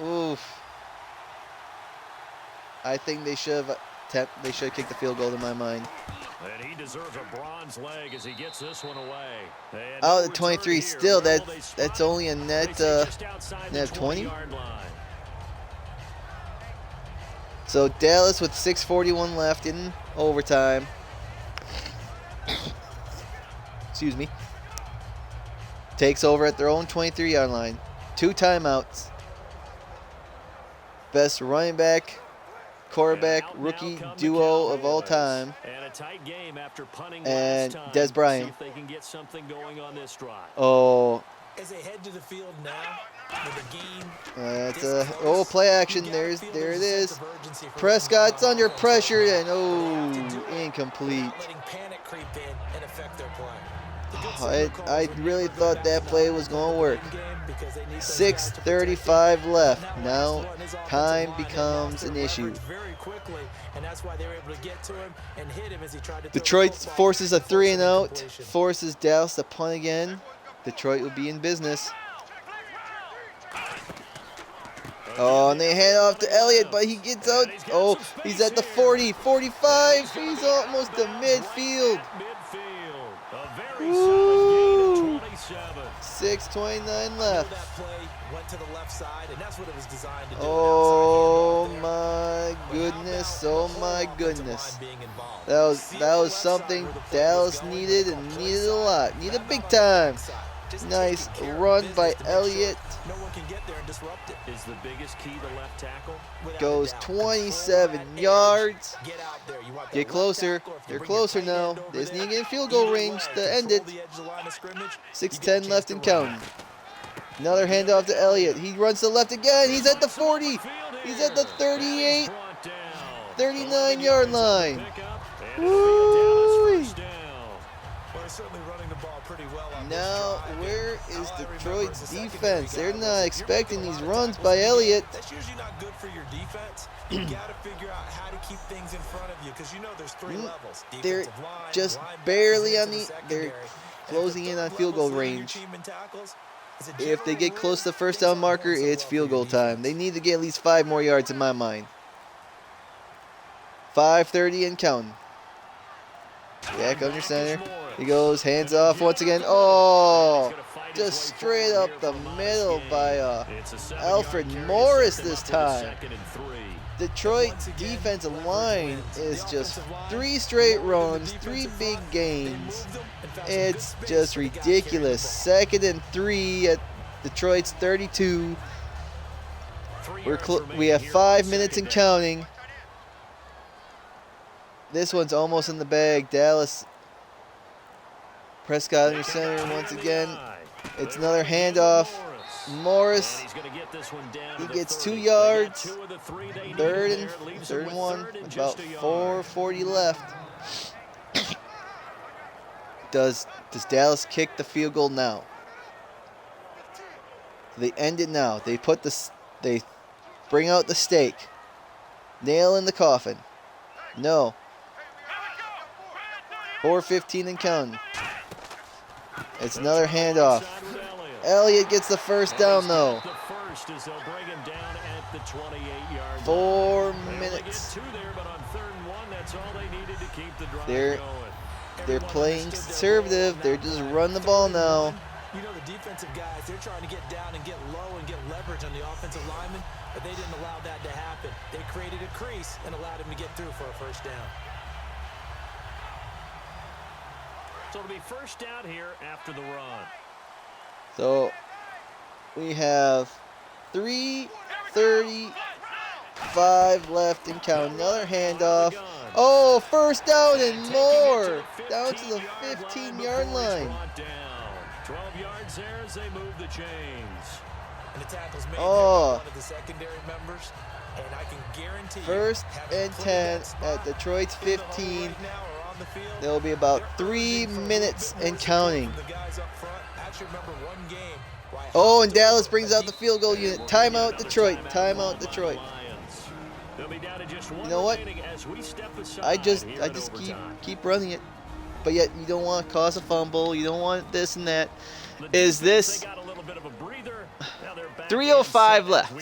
Oof. I think they should have kicked the field goal in my mind. And he deserves a bronze leg as he gets this one away. Out of the 23, still that's only a net 20. So Dallas with 6:41 left in overtime. Excuse me. Takes over at their own 23-yard line. 2 timeouts. Best running back, quarterback, rookie duo of all time. And Dez Bryant. Oh. As they head to the field now, with the game. That's play action. There it is. Prescott's under pressure and incomplete. I really thought that play was going to work. 6:35 left. Now time becomes an issue. Detroit forces a 3-and-out, forces Dallas to punt again. Detroit will be in business. Oh, and they hand off to Elliott, but he gets out. Oh, he's at the 40, 45. He's almost to midfield. Woo! 6:29 left. Oh my goodness! Oh my goodness! That was something Dallas needed and needed a lot. Needed big time. Nice run by Elliott. No one can get there and disrupt it. Is the biggest key the left tackle? Goes 27 yards. Get closer. They're closer now. They just need to get in field goal range to end it. 6:10 left and counting. Another handoff to Elliott. He runs to the left again. He's at the 40. He's at the 38, 39-yard line. Woo! Now, where is Detroit's defense? They're not expecting these runs by Elliott. That's usually not good for your defense. You got to figure out how to keep things in front of you because you know there's 3 levels. They're just barely on they're closing in on field goal range. If they get close to the first down marker, it's field goal time. They need to get at least 5 more yards in my mind. 5:30 and counting. Back under center. He goes, hands off once again. Oh, just straight up the middle by Alfred Morris this time. Detroit's defensive line is just 3 straight runs, 3 big gains. It's just ridiculous. 2nd and 3 at Detroit's 32. We have 5 minutes and counting. This one's almost in the bag. Dallas. Prescott under center once again. It's another handoff. Morris. He gets 2 yards. 3rd and 1. About 4:40 left. Does Dallas kick the field goal now? They end it now. They bring out the stake. Nail in the coffin. No. 4:15 and counting. It's another handoff. Elliott gets the first down though. 4 minutes. They're playing conservative. They're just run the ball now. You know the defensive guys, they're trying to get down and get low and get leverage on the offensive lineman, but they didn't allow that to happen. They created a crease and allowed him to get through for a first down. So it'll be first down here after the run. So we have 3:35 left and count. Another handoff. Oh, first down and more. Down to the 15-yard line. 12 yards there as they move the chains. And the tackle's made one of the secondary members. And I can guarantee First and 10 at Detroit's 15. There will be about 3 minutes and counting. Oh, and Dallas brings out the field goal unit. Timeout Detroit. Timeout Detroit. You know what? I just keep running it. But yet you don't want to cause a fumble. You don't want this and that. Is this 3:05 left?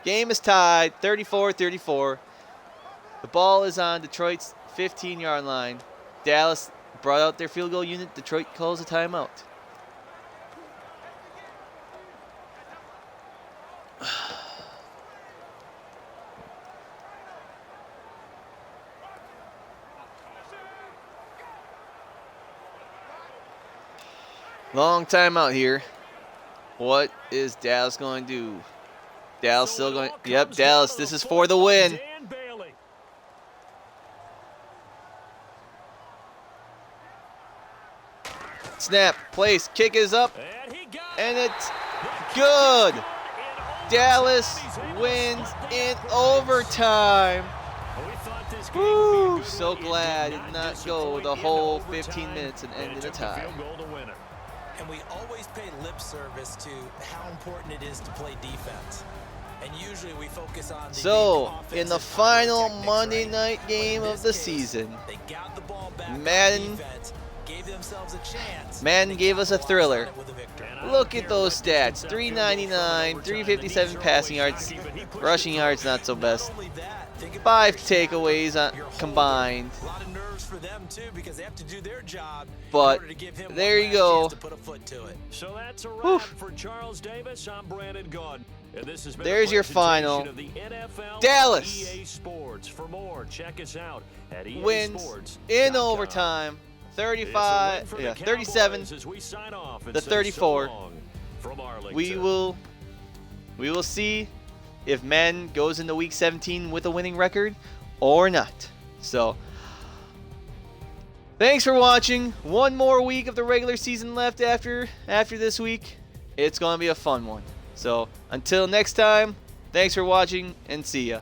Game is tied, 34-34. The ball is on Detroit's 15-yard line. Dallas brought out their field goal unit. Detroit calls a timeout. Long timeout here. What is Dallas going to do? Dallas still going. Yep, Dallas. This is for the win. Snap, place, kick is up, and it's good. Dallas wins in overtime. Woo, so glad it did not go the whole 15 minutes and end in a tie. And we always pay lip service to how important it is to play defense. And usually we focus on so, in the final Monday night game of the season, Madden gave us a thriller. Look at those stats. 399, 357 passing yards, rushing yards not so best. 5 takeaways combined. But there you go. So that's a wrap for Charles Davis. I'm Brandon Gaudin. There's your final. Dallas For more, check us out at wins in overtime. 37 to 34. We will see if Madden goes into week 17 with a winning record or not. So thanks for watching. One more week of the regular season left after this week. It's going to be a fun one. So until next time, thanks for watching and see ya.